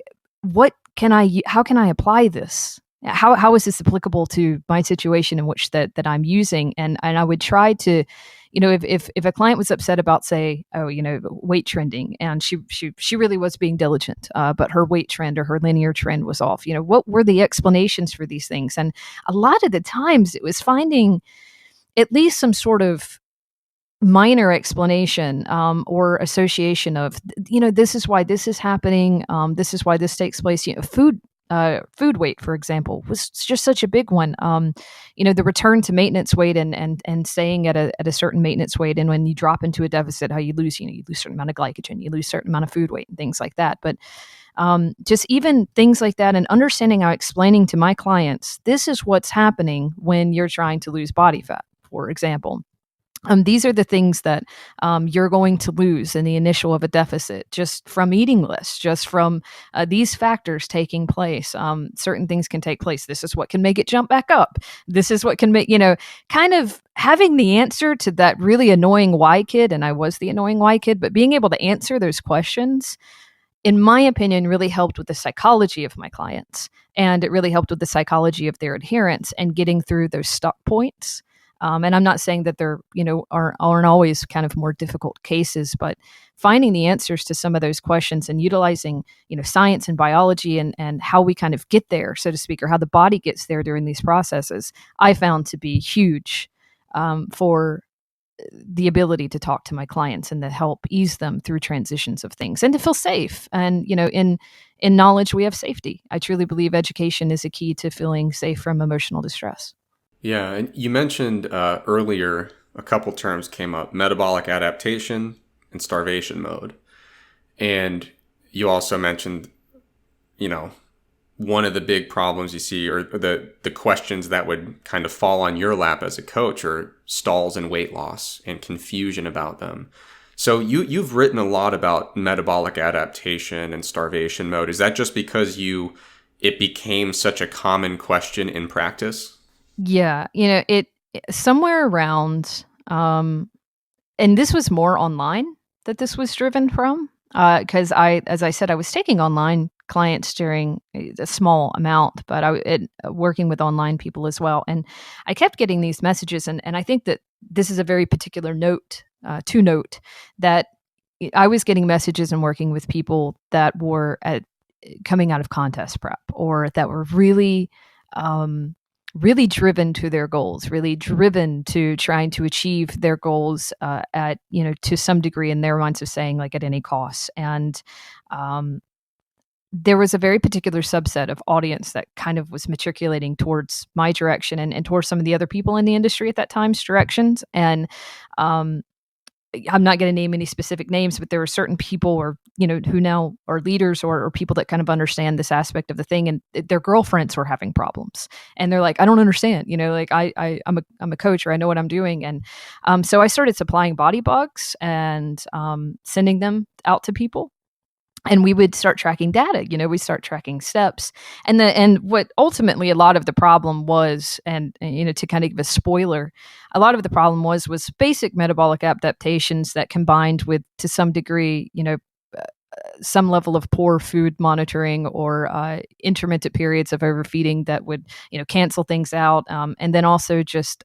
how can I apply this? How is this applicable to my situation in which that I'm using? And I would try to, if a client was upset about, say, weight trending, and she really was being diligent, but her weight trend or her linear trend was off. What were the explanations for these things? And a lot of the times it was finding at least some sort of minor explanation, or association of, this is why this is happening, this is why this takes place. Food weight, for example, was just such a big one. The return to maintenance weight and staying at a certain maintenance weight, and when you drop into a deficit, how you lose a certain amount of glycogen, you lose a certain amount of food weight and things like that. But just even things like that, and understanding how explaining to my clients, this is what's happening when you're trying to lose body fat, for example. These are the things that you're going to lose in the initial of a deficit, just from eating less, just from these factors taking place. Certain things can take place. This is what can make it jump back up. This is what can make, kind of having the answer to that really annoying why kid. And I was the annoying why kid, but being able to answer those questions, in my opinion, really helped with the psychology of my clients. And it really helped with the psychology of their adherence and getting through those stuck points. And I'm not saying that there, aren't always kind of more difficult cases, but finding the answers to some of those questions and utilizing, science and biology and how we kind of get there, so to speak, or how the body gets there during these processes, I found to be huge, for the ability to talk to my clients and to help ease them through transitions of things and to feel safe. And, in knowledge, we have safety. I truly believe education is a key to feeling safe from emotional distress. Yeah, and you mentioned earlier, a couple terms came up: metabolic adaptation and starvation mode. And you also mentioned, one of the big problems you see, or the questions that would kind of fall on your lap as a coach, are stalls and weight loss and confusion about them. So you've written a lot about metabolic adaptation and starvation mode. Is that just because it became such a common question in practice? Yeah, it somewhere around, and this was more online that this was driven from, because as I said, I was taking online clients during a small amount, but working with online people as well, and I kept getting these messages, and I think that this is a very particular note to note that I was getting messages and working with people that were coming out of contest prep, or that were really, really driven to their goals, really driven to trying to achieve their goals, at, to some degree, in their minds of saying, like, at any cost. And there was a very particular subset of audience that kind of was matriculating towards my direction and towards some of the other people in the industry at that time's directions. And um, I'm not going to name any specific names, but there are certain people, or, who now are leaders, or people that kind of understand this aspect of the thing, and their girlfriends were having problems, and they're like, I don't understand, like I'm a coach, or I know what I'm doing. And so I started supplying body bugs and sending them out to people. And we would start tracking data, we start tracking steps. And what ultimately a lot of the problem was, and to kind of give a spoiler, a lot of the problem was basic metabolic adaptations that combined with, to some degree, some level of poor food monitoring or intermittent periods of overfeeding that would, cancel things out. And then also just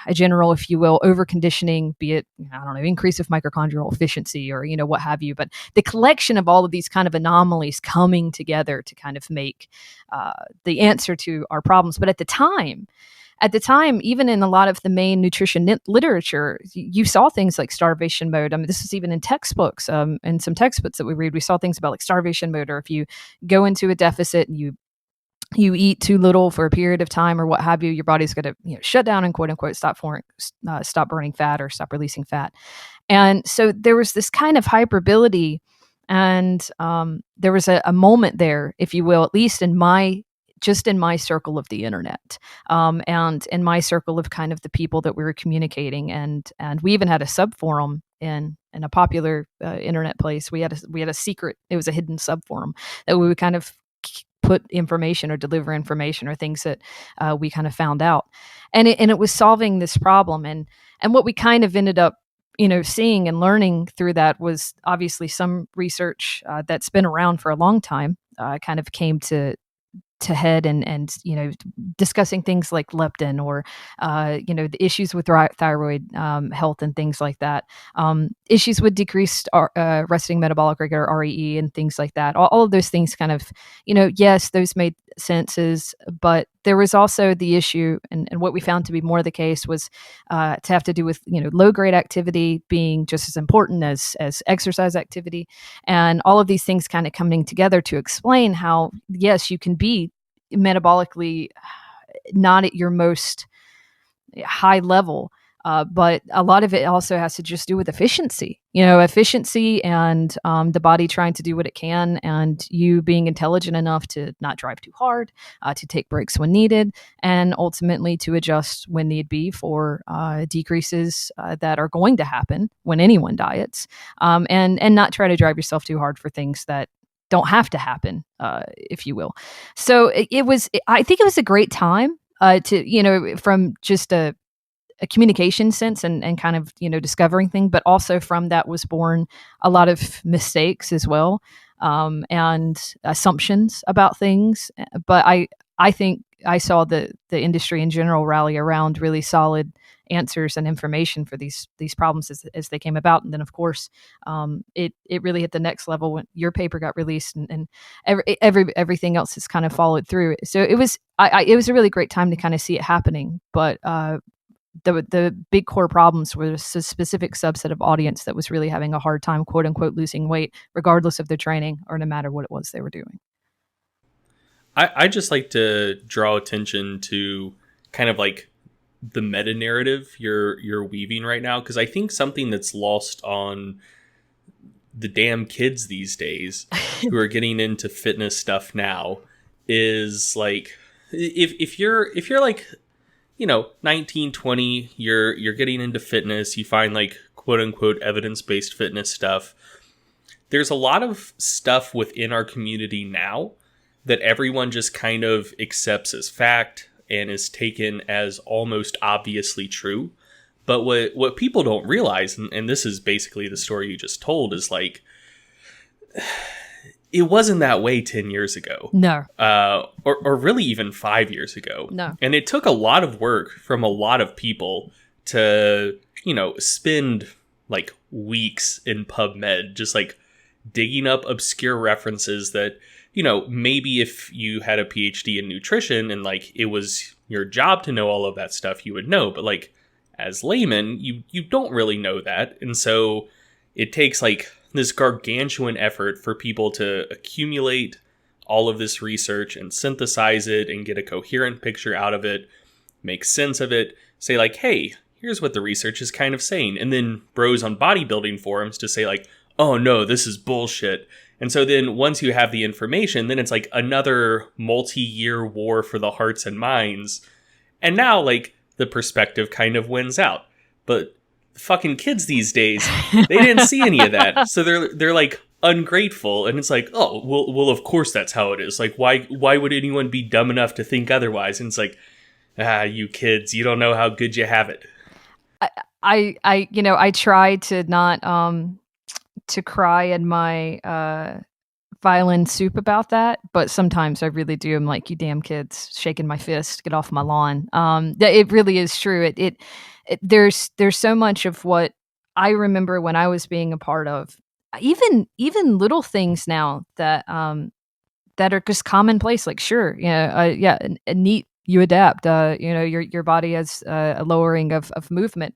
a general, if you will, overconditioning, be it, I don't know, increase of mitochondrial efficiency or, what have you. But the collection of all of these kind of anomalies coming together to kind of make the answer to our problems. But at the time, even in a lot of the main nutrition literature, you saw things like starvation mode. I mean, this is even in textbooks, and some textbooks that we read, we saw things about like starvation mode, or if you go into a deficit and you eat too little for a period of time or what have you, your body's going to shut down and quote unquote stop burning fat or stop releasing fat. And so there was this kind of hyperability, and there was a moment there, if you will, at least in my circle of the internet, and in my circle of kind of the people that we were communicating, and we even had a sub forum in a popular internet place. We had a secret. It was a hidden sub forum that we would kind of put information or deliver information or things that we kind of found out, and it was solving this problem. And what we kind of ended up seeing and learning through that was obviously some research that's been around for a long time kind of came to head, and discussing things like leptin, or the issues with thyroid health and things like that, issues with decreased resting metabolic rate, or REE, and things like that. All of those things kind of, yes, those made senses, but there was also the issue, and what we found to be more the case was to have to do with low grade activity being just as important as exercise activity, and all of these things kind of coming together to explain how, yes, you can be metabolically not at your most high level, but a lot of it also has to just do with efficiency, and the body trying to do what it can, and you being intelligent enough to not drive too hard, to take breaks when needed, and ultimately to adjust when need be for decreases that are going to happen when anyone diets, and not try to drive yourself too hard for things that don't have to happen, if you will. So I think it was a great time to, from just a communication sense, and kind of, discovering things, but also from that was born a lot of mistakes as well, and assumptions about things. But I think I saw the industry in general rally around really solid answers and information for these problems as they came about. And then of course, it really hit the next level when your paper got released, and everything else has kind of followed through. So it was a really great time to kind of see it happening. But the big core problems were a specific subset of audience that was really having a hard time, quote unquote, losing weight, regardless of their training or no matter what it was they were doing. I just like to draw attention to kind of like the meta narrative you're weaving right now, because I think something that's lost on the damn kids these days who are getting into fitness stuff now is like, if you're like 19, 20, you're getting into fitness, you find like quote unquote evidence-based fitness stuff. There's a lot of stuff within our community now that everyone just kind of accepts as fact and is taken as almost obviously true. But what people don't realize, and this is basically the story you just told, is like, it wasn't that way 10 years ago. No. Or really even 5 years ago. No. And it took a lot of work from a lot of people to, spend like weeks in PubMed just like digging up obscure references that, maybe if you had a PhD in nutrition and like it was your job to know all of that stuff, you would know. But like as layman, you don't really know that. And so it takes like this gargantuan effort for people to accumulate all of this research and synthesize it and get a coherent picture out of it, make sense of it, say like, hey, here's what the research is kind of saying. And then bros on bodybuilding forums to say like, oh no, this is bullshit. And so then once you have the information, then it's like another multi-year war for the hearts and minds. And now like the perspective kind of wins out. But fucking kids these days, they didn't see any of that. So they're like ungrateful. And it's like, oh, well, of course that's how it is. Like, why would anyone be dumb enough to think otherwise? And it's like, you kids, you don't know how good you have it. I try to not to cry in my violin soup about that, but sometimes I really do. I'm like, you damn kids, shaking my fist, get off my lawn. It really is true. There's so much of what I remember when I was being a part of, even little things now that are just commonplace. Like, sure, yeah, a neat, you adapt. Your body has a lowering of movement.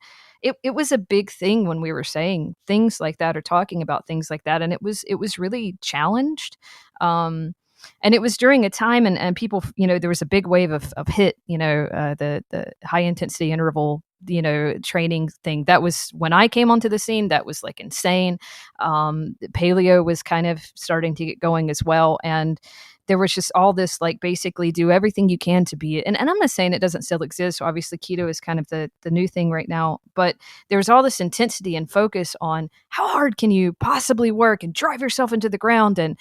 It was a big thing when we were saying things like that or talking about things like that, and it was really challenged. And it was during a time and people, there was a big wave of hit, the high intensity interval, training thing. That was when I came onto the scene. That was like insane. Paleo was kind of starting to get going as well, and there was just all this, like, basically do everything you can to be it. And I'm not saying it doesn't still exist. So obviously keto is kind of the new thing right now, but there's all this intensity and focus on how hard can you possibly work and drive yourself into the ground. And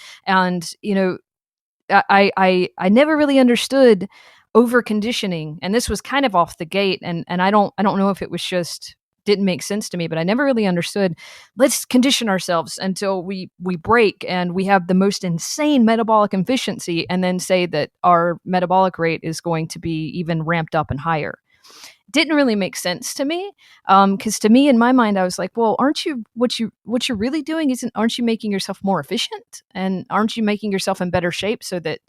I never really understood over conditioning, and this was kind of off the gate. And I don't know if it was just didn't make sense to me, but I never really understood. Let's condition ourselves until we break and we have the most insane metabolic efficiency, and then say that our metabolic rate is going to be even ramped up and higher. Didn't really make sense to me, because to me, in my mind, I was like, well, aren't you what you're really doing aren't you making yourself more efficient, and aren't you making yourself in better shape so that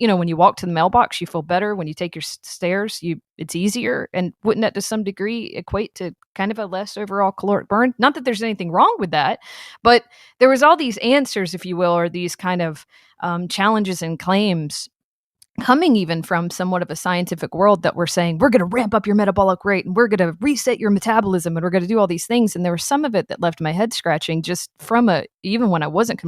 when you walk to the mailbox you feel better, when you take your stairs it's easier, and wouldn't that to some degree equate to kind of a less overall caloric burn? Not that there's anything wrong with that, but there was all these answers, if you will, or these kind of challenges and claims coming even from somewhat of a scientific world that were saying, we're going to ramp up your metabolic rate and we're going to reset your metabolism and we're going to do all these things. And there was some of it that left my head scratching, just from even when I wasn't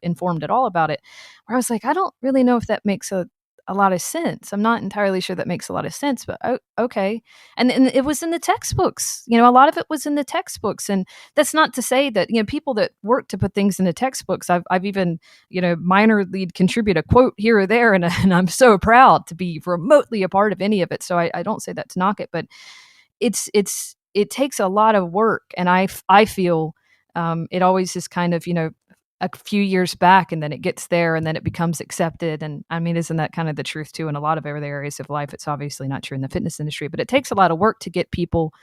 informed at all about it, where I was like, I don't really know if that makes a lot of sense. I'm not entirely sure that makes a lot of sense, but okay. And it was in the textbooks. A lot of it was in the textbooks. And that's not to say that, people that work to put things in the textbooks, I've even, minor lead contribute a quote here or there. And I'm so proud to be remotely a part of any of it. So I don't say that to knock it, but it takes a lot of work. And I feel it always is kind of, a few years back, and then it gets there, and then it becomes accepted. And I mean, isn't that kind of the truth too in a lot of other areas of life? It's obviously not true in the fitness industry, but it takes a lot of work to get people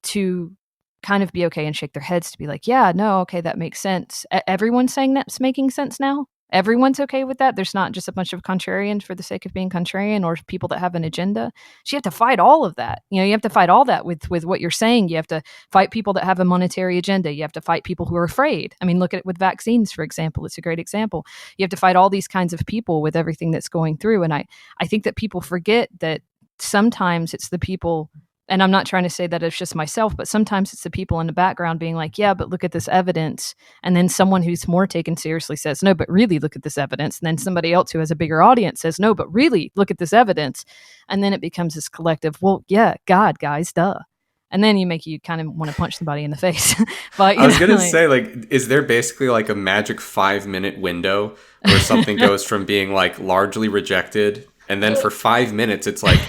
to kind of be okay and shake their heads to be like, yeah, no, okay, that makes sense. Everyone's saying that's making sense now. Everyone's okay with that. There's not just a bunch of contrarians for the sake of being contrarian, or people that have an agenda. So you have to fight all of that. You have to fight all that with what you're saying. You have to fight people that have a monetary agenda. You have to fight people who are afraid. I mean, look at it with vaccines, for example. It's a great example. You have to fight all these kinds of people with everything that's going through. And I think that people forget that sometimes it's the people, and I'm not trying to say that it's just myself, but sometimes it's the people in the background being like, yeah, but look at this evidence. And then someone who's more taken seriously says, no, but really look at this evidence. And then somebody else who has a bigger audience says, no, but really look at this evidence. And then it becomes this collective, well, yeah, God, guys, duh. And then you kind of want to punch somebody in the face. But I was going to say, like, is there basically like a magic 5-minute window where something goes from being like largely rejected, and then for 5 minutes, it's like,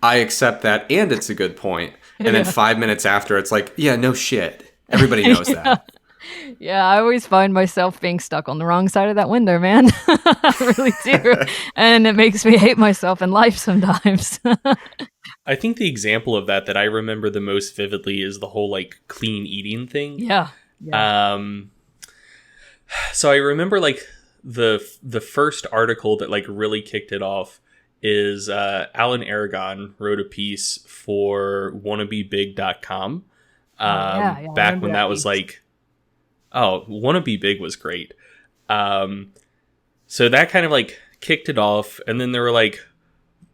I accept that, and it's a good point. And then 5 minutes after, it's like, yeah, no shit. Everybody knows that. Yeah, I always find myself being stuck on the wrong side of that window, man. I really do. And it makes me hate myself in life sometimes. I think the example of that I remember the most vividly is the whole, like, clean eating thing. Yeah. So I remember, like, the first article that, like, really kicked it off is Alan Aragon wrote a piece for wannabebig.com back when that was like, Wannabe Big was great. So that kind of like kicked it off, and then there were like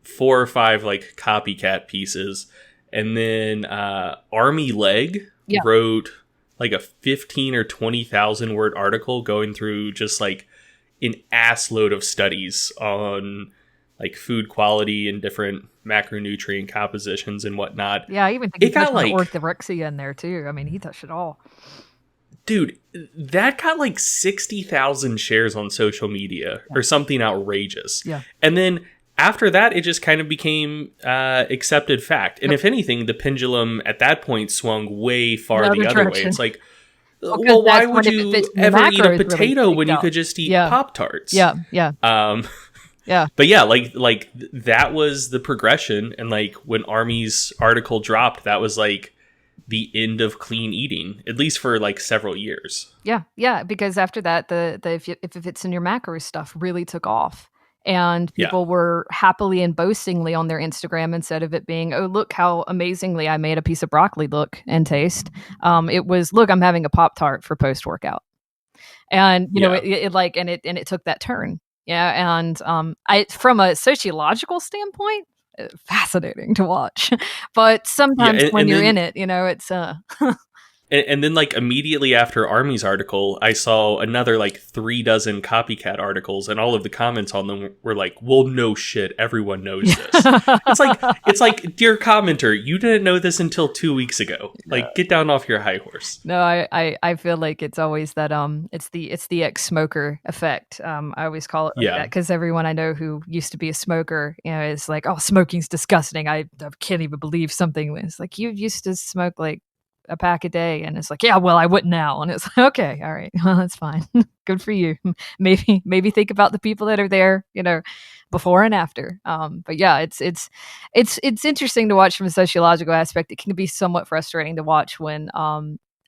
4 or 5 like copycat pieces, and then Army Leg wrote like a 15 or 20,000 word article going through just like an ass load of studies on like food quality and different macronutrient compositions and whatnot. Yeah, I even think he touched like orthorexia in there too. I mean, he touched it all. Dude, that got like 60,000 shares on social media or something outrageous. Yeah. And then after that, it just kind of became accepted fact. And if anything, the pendulum at that point swung way far the other way. It's like, Because Well, why that's would when if it you fits in your ever eat a macros really potato when kicked you out. could just eat Yeah, Pop Tarts? yeah, yeah, Um, yeah. but yeah, that was the progression, and like when Army's article dropped, that was like the end of clean eating, at least for like several years. Yeah, yeah, because after that, the if it fits in your macros stuff really took off, and Yeah, people were happily and boastingly on their Instagram instead of it being, oh look how amazingly I made a piece of broccoli look and taste. It was, look, I'm having a Pop Tart for post workout, and yeah, it like and it took that turn. Yeah, and I from a sociological standpoint, fascinating to watch, but yeah, sometimes when and you're in then it, it's and then like immediately after Army's article, I saw another like 3 dozen copycat articles, and all of the comments on them were like, "Well, no shit, everyone knows this." It's like, dear commenter, you didn't know this until 2 weeks ago. Like, get down off your high horse. No, I feel like it's always that it's the ex-smoker effect. I always call it like that Yeah, because everyone I know who used to be a smoker, is like, oh, smoking's disgusting. I can't even believe something. It's like, you used to smoke like a pack a day, and it's like, yeah, well, I wouldn't now, and it's like, okay, all right, well, that's fine. Good for you. Maybe think about the people that are there, before and after. But yeah, it's interesting to watch from a sociological aspect. It can be somewhat frustrating to watch when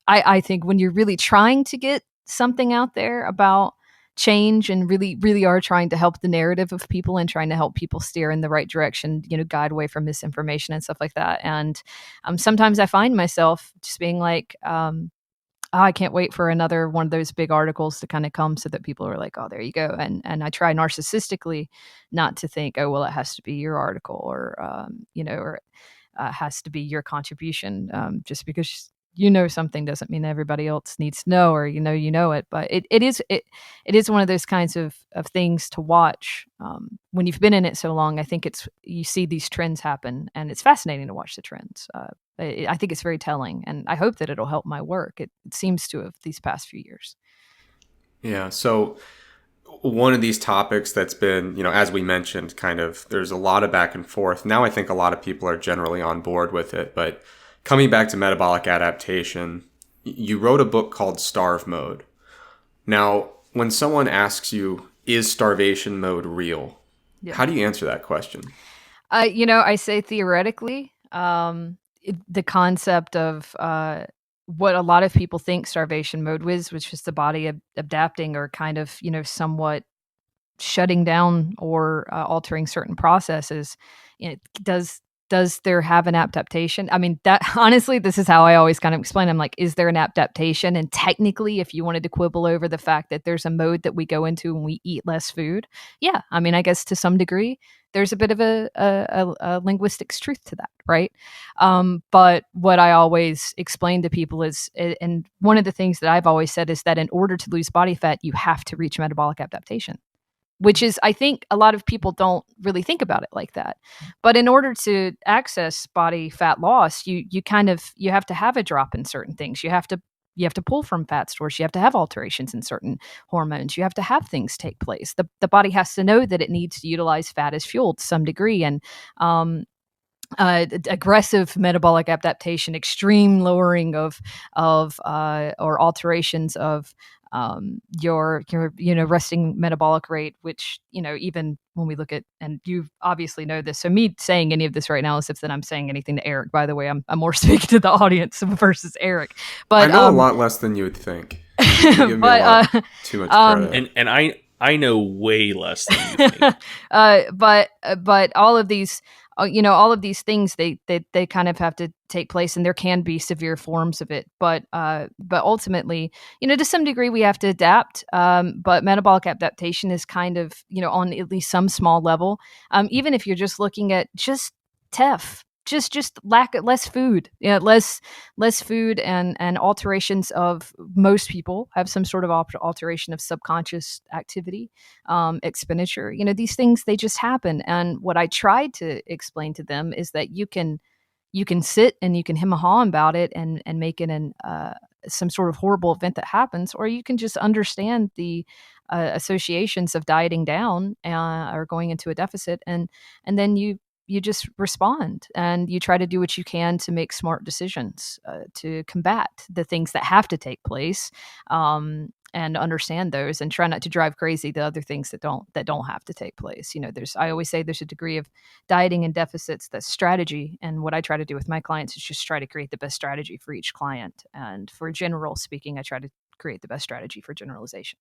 I think when you're really trying to get something out there about change and really, really are trying to help the narrative of people and trying to help people steer in the right direction, guide away from misinformation and stuff like that. And sometimes I find myself just being like, oh, I can't wait for another one of those big articles to kind of come so that people are like, oh, there you go. And I try narcissistically not to think, oh, well, it has to be your article or, or has to be your contribution. Just because something doesn't mean everybody else needs to know, or it. But it is one of those kinds of things to watch when you've been in it so long. I think you see these trends happen, and it's fascinating to watch the trends. I think it's very telling, and I hope that it'll help my work. It seems to have these past few years. Yeah. So one of these topics that's been, as we mentioned, kind of, there's a lot of back and forth. Now I think a lot of people are generally on board with it. But coming back to metabolic adaptation, you wrote a book called Starve Mode. Now, when someone asks you, is starvation mode real? Yeah. How do you answer that question? I say theoretically, the concept of what a lot of people think starvation mode was, which is the body adapting or kind of, somewhat shutting down or altering certain processes. Does there have an adaptation? I mean, that honestly, this is how I always kind of explain. I'm like, is there an adaptation? And technically, if you wanted to quibble over the fact that there's a mode that we go into when we eat less food, yeah, I mean, I guess to some degree, there's a bit of a linguistics truth to that, right? But what I always explain to people is, and one of the things that I've always said is that in order to lose body fat, you have to reach metabolic adaptation, which is, I think a lot of people don't really think about it like that. But in order to access body fat loss, you have to have a drop in certain things. You have to pull from fat stores. You have to have alterations in certain hormones. You have to have things take place. The body has to know that it needs to utilize fat as fuel to some degree. And aggressive metabolic adaptation, extreme lowering of or alterations of your resting metabolic rate, which even when we look at, and you obviously know this, so me saying any of this right now is if that I'm saying anything to Eric. By the way, I'm more speaking to the audience versus Eric, I but know a lot less than you would think. You give me a lot too much credit. and I know way less than you think. But all of these all of these things, they kind of have to take place, and there can be severe forms of it, but ultimately, to some degree we have to adapt. But metabolic adaptation is kind of, on at least some small level, even if you're just looking at just TEF, just less food, less food, and alterations of, most people have some sort of alteration of subconscious activity, expenditure. These things, they just happen. And what I tried to explain to them is that you can sit and you can hem and haw about it and make it some sort of horrible event that happens, or you can just understand the associations of dieting down or going into a deficit, and then you you just respond and you try to do what you can to make smart decisions to combat the things that have to take place, and understand those, and try not to drive crazy the other things that don't have to take place. There's I always say there's a degree of dieting and deficits that's strategy, and what I try to do with my clients is just try to create the best strategy for each client. And for general speaking, I try to create the best strategy for generalization.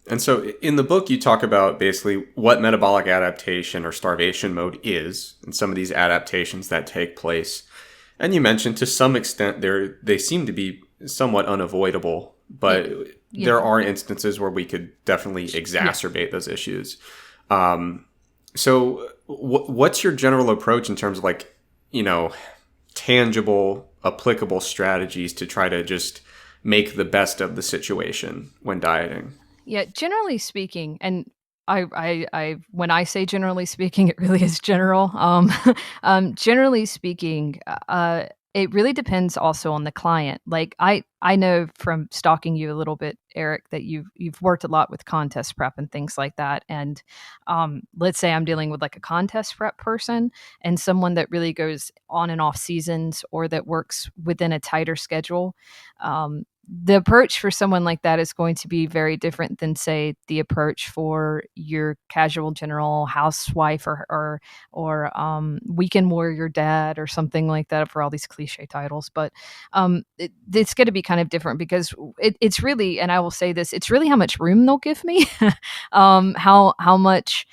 And so in the book, you talk about basically what metabolic adaptation or starvation mode is and some of these adaptations that take place. And you mentioned to some extent they seem to be somewhat unavoidable, but Yeah. there are instances where we could definitely exacerbate those issues. So what's your general approach in terms of tangible, applicable strategies to try to just make the best of the situation when dieting? Yeah, generally speaking, and when I say generally speaking, it really is general. Generally speaking, it really depends also on the client. Like I know from stalking you a little bit, Eric, that you've worked a lot with contest prep and things like that. And let's say I'm dealing with like a contest prep person and someone that really goes on and off seasons or that works within a tighter schedule. The approach for someone like that is going to be very different than, say, the approach for your casual general housewife or weekend warrior dad or something like that, for all these cliche titles. But it's going to be kind of different because it's really, and I will say this, it's really how much room they'll give me, how much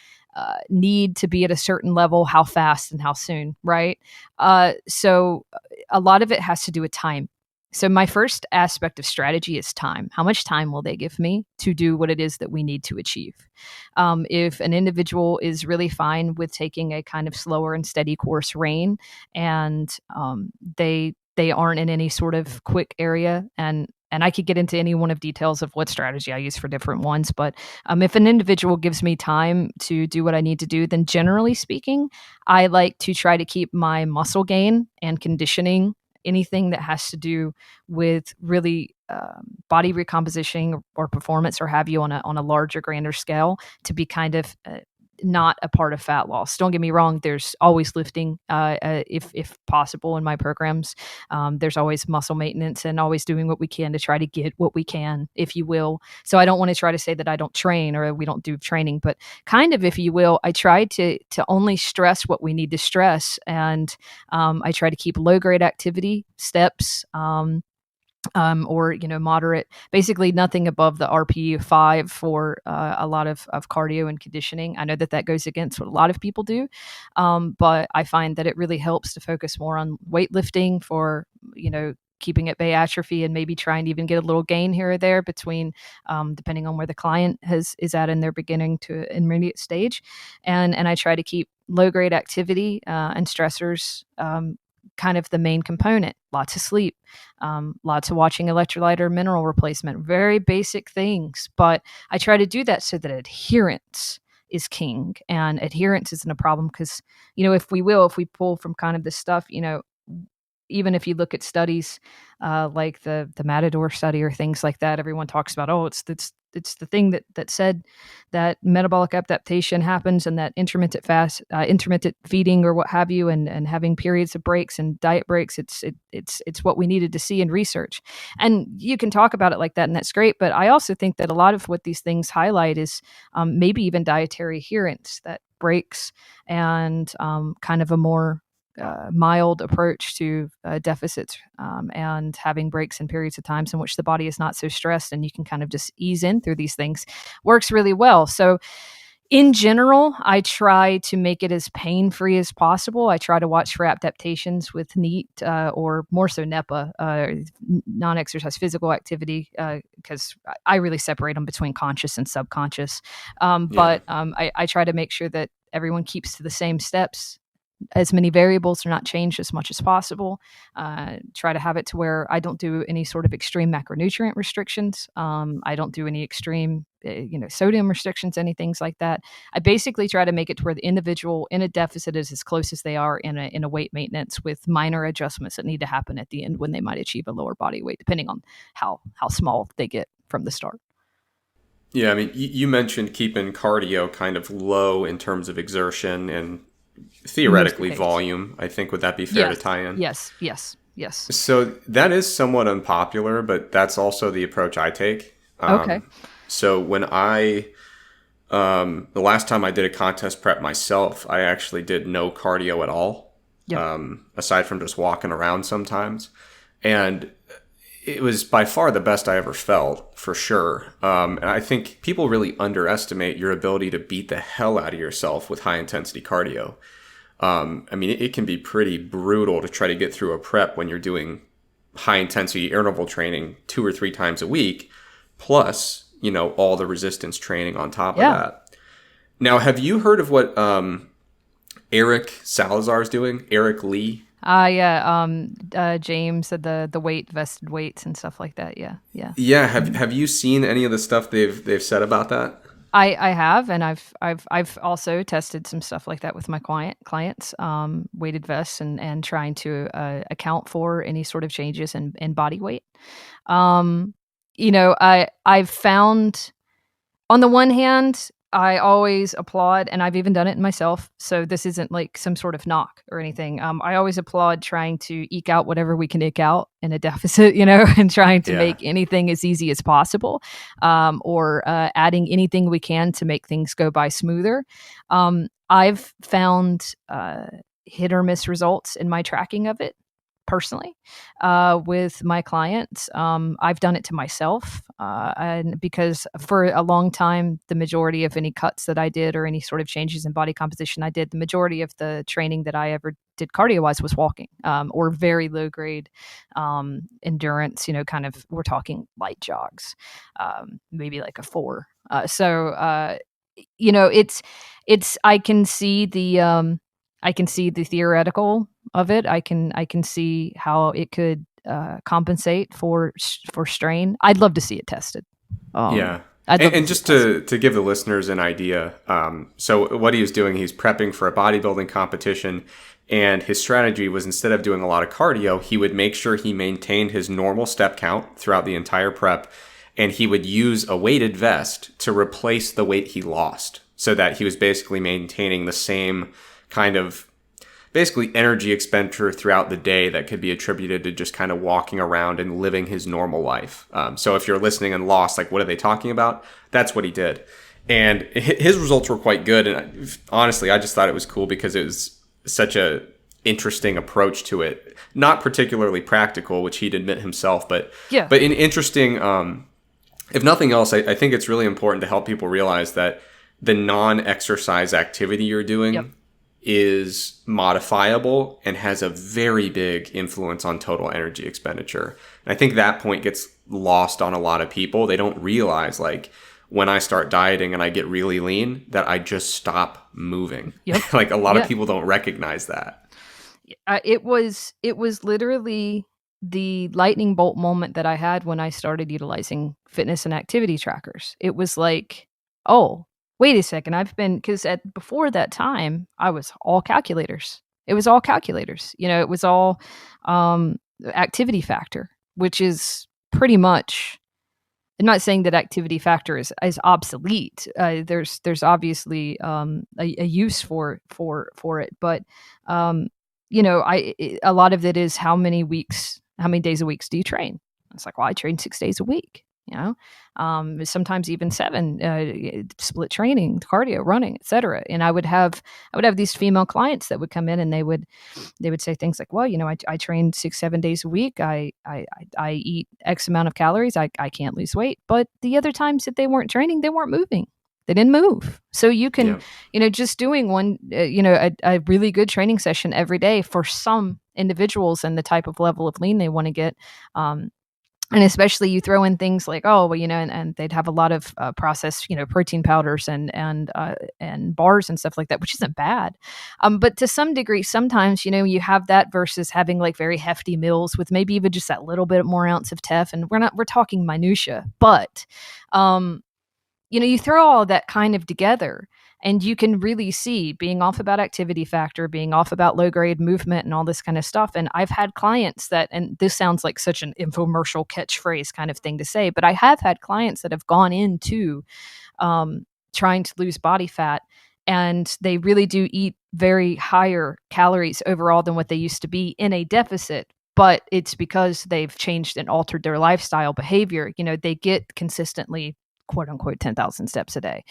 need to be at a certain level, how fast and how soon, right? So a lot of it has to do with time. So my first aspect of strategy is time. How much time will they give me to do what it is that we need to achieve? If an individual is really fine with taking a kind of slower and steady course rein, and they aren't in any sort of quick area, and I could get into any one of details of what strategy I use for different ones, but if an individual gives me time to do what I need to do, then generally speaking, I like to try to keep my muscle gain and conditioning, anything that has to do with really body recomposition or performance or have you on a larger, grander scale, to be kind of not a part of fat loss. Don't get me wrong. There's always lifting, if possible, in my programs. There's always muscle maintenance and always doing what we can to try to get what we can, if you will. So I don't want to try to say that I don't train or we don't do training, but kind of, if you will, I try to only stress what we need to stress, and I try to keep low grade activity steps. Or moderate, basically nothing above the RPE of 5 for a lot of cardio and conditioning. I know that goes against what a lot of people do, but I find that it really helps to focus more on weightlifting for keeping at bay atrophy, and maybe trying to even get a little gain here or there between, depending on where the client is at in their beginning to intermediate stage, and I try to keep low grade activity and stressors kind of the main component. Lots of sleep, lots of watching electrolyte or mineral replacement, very basic things. But I try to do that so that adherence is king. And adherence isn't a problem because, if we pull from kind of this stuff, even if you look at studies like the Matador study or things like that, everyone talks about, oh, it's the thing that said that metabolic adaptation happens, and that intermittent feeding or what have you, and having periods of breaks and diet breaks. It's what we needed to see in research, and you can talk about it like that, and that's great. But I also think that a lot of what these things highlight is maybe even dietary adherence, that breaks and kind of a more mild approach to deficits, and having breaks and periods of times in which the body is not so stressed and you can kind of just ease in through these things, works really well. So in general, I try to make it as pain-free as possible. I try to watch for adaptations with NEAT, or more so NEPA, non-exercise physical activity, because I really separate them between conscious and subconscious. But I try to make sure that everyone keeps to the same steps. As many variables are not changed as much as possible. Try to have it to where I don't do any sort of extreme macronutrient restrictions. I don't do any extreme, sodium restrictions, any things like that. I basically try to make it to where the individual in a deficit is as close as they are in a weight maintenance, with minor adjustments that need to happen at the end when they might achieve a lower body weight, depending on how small they get from the start. Yeah, I mean, you mentioned keeping cardio kind of low in terms of exertion and most of the theoretically cases. volume. I think, would that be fair to Yes, tie in? yes. So that is somewhat unpopular, but that's also the approach I take. Okay. So when the last time I did a contest prep myself, I actually did no cardio at all, Yep. aside from just walking around sometimes. And it was by far the best I ever felt, for sure. And I think people really underestimate your ability to beat the hell out of yourself with high intensity cardio. I mean, it can be pretty brutal to try to get through a prep when you're doing high intensity interval training 2 or 3 times a week, plus, all the resistance training on top of Yeah. that. Now, have you heard of what Eric Salazar is doing? Eric Lee? Yeah. James said the weight, vested weights and stuff like that. Yeah. Yeah, have you seen any of the stuff they've said about that? I have, and I've also tested some stuff like that with my clients, weighted vests and trying to account for any sort of changes in body weight. Um, I've found, on the one hand, I always applaud, and I've even done it myself. So this isn't like some sort of knock or anything. I always applaud trying to eke out whatever we can eke out in a deficit, and trying to Yeah. make anything as easy as possible, or adding anything we can to make things go by smoother. I've found hit or miss results in my tracking of it personally with my clients. I've done it to myself, and because for a long time, the majority of any cuts that I did or any sort of changes in body composition I did, the majority of the training that I ever did cardio wise was walking, or very low grade endurance. Kind of, we're talking light jogs, maybe like a 4. It's I can see the theoretical of it. I can see how it could compensate for strain. I'd love to see it tested. Um, Yeah. I'd love to And see it just tested. to give the listeners an idea, so what he was doing, he's prepping for a bodybuilding competition, and his strategy was, instead of doing a lot of cardio, he would make sure he maintained his normal step count throughout the entire prep, and he would use a weighted vest to replace the weight he lost, so that he was basically maintaining the same kind of basically energy expenditure throughout the day that could be attributed to just kind of walking around and living his normal life. So if you're listening and lost, like, what are they talking about? That's what he did. And his results were quite good. And honestly, I just thought it was cool because it was such a interesting approach to it. Not particularly practical, which he'd admit himself, but Yeah. but in interesting. If nothing else, I think it's really important to help people realize that the non-exercise activity you're doing Yep. is modifiable and has a very big influence on total energy expenditure. And I think that point gets lost on a lot of people. They don't realize, like, when I start dieting and I get really lean, that I just stop moving. Yep. Like, a lot of Yeah. people don't recognize that. It was literally the lightning bolt moment that I had when I started utilizing fitness and activity trackers. It was like, oh, wait a second. Because before that time, I was all calculators. It was all calculators. It was all activity factor, which is pretty much. I'm not saying that activity factor is obsolete. There's obviously a use for it, but a lot of it is how many days a week do you train? It's like, well, I train 6 days a week. Sometimes even 7, split training, cardio, running, etc. And I would have these female clients that would come in and they would say things like, well, I train 6-7 days a week. I eat X amount of calories. I can't lose weight. But the other times that they weren't training, they weren't moving. They didn't move. So you can, just doing one, a really good training session every day for some individuals and the type of level of lean they want to get. And especially you throw in things like, oh, well, and they'd have a lot of processed, protein powders and bars and stuff like that, which isn't bad. But to some degree, sometimes, you have that versus having like very hefty meals with maybe even just that little bit more ounce of teff. And we're talking minutia, but, you throw all that kind of together and you can really see being off about activity factor, being off about low grade movement and all this kind of stuff. And I've had clients that, and this sounds like such an infomercial catchphrase kind of thing to say, but I have had clients that have gone into trying to lose body fat And they really do eat very higher calories overall than what they used to be in a deficit. But it's because they've changed and altered their lifestyle behavior. They get consistently, quote unquote, 10,000 steps a day.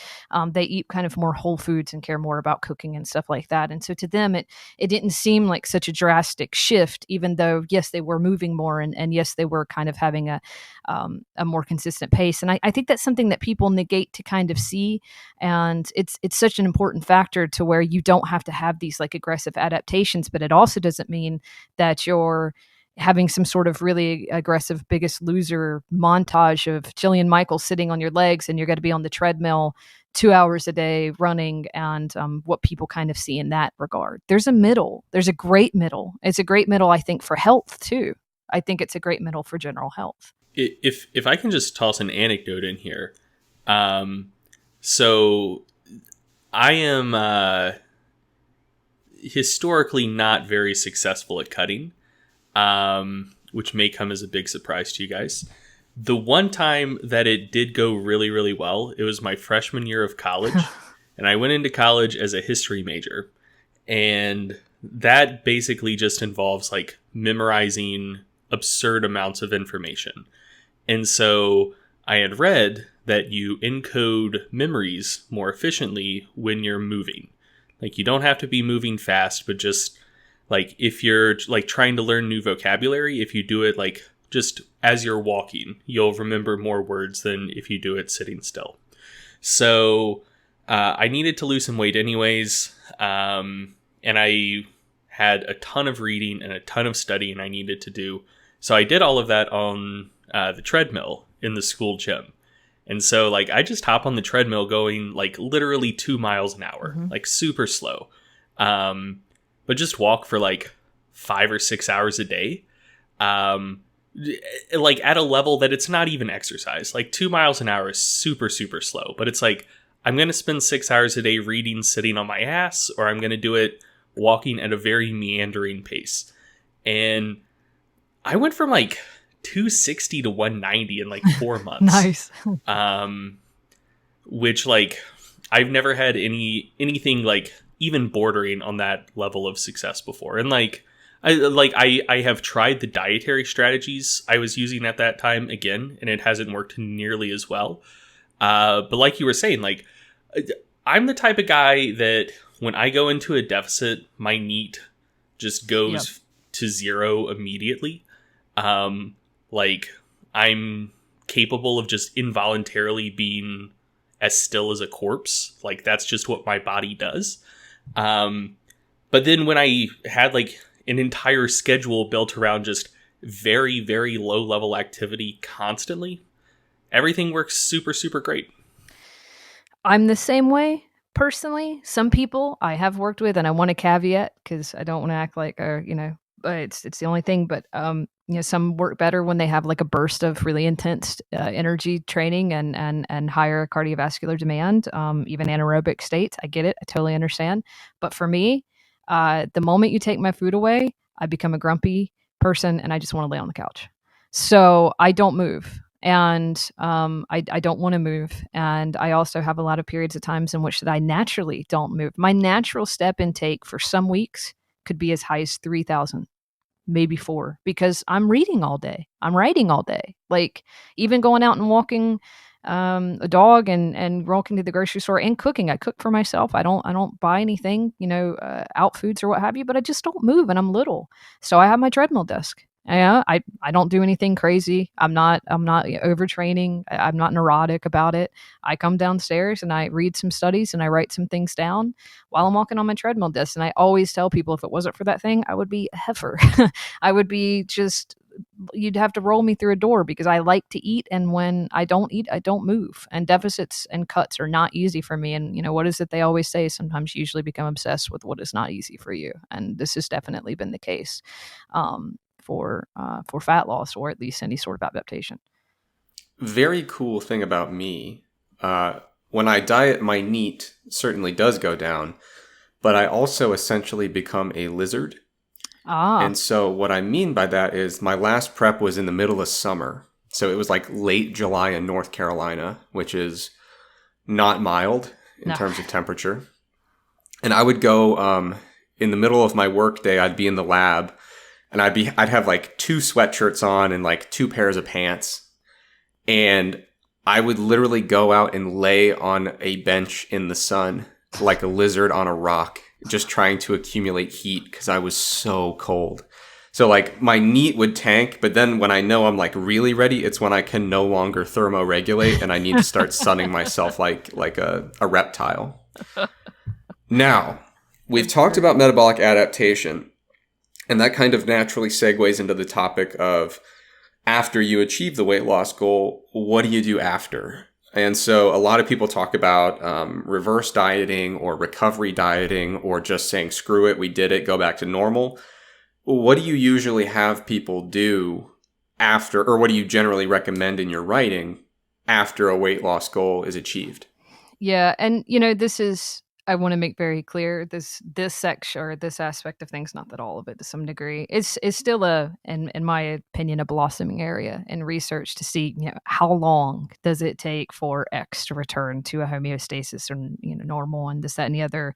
They eat kind of more whole foods and care more about cooking and stuff like that. And so to them, it didn't seem like such a drastic shift, even though, yes, they were moving more, and yes, they were kind of having a more consistent pace. And I think that's something that people negate to kind of see. And it's such an important factor to where you don't have to have these like aggressive adaptations, but it also doesn't mean that you're having some sort of really aggressive Biggest Loser montage of Jillian Michaels sitting on your legs and you're going to be on the treadmill 2 hours a day running, and what people kind of see in that regard. There's a middle. There's a great middle. It's a great middle, I think, for health too. I think it's a great middle for general health. If I can just toss an anecdote in here. So I am historically not very successful at cutting. Which may come as a big surprise to you guys. The one time that it did go really, really well, it was my freshman year of college. And I went into college as a history major. And that basically just involves like memorizing absurd amounts of information. And so I had read that you encode memories more efficiently when you're moving. Like, you don't have to be moving fast, but just like if you're like trying to learn new vocabulary, if you do it like just as you're walking, you'll remember more words than if you do it sitting still. So I needed to lose some weight anyways. And I had a ton of reading and a ton of studying I needed to do. So I did all of that on the treadmill in the school gym. And so like I just hop on the treadmill going like literally 2 miles an hour, like super slow. But just walk for like 5 or 6 hours a day. Like at a level that it's not even exercise. Like 2 miles an hour is super, super slow. But it's like, I'm going to spend 6 hours a day reading, sitting on my ass, or I'm going to do it walking at a very meandering pace. And I went from like 260 to 190 in like 4 months. Nice. Which like, I've never had anything like even bordering on that level of success before. And like I have tried the dietary strategies I was using at that time again, and it hasn't worked nearly as well. But like you were saying, like I'm the type of guy that when I go into a deficit, my NEAT just goes to zero immediately. Like I'm capable of just involuntarily being as still as a corpse. Like that's just what my body does. But then when I had like an entire schedule built around just very, very low level activity constantly, everything works super, super great. I'm the same way personally. Some people I have worked with, and I want to caveat because I don't want to act like, it's the only thing. But some work better when they have like a burst of really intense energy training and higher cardiovascular demand, even anaerobic states. I get it. I totally understand. But for me, the moment you take my food away, I become a grumpy person and I just want to lay on the couch. So I don't move. And I don't want to move. And I also have a lot of periods of times in which that I naturally don't move. My natural step intake for some weeks could be as high as 3,000, maybe 4, because I'm reading all day. I'm writing all day. Like even going out and walking a dog and walking to the grocery store and cooking. I cook for myself. I don't buy anything, out foods or what have you, but I just don't move and I'm little. So I have my treadmill desk. Yeah, I don't do anything crazy. I'm not overtraining. I'm not neurotic about it. I come downstairs and I read some studies and I write some things down while I'm walking on my treadmill desk. And I always tell people if it wasn't for that thing, I would be a heifer. I would be just, you'd have to roll me through a door because I like to eat. And when I don't eat, I don't move. And deficits and cuts are not easy for me. And what is it they always say? Sometimes you usually become obsessed with what is not easy for you. And this has definitely been the case. For fat loss or at least any sort of adaptation. Very cool thing about me, when I diet, my NEAT certainly does go down, but I also essentially become a lizard. And so what I mean by that is my last prep was in the middle of summer. So it was like late July in North Carolina, which is not mild in terms of temperature. And I would go in the middle of my work day, I'd be in the lab, and I'd have like 2 sweatshirts on and like 2 pairs of pants. And I would literally go out and lay on a bench in the sun like a lizard on a rock, just trying to accumulate heat because I was so cold. So like my NEAT would tank, but then when I know I'm like really ready, it's when I can no longer thermoregulate and I need to start sunning myself like a reptile. Now, we've talked about metabolic adaptation, and that kind of naturally segues into the topic of after you achieve the weight loss goal, what do you do after? And so a lot of people talk about reverse dieting or recovery dieting or just saying, screw it, we did it, go back to normal. What do you usually have people do after, or what do you generally recommend in your writing after a weight loss goal is achieved? Yeah, and this is, I want to make very clear, this section or this aspect of things, not that all of it to some degree, is still in my opinion, a blossoming area in research to see how long does it take for X to return to a homeostasis or normal and this, that, and the other.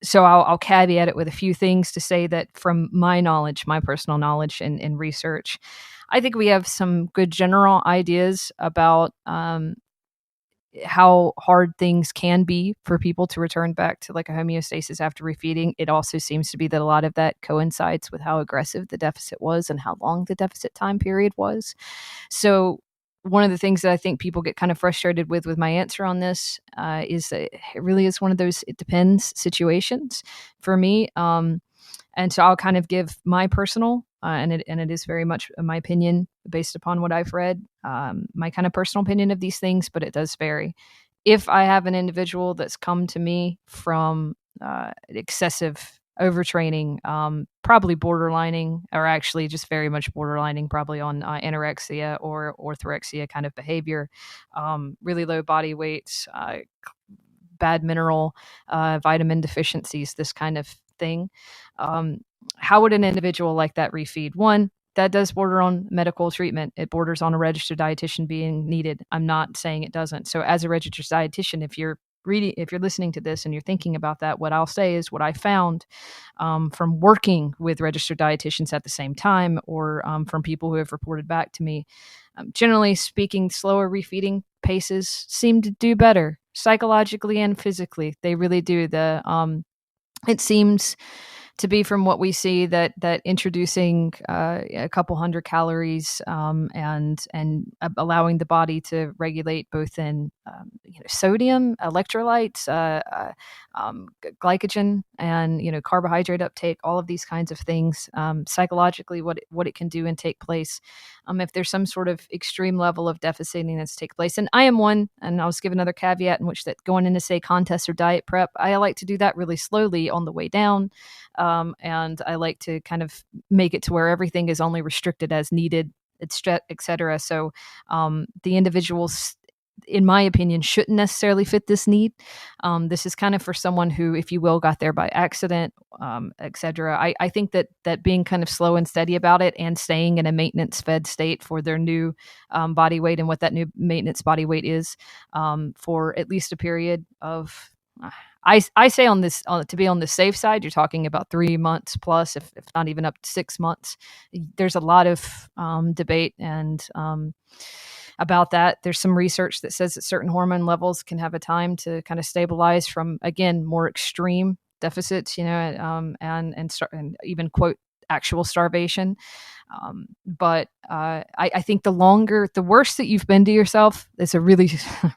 So I'll caveat it with a few things to say that from my knowledge, my personal knowledge and research, I think we have some good general ideas about how hard things can be for people to return back to like a homeostasis after refeeding. It also seems to be that a lot of that coincides with how aggressive the deficit was and how long the deficit time period was. So one of the things that I think people get kind of frustrated with my answer on this is that it really is one of those it depends situations for me. And so I'll kind of give my personal, and it is very much my opinion based upon what I've read, my kind of personal opinion of these things, but it does vary. If I have an individual that's come to me from excessive overtraining, probably borderlining, or actually just very much borderlining, probably on anorexia or orthorexia kind of behavior, really low body weight, bad mineral, vitamin deficiencies, this kind of thing. Um, how would an individual like that refeed? One, that does border on medical treatment. It borders on a registered dietitian being needed. I'm not saying it doesn't. So as a registered dietitian, if you're listening to this and you're thinking about that, what I'll say is what I found from working with registered dietitians at the same time, or from people who have reported back to me. Generally speaking, slower refeeding paces seem to do better psychologically and physically. They really do. It seems to be, from what we see, that introducing a couple hundred calories and allowing the body to regulate both in sodium, electrolytes, glycogen, and carbohydrate uptake, all of these kinds of things, psychologically, what it can do and take place. If there's some sort of extreme level of deficit that's take place, and I am one, and I'll just give another caveat in which that going into say contest or diet prep, I like to do that really slowly on the way down. And I like to kind of make it to where everything is only restricted as needed, etc. So the individuals, in my opinion, shouldn't necessarily fit this need. This is kind of for someone who, if you will, got there by accident, etc. I think that being kind of slow and steady about it and staying in a maintenance fed state for their new body weight and what that new maintenance body weight is for at least a period of I say on this to be on the safe side, you're talking about 3 months plus, if not even up to 6 months. There's a lot of debate and about that. There's some research that says that certain hormone levels can have a time to kind of stabilize from, again, more extreme deficits, and even quote actual starvation. But I think the worse that you've been to yourself, it's a really,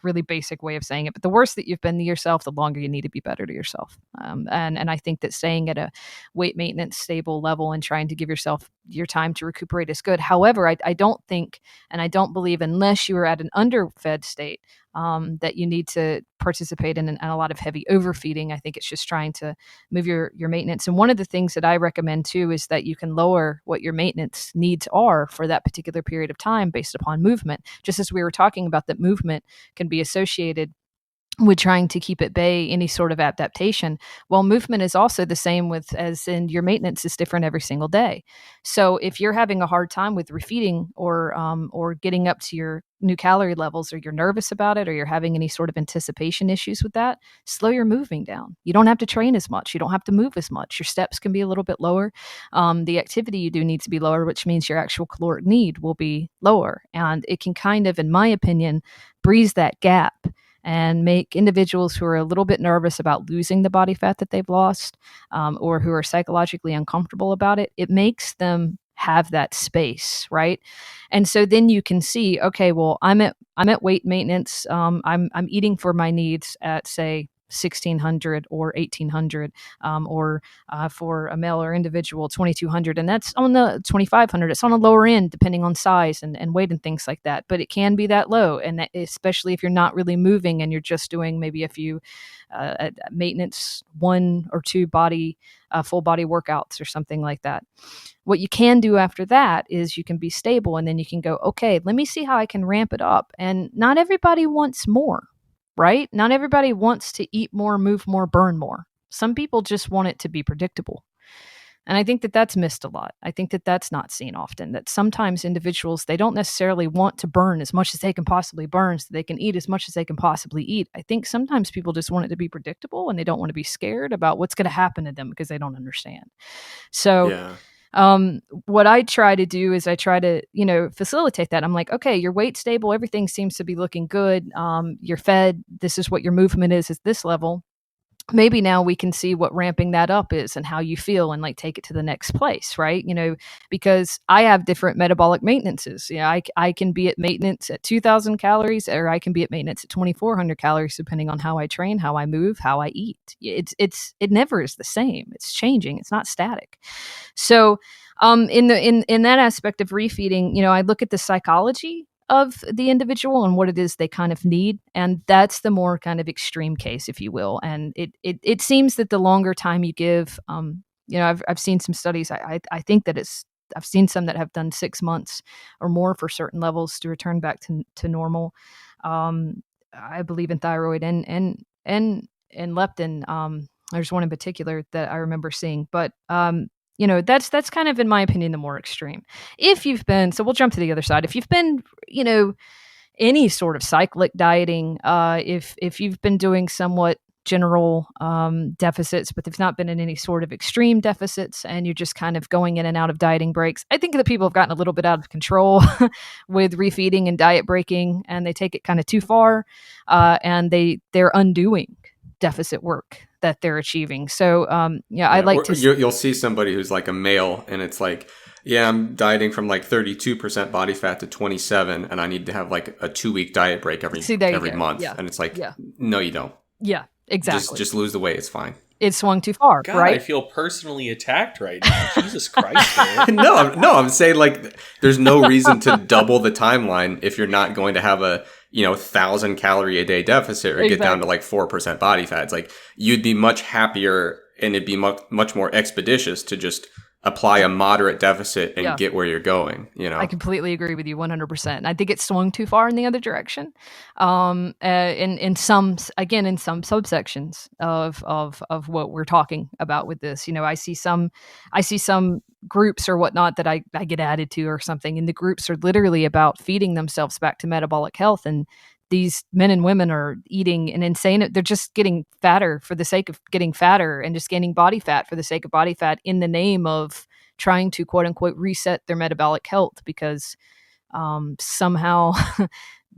really basic way of saying it, but the worse that you've been to yourself, the longer you need to be better to yourself. And I think that staying at a weight maintenance stable level and trying to give yourself your time to recuperate is good. However, I don't think, and I don't believe, unless you are at an underfed state, that you need to participate in a lot of heavy overfeeding. I think it's just trying to move your maintenance. And one of the things that I recommend too is that you can lower what your maintenance needs are for that particular period of time based upon movement. Just as we were talking about, that movement can be associated with trying to keep at bay any sort of adaptation. Well, movement is also the same with, as in your maintenance is different every single day. So if you're having a hard time with refeeding or getting up to your new calorie levels, or you're nervous about it, or you're having any sort of anticipation issues with that, slow your moving down. You don't have to train as much. You don't have to move as much. Your steps can be a little bit lower. The activity you do needs to be lower, which means your actual caloric need will be lower. And it can kind of, in my opinion, breeze that gap and make individuals who are a little bit nervous about losing the body fat that they've lost, or who are psychologically uncomfortable about it, it makes them have that space, right? And so then you can see, okay, well, I'm at weight maintenance. I'm eating for my needs at, say, 1600 or 1800, or for a male or individual 2200, and that's on the 2500. It's on the lower end depending on size and weight and things like that, but it can be that low, and that, especially if you're not really moving and you're just doing maybe a few maintenance 1 or 2 full body workouts or something like that. What you can do after that is you can be stable, and then you can go, okay, let me see how I can ramp it up. And not everybody wants more, right? Not everybody wants to eat more, move more, burn more. Some people just want it to be predictable. And I think that that's missed a lot. I think that that's not seen often, that sometimes individuals, they don't necessarily want to burn as much as they can possibly burn so they can eat as much as they can possibly eat. I think sometimes people just want it to be predictable, and they don't want to be scared about what's going to happen to them because they don't understand. So what I try to do is I try to, facilitate that. I'm like, okay, your weight's stable. Everything seems to be looking good. You're fed. This is what your movement is at this level. Maybe now we can see what ramping that up is and how you feel, and like take it to the next place, right? Because I have different metabolic maintenances. I can be at maintenance at 2000 calories, or I can be at maintenance at 2400 calories, depending on how I train, how I move, how I eat. It never is the same. It's changing. It's not static. So in that aspect of refeeding, I look at the psychology of the individual and what it is they kind of need, and that's the more kind of extreme case, if you will. And it seems that the longer time you give, I've seen some studies. I think that I've seen some that have done 6 months or more for certain levels to return back to normal. I believe in thyroid and leptin. There's one in particular that I remember seeing, but that's kind of, in my opinion, the more extreme. So we'll jump to the other side. If you've been, any sort of cyclic dieting, if you've been doing somewhat general deficits, but they've not been in any sort of extreme deficits, and you're just kind of going in and out of dieting breaks, I think that people have gotten a little bit out of control with refeeding and diet breaking, and they take it kind of too far, and they're undoing deficit work that they're achieving. So I like to you'll see somebody who's like a male, and it's like, yeah, I'm dieting from like 32% body fat to 27, and I need to have like a 2-week diet break every month. Yeah. And it's like, no, you don't. Yeah, exactly. Just lose the weight. It's fine. It swung too far, God, right? I feel personally attacked right now. Jesus Christ, man. No, I'm saying, like, there's no reason to double the timeline if you're not going to have a 1,000 calorie a day deficit or get down to like 4% body fat. It's like, you'd be much happier, and it'd be much more expeditious to just apply a moderate deficit and get where you're going. I completely agree with you 100%. I think it swung too far in the other direction. In some subsections of what we're talking about with this, I see some groups or whatnot that I get added to or something, and the groups are literally about feeding themselves back to metabolic health, and these men and women are eating an insane, they're just getting fatter for the sake of getting fatter, and just gaining body fat for the sake of body fat, in the name of trying to quote unquote reset their metabolic health, because somehow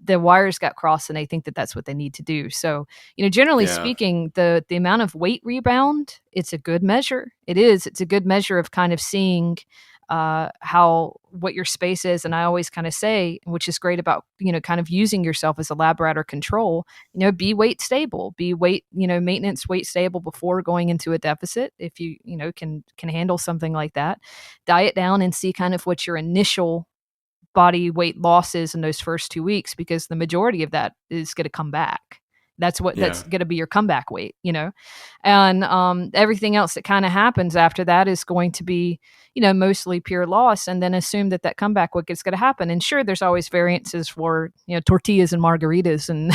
the wires got crossed and they think that that's what they need to do. So, generally speaking, the amount of weight rebound, it's a good measure. It's a good measure of kind of seeing what your space is. And I always kind of say, which is great about, kind of using yourself as a lab rat or control, be weight stable, maintenance weight stable before going into a deficit. If you, can handle something like that, diet down and see kind of what your initial body weight loss is in those first 2 weeks, because the majority of that is going to come back. That's Yeah. going to be your comeback weight, and everything else that kind of happens after that is going to be, mostly pure loss, and then assume that comeback weight is going to happen. And sure, there's always variances for, tortillas and margaritas and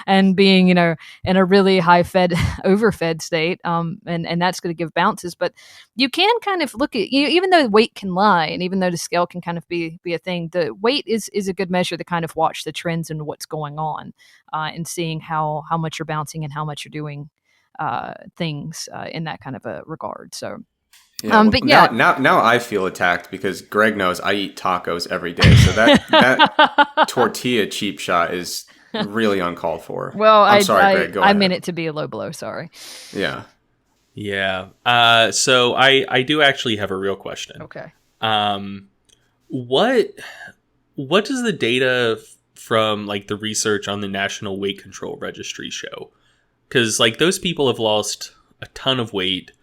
and being, in a really high fed, overfed state, and that's going to give bounces. But you can kind of look at, even though weight can lie, and even though the scale can kind of be a thing, the weight is a good measure to kind of watch the trends and what's going on, and seeing how much you're bouncing and how much you're doing things in that kind of a regard. So, Yeah. Well, but yeah. now I feel attacked because Greg knows I eat tacos every day. So that tortilla cheap shot is really uncalled for. Well, I'm sorry, Greg. Go I ahead. meant it to be a low blow. Sorry. Yeah. Yeah. So I do actually have a real question. Okay. What does the data from like the research on the National Weight Control Registry show? Because like those people have lost a ton of weight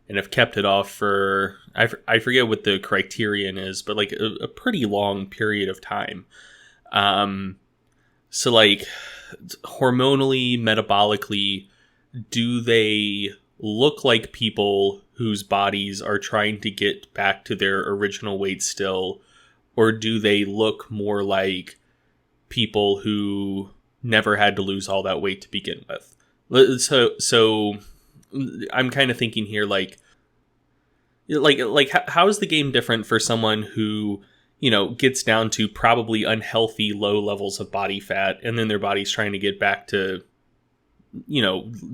and have kept it off for, I forget what the criterion is, but like a pretty long period of time. So like hormonally, metabolically, do they look like people whose bodies are trying to get back to their original weight still? Or do they look more like people who never had to lose all that weight to begin with? So I'm kind of thinking here, like how is the game different for someone who, gets down to probably unhealthy low levels of body fat, and then their body's trying to get back to,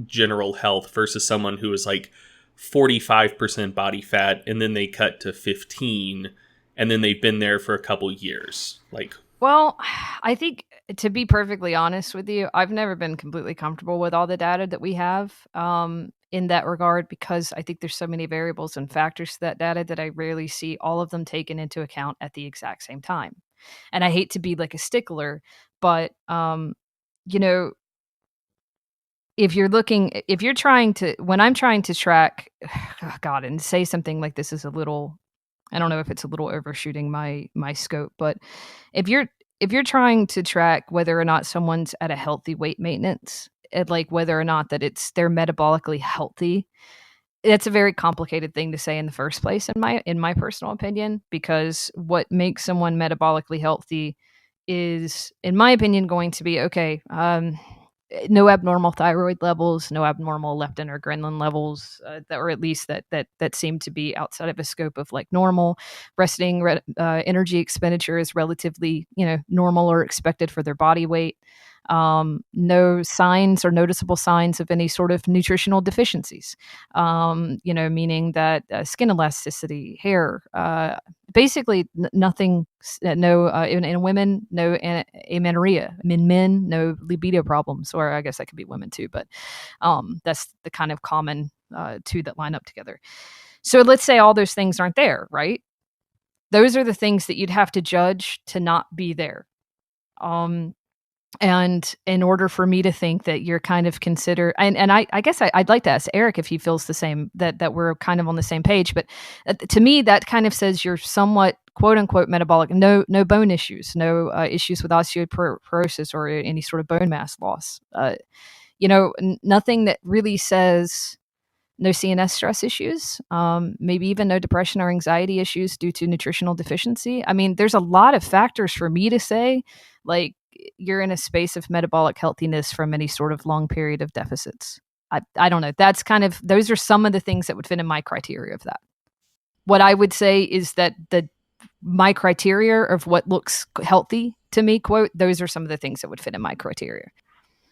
general health, versus someone who is like 45% body fat, and then they cut to 15, and then they've been there for a couple years. Like, well, I think, to be perfectly honest with you, I've never been completely comfortable with all the data that we have in that regard, because I think there's so many variables and factors to that data that I rarely see all of them taken into account at the exact same time. And I hate to be like a stickler, but if you're trying to, when I'm trying to track, oh God, and say something like this is a little, I don't know if it's a little overshooting my scope, but if you're trying to track whether or not someone's at a healthy weight maintenance, and like whether or not that they're metabolically healthy, that's a very complicated thing to say in the first place, in my personal opinion, because what makes someone metabolically healthy is, in my opinion, going to be okay. No abnormal thyroid levels, no abnormal leptin or ghrelin levels, or at least that seem to be outside of a scope of like normal. Resting energy expenditure is relatively, normal or expected for their body weight. No signs or noticeable signs of any sort of nutritional deficiencies, meaning that skin elasticity, hair, basically nothing, no, in women, no amenorrhea. In men, no libido problems, or I guess that could be women too, but that's the kind of common two that line up together. So let's say all those things aren't there, right? Those are the things that you'd have to judge to not be there. And in order for me to think that you're kind of and I guess I'd like to ask Eric if he feels the same, that we're kind of on the same page. But to me, that kind of says you're somewhat quote unquote metabolic, no bone issues, no issues with osteoporosis or any sort of bone mass loss. Nothing that really says no CNS stress issues, maybe even no depression or anxiety issues due to nutritional deficiency. I mean, there's a lot of factors for me to say, like, you're in a space of metabolic healthiness from any sort of long period of deficits. I don't know. That's those are some of the things that would fit in my criteria of that. What I would say is that my criteria of what looks healthy to me, quote, those are some of the things that would fit in my criteria.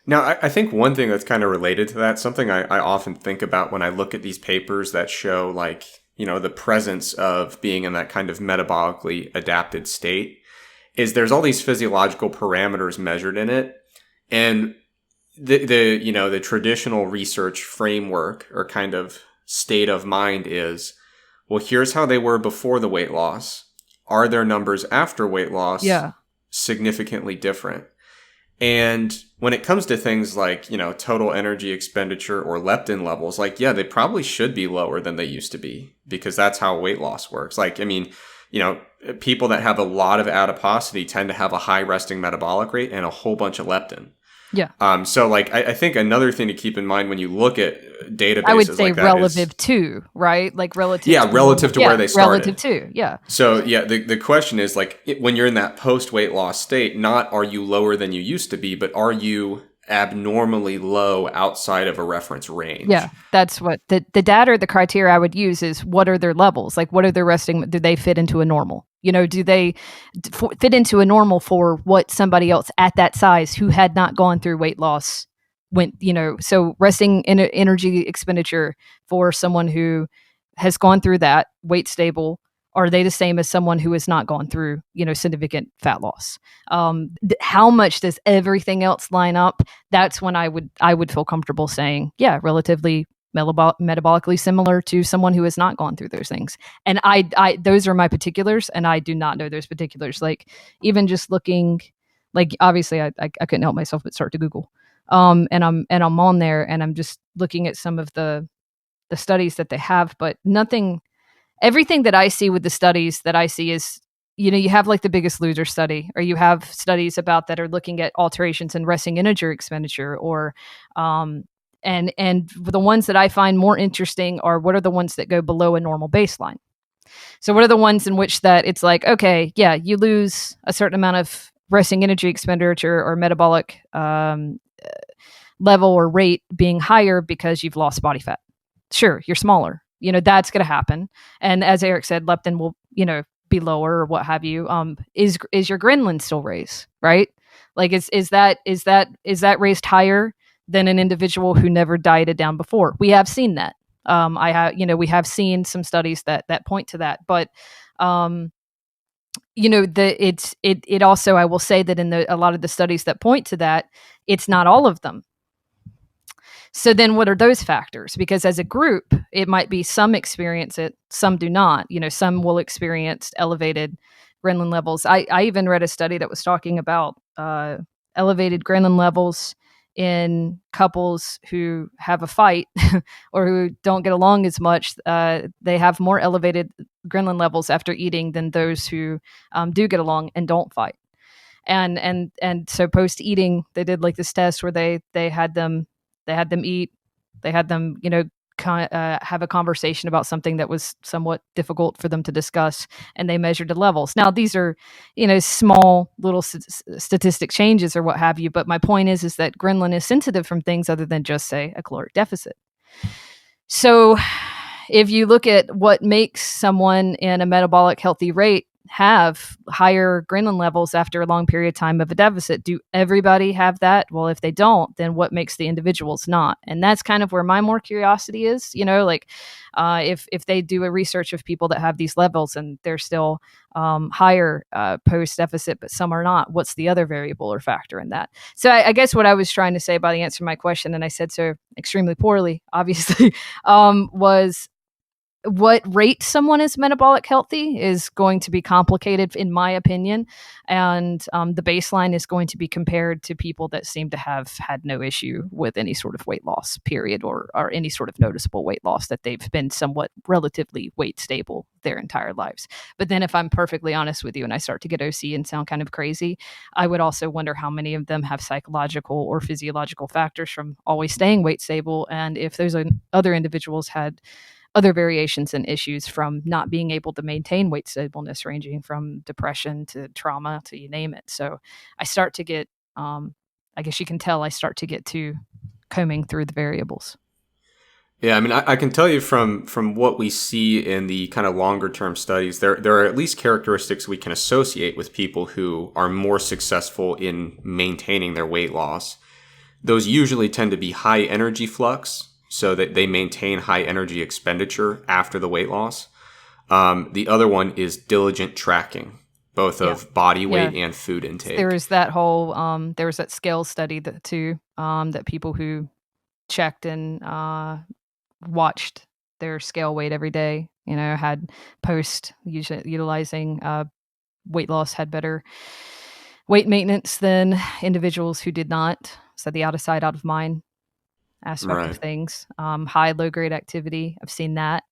Now, I think one thing that's kind of related to that, something I often think about when I look at these papers that show, like, the presence of being in that kind of metabolically adapted state, is there's all these physiological parameters measured in it. And the traditional research framework or kind of state of mind is, well, here's how they were before the weight loss. Are their numbers after weight loss significantly different? And when it comes to things like, total energy expenditure or leptin levels, like, yeah, they probably should be lower than they used to be, because that's how weight loss works. Like, I mean, people that have a lot of adiposity tend to have a high resting metabolic rate and a whole bunch of leptin. Yeah. So like I think another thing to keep in mind when you look at I would databases say like that is, relative to, right? Like relative yeah, to normal. relative to where Yeah, they relative started. to. Yeah. So yeah, the question is like when you're in that post weight loss state, not are you lower than you used to be, but are you abnormally low outside of a reference Yeah, range? that's what the data or the criteria I would use is what are their levels? Like what are their resting? Do they fit into a normal? You know, do they fit into a normal for what somebody else at that size who had not gone through weight loss went, you know, so resting in energy expenditure for someone who has gone through that weight stable, are they the same as someone who has not gone through, you know, significant fat loss? How much does everything else line up? That's when I would feel comfortable saying, yeah, relatively metabolically similar to someone who has not gone through those things. And I those are my particulars, and I do not know those particulars. Like even just looking, like obviously I couldn't help myself but start to Google, and I'm on there and I'm just looking at some of the studies that they have, but nothing. Everything that I see with the studies that I see is, you know, you have like the Biggest Loser study, or you have studies about that are looking at alterations in resting energy expenditure, or um, and the ones that I find more interesting are what are the ones that go below a normal baseline. So what are the ones in which that it's like, okay, yeah, you lose a certain amount of resting energy expenditure or metabolic level or rate being higher because you've lost body fat. Sure, you're smaller. You know, that's going to happen. And as Eric said, leptin will, you know, be lower or what have you. Is your ghrelin still raised, right? Like is that raised higher than an individual who never dieted down before? We have seen that. We have seen some studies that point to that. But it also, I will say that in a lot of the studies that point to that, it's not all of them. So then what are those factors? Because as a group, it might be some experience it, some do not. You know, some will experience elevated ghrelin levels. I even read a study that was talking about elevated ghrelin levels in couples who have a fight or who don't get along as much. They have more elevated ghrelin levels after eating than those who do get along and don't fight. And so post eating, they did like this test where they had them eat, they had them, you know, have a conversation about something that was somewhat difficult for them to discuss, and they measured the levels. Now these are, you know, small little statistic changes or what have you, but my point is that ghrelin is sensitive from things other than just say a caloric deficit. So if you look at what makes someone in a metabolic healthy rate have higher ghrelin levels after a long period of time of a deficit, do everybody have that? Well, if they don't, then what makes the individuals not? And that's kind of where my more curiosity is, you know, like if they do a research of people that have these levels and they're still higher post deficit, but some are not, what's the other variable or factor in that? So I guess what I was trying to say by the answer to my question, and I said so extremely poorly, obviously, was what rate someone is metabolic healthy is going to be complicated, in my opinion. And the baseline is going to be compared to people that seem to have had no issue with any sort of weight loss, period, or any sort of noticeable weight loss, that they've been somewhat relatively weight stable their entire lives. But then, if I'm perfectly honest with you and I start to get OC and sound kind of crazy, I would also wonder how many of them have psychological or physiological factors from always staying weight stable. And if those other individuals had other variations and issues from not being able to maintain weight stableness, ranging from depression to trauma to you name it. So I start to get, I guess you can tell, I start to get to combing through the variables. Yeah, I mean, I can tell you from what we see in the kind of longer term studies, there are at least characteristics we can associate with people who are more successful in maintaining their weight loss. Those usually tend to be high energy flux, so that they maintain high energy expenditure after the weight loss. The other one is diligent tracking, both Yeah. of body Yeah. weight and food There intake. was that whole, there was that scale study that too, that people who checked and watched their scale weight every day, you know, had post utilizing weight loss had better weight maintenance than individuals who did not. So the out of sight, out of mind aspect of Right. things. High, low grade activity. I've seen that.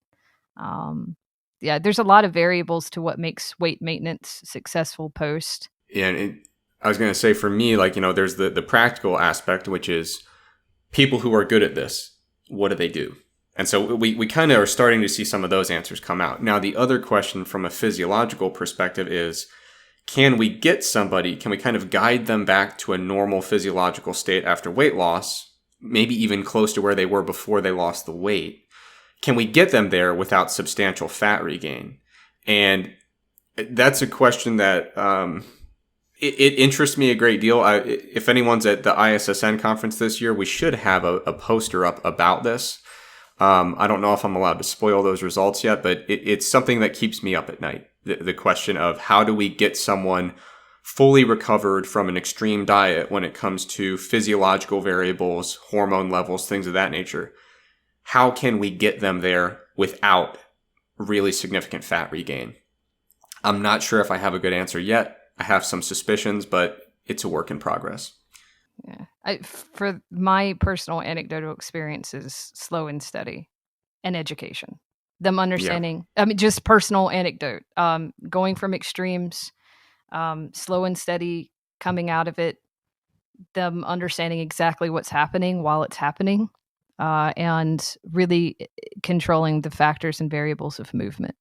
Um, yeah, there's a lot of variables to what makes weight maintenance successful post. Yeah, and I was going to say for me, like, there's the practical aspect, which is people who are good at this, what do they do? And so we kind of are starting to see some of those answers come out. Now, the other question from a physiological perspective is, can we kind of guide them back to a normal physiological state after weight loss, maybe even close to where they were before they lost the weight? Can we get them there without substantial fat regain? And that's a question that it interests me a great deal. If anyone's at the ISSN conference this year, we should have a poster up about this. I don't know if I'm allowed to spoil those results yet, but it's something that keeps me up at night. The question of how do we get someone fully recovered from an extreme diet when it comes to physiological variables, hormone levels, things of that nature. How can we get them there without really significant fat regain? I'm not sure if I have a good answer yet. I have some suspicions, but it's a work in progress. Yeah. For my personal anecdotal experiences, slow and steady and education. Them understanding, I mean, just personal anecdote, going from extremes, slow and steady, coming out of it, them understanding exactly what's happening while it's happening, and really controlling the factors and variables of movement.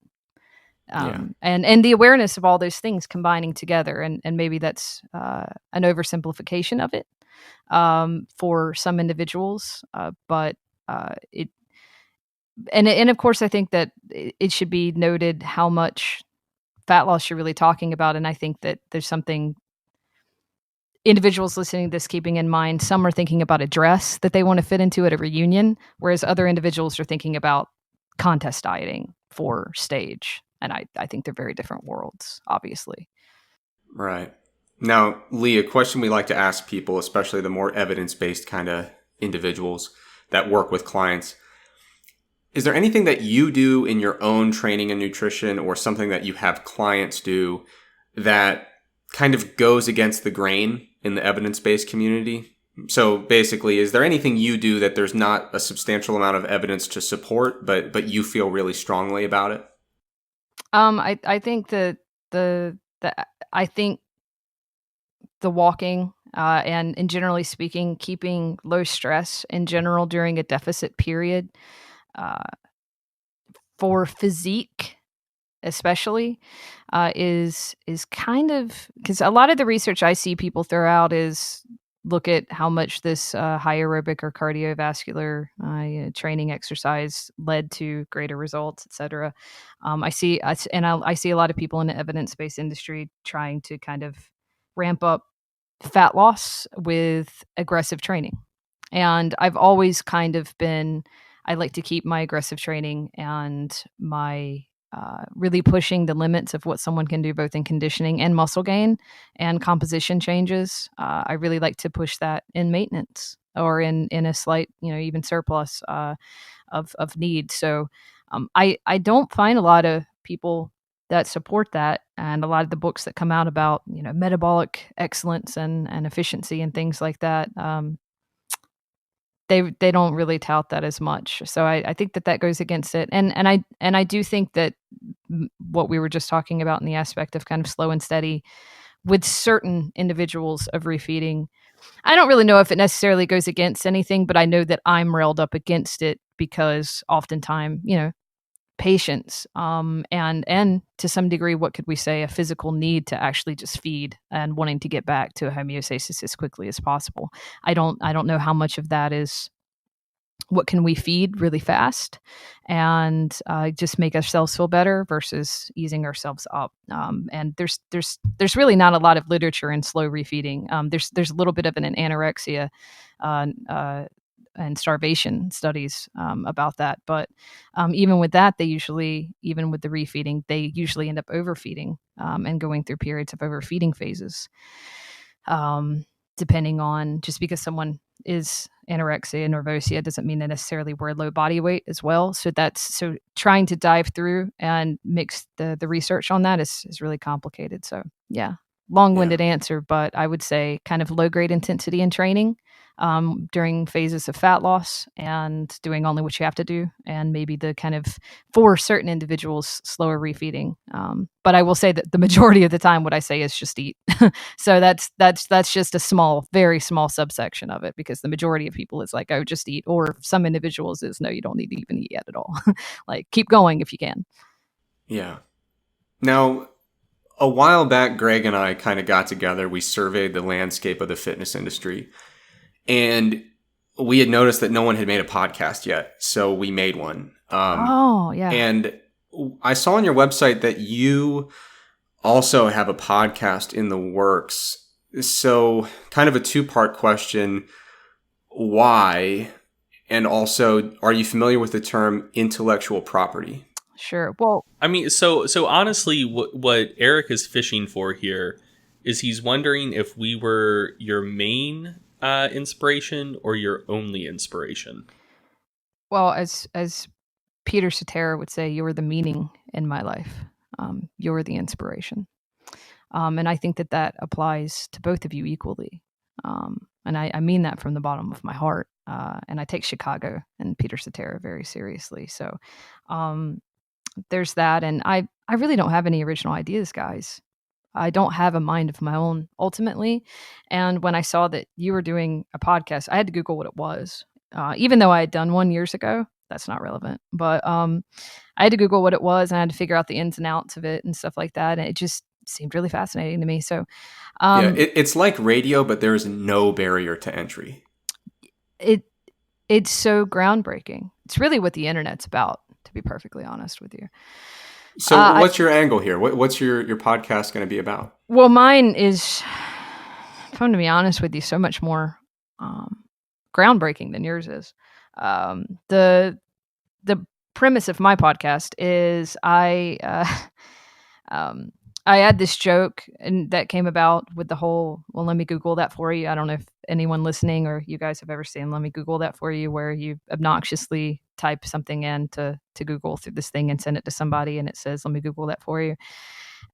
And the awareness of all those things combining together. And maybe that's an oversimplification of it for some individuals. But and of course, I think that it should be noted how much fat loss you're really talking about. And I think that there's something individuals listening to this keeping in mind. Some are thinking about a dress that they want to fit into at a reunion, whereas other individuals are thinking about contest dieting for stage. And I think they're very different worlds, obviously. Right. Now, Leigh, a question we like to ask people, especially the more evidence-based kind of individuals that work with clients, is there anything that you do in your own training and nutrition or something that you have clients do that kind of goes against the grain in the evidence-based community? So basically, is there anything you do that there's not a substantial amount of evidence to support, but you feel really strongly about it? I think I think the walking and generally speaking, keeping low stress in general during a deficit period uh, for physique, especially, is kind of because a lot of the research I see people throw out is look at how much this high aerobic or cardiovascular training exercise led to greater results, etc. I see a lot of people in the evidence-based industry trying to kind of ramp up fat loss with aggressive training. And I've always kind of been, I like to keep my aggressive training and my really pushing the limits of what someone can do both in conditioning and muscle gain and composition changes. I really like to push that in maintenance or in a slight, even surplus of need. So I don't find a lot of people that support that, and a lot of the books that come out about metabolic excellence and efficiency and things like that. They don't really tout that as much. So I think that goes against it. And I do think that what we were just talking about in the aspect of kind of slow and steady with certain individuals of refeeding, I don't really know if it necessarily goes against anything, but I know that I'm railed up against it because oftentimes, patience, and to some degree, what could we say, a physical need to actually just feed and wanting to get back to a homeostasis as quickly as possible. I don't know how much of that is what can we feed really fast and just make ourselves feel better versus easing ourselves up. And there's really not a lot of literature in slow refeeding. There's a little bit of an anorexia and starvation studies about that. But even with that, even with the refeeding, they usually end up overfeeding and going through periods of overfeeding phases. Depending on, just because someone is anorexia nervosa doesn't mean they necessarily were low body weight as well. So trying to dive through and mix the research on that is really complicated. So yeah, long-winded answer, but I would say kind of low grade intensity in training during phases of fat loss and doing only what you have to do, and maybe the kind of, for certain individuals, slower refeeding. But I will say that the majority of the time, what I say is just eat. So that's just a small, very small subsection of it, because the majority of people is like, oh, just eat. Or some individuals is, no, you don't need to even eat yet at all. Like, keep going if you can. Yeah. Now, a while back, Greg and I kind of got together. We surveyed the landscape of the fitness industry, and we had noticed that no one had made a podcast yet. So we made one. Oh, yeah. And I saw on your website that you also have a podcast in the works. So, kind of a two-part question. Why? And also, are you familiar with the term intellectual property? Sure. Well, I mean, so honestly, what Eric is fishing for here is he's wondering if we were your main inspiration or your only inspiration. well, as Peter Cetera would say, you're the meaning in my life. You're the inspiration. And I think that that applies to both of you equally. And I mean that from the bottom of my heart. And I take Chicago and Peter Cetera very seriously. So there's that. And I really don't have any original ideas, guys. I don't have a mind of my own ultimately. And when I saw that you were doing a podcast, I had to Google what it was. Even though I had done one years ago, that's not relevant. But I had to Google what it was, and I had to figure out the ins and outs of it and stuff like that. And it just seemed really fascinating to me. So It's like radio, but there is no barrier to entry. It's so groundbreaking. It's really what the internet's about, to be perfectly honest with you. So what's your angle here? What's your podcast going to be about? Well, mine is, if I'm to be honest with you, so much more groundbreaking than yours is. The premise of my podcast is I had this joke and that came about with the whole, well, let me Google that for you. I don't know if anyone listening or you guys have ever seen Let Me Google That For You, where you obnoxiously type something in to Google through this thing and send it to somebody and it says, let me Google that for you.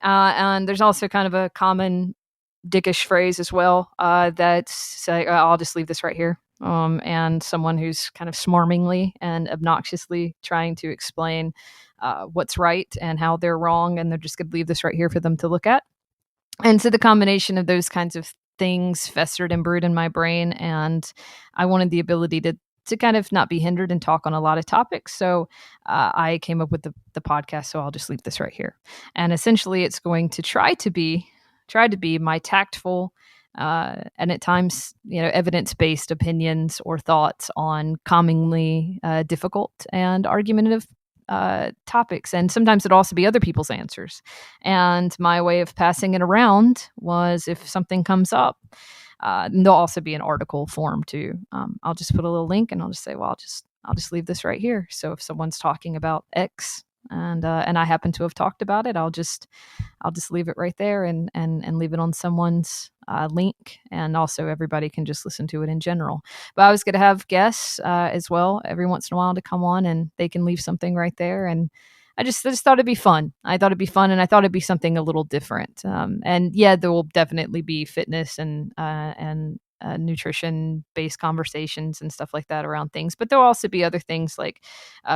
And there's also kind of a common dickish phrase as well that's say, I'll just leave this right here. And someone who's kind of smarmingly and obnoxiously trying to explain what's right and how they're wrong, and they're just going to leave this right here for them to look at. And so the combination of those kinds of things festered and brewed in my brain, and I wanted the ability to kind of not be hindered and talk on a lot of topics. So I came up with the podcast. So I'll just leave this right here. And essentially, it's going to try to be my tactful and at times, evidence-based opinions or thoughts on commonly difficult and argumentative topics. And sometimes it'll also be other people's answers. And my way of passing it around was, if something comes up, there'll also be an article form too. I'll just put a little link and I'll just say, well, I'll just leave this right here. So if someone's talking about X and I happen to have talked about it, I'll just leave it right there and leave it on someone's link, and also everybody can just listen to it in general. But I was going to have guests as well every once in a while to come on, and they can leave something right there. And I just thought it'd be fun. I thought it'd be fun, and I thought it'd be something a little different. And yeah, there will definitely be fitness and nutrition based conversations and stuff like that around things. But there'll also be other things like,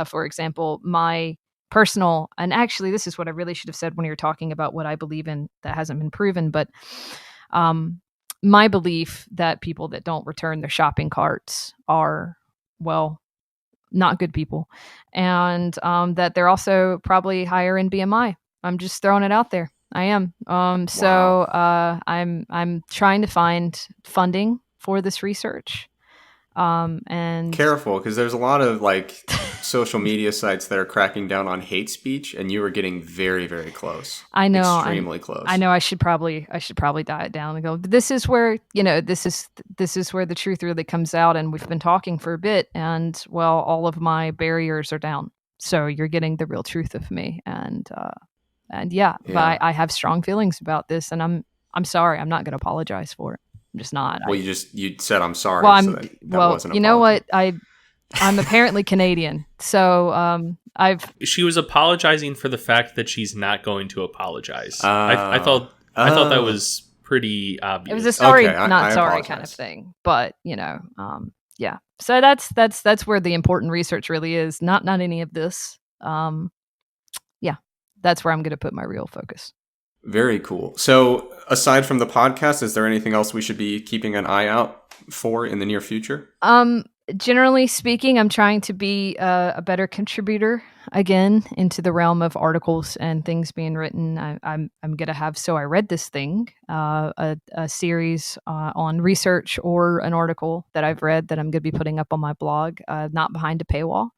for example, my personal, and actually this is what I really should have said when you're talking about what I believe in that hasn't been proven, but my belief that people that don't return their shopping carts are, well, not good people, and that they're also probably higher in BMI. I'm just throwing it out there. I am. So I'm trying to find funding for this research. And careful, because there's a lot of social media sites that are cracking down on hate speech, and you were getting very, very close. I know, extremely close. I know. I should probably diet down and go, this is where this is where the truth really comes out. And we've been talking for a bit, and well, all of my barriers are down, so you're getting the real truth of me. And yeah. But I have strong feelings about this, and I'm sorry. I'm not going to apologize for it. I'm just not. Well, you said I'm sorry. Well, so that wasn't you know what? I'm apparently Canadian, so She was apologizing for the fact that she's not going to apologize. I thought that was pretty obvious. It was a sorry, Okay, not I sorry kind of apologize. thing. But yeah. So that's where the important research really is. Not any of this. Yeah, that's where I'm going to put my real focus. Very cool. So, aside from the podcast, is there anything else we should be keeping an eye out for in the near future? Generally speaking, I'm trying to be a better contributor again into the realm of articles and things being written. I'm gonna have So I Read This Thing, a series on research or an article that I've read that I'm gonna be putting up on my blog, not behind a paywall.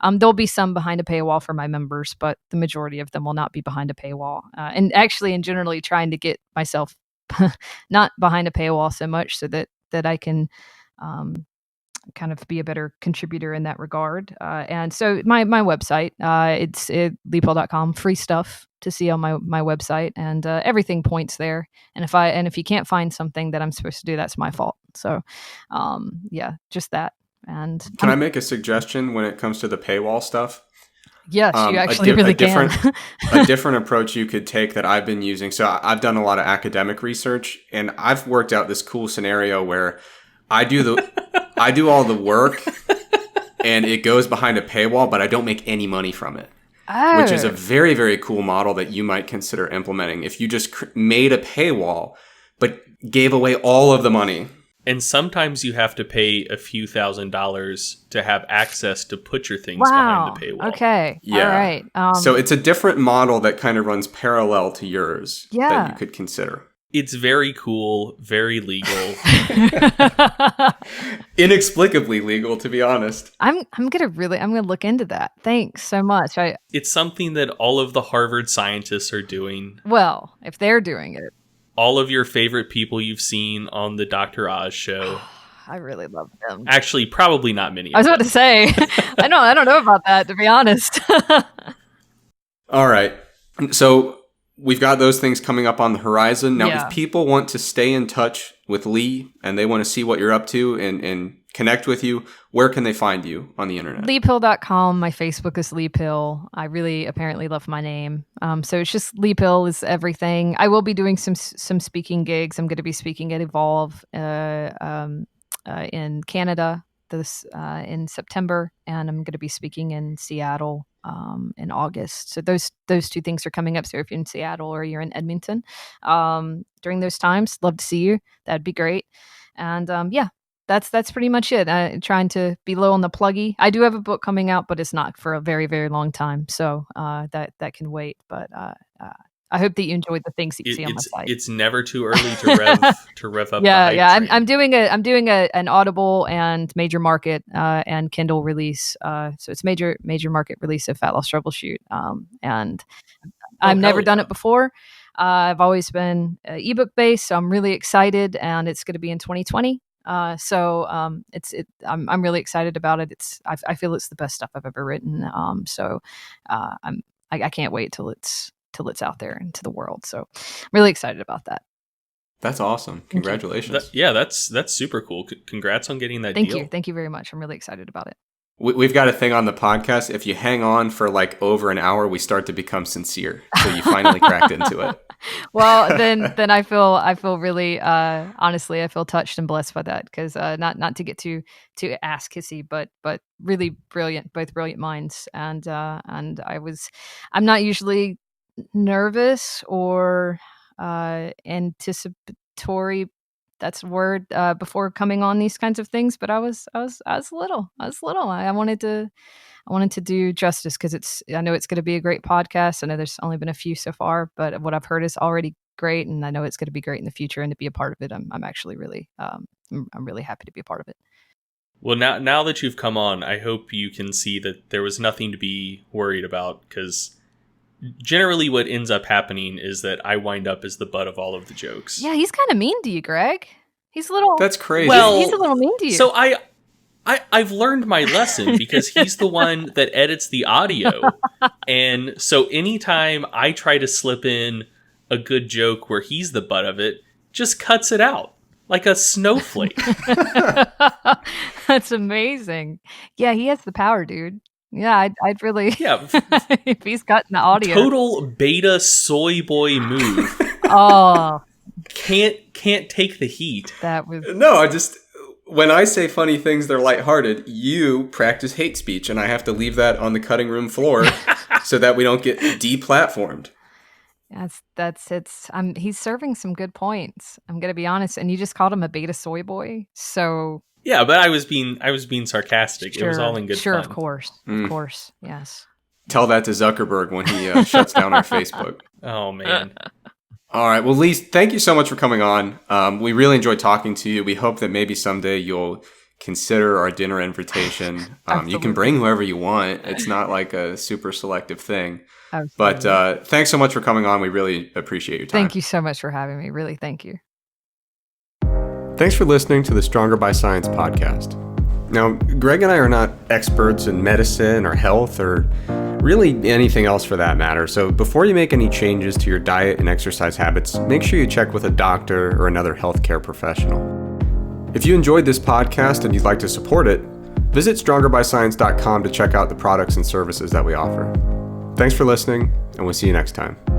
There'll be some behind a paywall for my members, but the majority of them will not be behind a paywall. And actually, and generally trying to get myself not behind a paywall so much so that I can. Kind of be a better contributor in that regard. And so my website, it's leigh.com, free stuff to see on my website, and everything points there. And if you can't find something that I'm supposed to do, that's my fault. So yeah, just that. And Can I make a suggestion when it comes to the paywall stuff? yes, you actually really can. A different approach you could take that I've been using. So I've done a lot of academic research, and I've worked out this cool scenario where I do all the work and it goes behind a paywall, but I don't make any money from it. Oh. Which is a very, very cool model that you might consider implementing if you just made a paywall, but gave away all of the money. And sometimes you have to pay a few $1,000s to have access to put your things behind the paywall. Okay. Yeah. All right. So it's a different model that kind of runs parallel to yours that you could consider. It's very cool, very legal. Inexplicably legal, to be honest. I'm gonna look into that. Thanks so much. It's something that all of the Harvard scientists are doing. Well, if they're doing it. All of your favorite people you've seen on the Dr. Oz show. I really love them. Actually, probably not many. I was about to say, I don't know about that, to be honest. All right. So we've got those things coming up on the horizon. Now, if people want to stay in touch with Leigh and they want to see what you're up to and connect with you, where can they find you on the internet? LeighPeele.com. My Facebook is Leigh Peele. I really apparently love my name. So it's just Leigh Peele is everything. I will be doing some speaking gigs. I'm going to be speaking at Evolve in Canada in September, and I'm going to be speaking in Seattle in August. So those two things are coming up. So if you're in Seattle or you're in Edmonton during those times, love to see you. That'd be great. And that's pretty much it. Trying to be low on the pluggy. I do have a book coming out, but it's not for a very, very long time. So that can wait. But I hope that you enjoyed the things that you see on my site. It's never too early to rev up. Yeah. I'm doing an Audible and major market and Kindle release. So it's major market release of Fat Loss Troubleshoot. And I've never done it before. I've always been ebook based, so I'm really excited, and it's going to be in 2020. I'm really excited about it. I feel it's the best stuff I've ever written. I can't wait till it's out there into the world. So I'm really excited about that. That's awesome. Congratulations. That's super cool. Congrats on getting that deal. Thank you very much. I'm really excited about it. We've got a thing on the podcast. If you hang on for like over an hour, we start to become sincere. So you finally cracked into it. Well, then I feel really honestly, I feel touched and blessed by that, because not to get too ass kissy, but really brilliant, both brilliant minds, and I'm not usually nervous or anticipatory. That's a word before coming on these kinds of things, but I was a little. I wanted to do justice, because I know it's going to be a great podcast. I know there's only been a few so far, but what I've heard is already great, and I know it's going to be great in the future. And to be a part of it, I'm actually really I'm really happy to be a part of it. Well, now that you've come on, I hope you can see that there was nothing to be worried about, because generally what ends up happening is that I wind up as the butt of all of the jokes. Yeah, he's kind of mean to you, Greg. He's a little... That's crazy. Well, he's a little mean to you. So I've learned my lesson, because he's the one that edits the audio. And so anytime I try to slip in a good joke where he's the butt of it, just cuts it out like a snowflake. That's amazing. Yeah, he has the power, dude. Yeah, I'd really... Yeah. If he's cutting the audio. Total beta soy boy move. Oh, can't take the heat. That was No, when I say funny things, they're lighthearted. You practice hate speech, and I have to leave that on the cutting room floor so that we don't get deplatformed. he's serving some good points. I'm gonna be honest, and you just called him a beta soy boy, so Yeah, but I was being sarcastic. sure, It was all in good sure, fun. of course, yes. Tell that to Zuckerberg when he shuts down our Facebook. Oh man. All right. Well, Leigh, thank you so much for coming on. We really enjoyed talking to you. We hope that maybe someday you'll consider our dinner invitation. You can bring whoever you want. It's not like a super selective thing. Absolutely. But thanks so much for coming on. We really appreciate your time. Thank you so much for having me. Really, thank you. Thanks for listening to the Stronger by Science podcast. Now, Greg and I are not experts in medicine or health or really anything else for that matter. So before you make any changes to your diet and exercise habits, make sure you check with a doctor or another healthcare professional. If you enjoyed this podcast and you'd like to support it, visit strongerbyscience.com to check out the products and services that we offer. Thanks for listening, and we'll see you next time.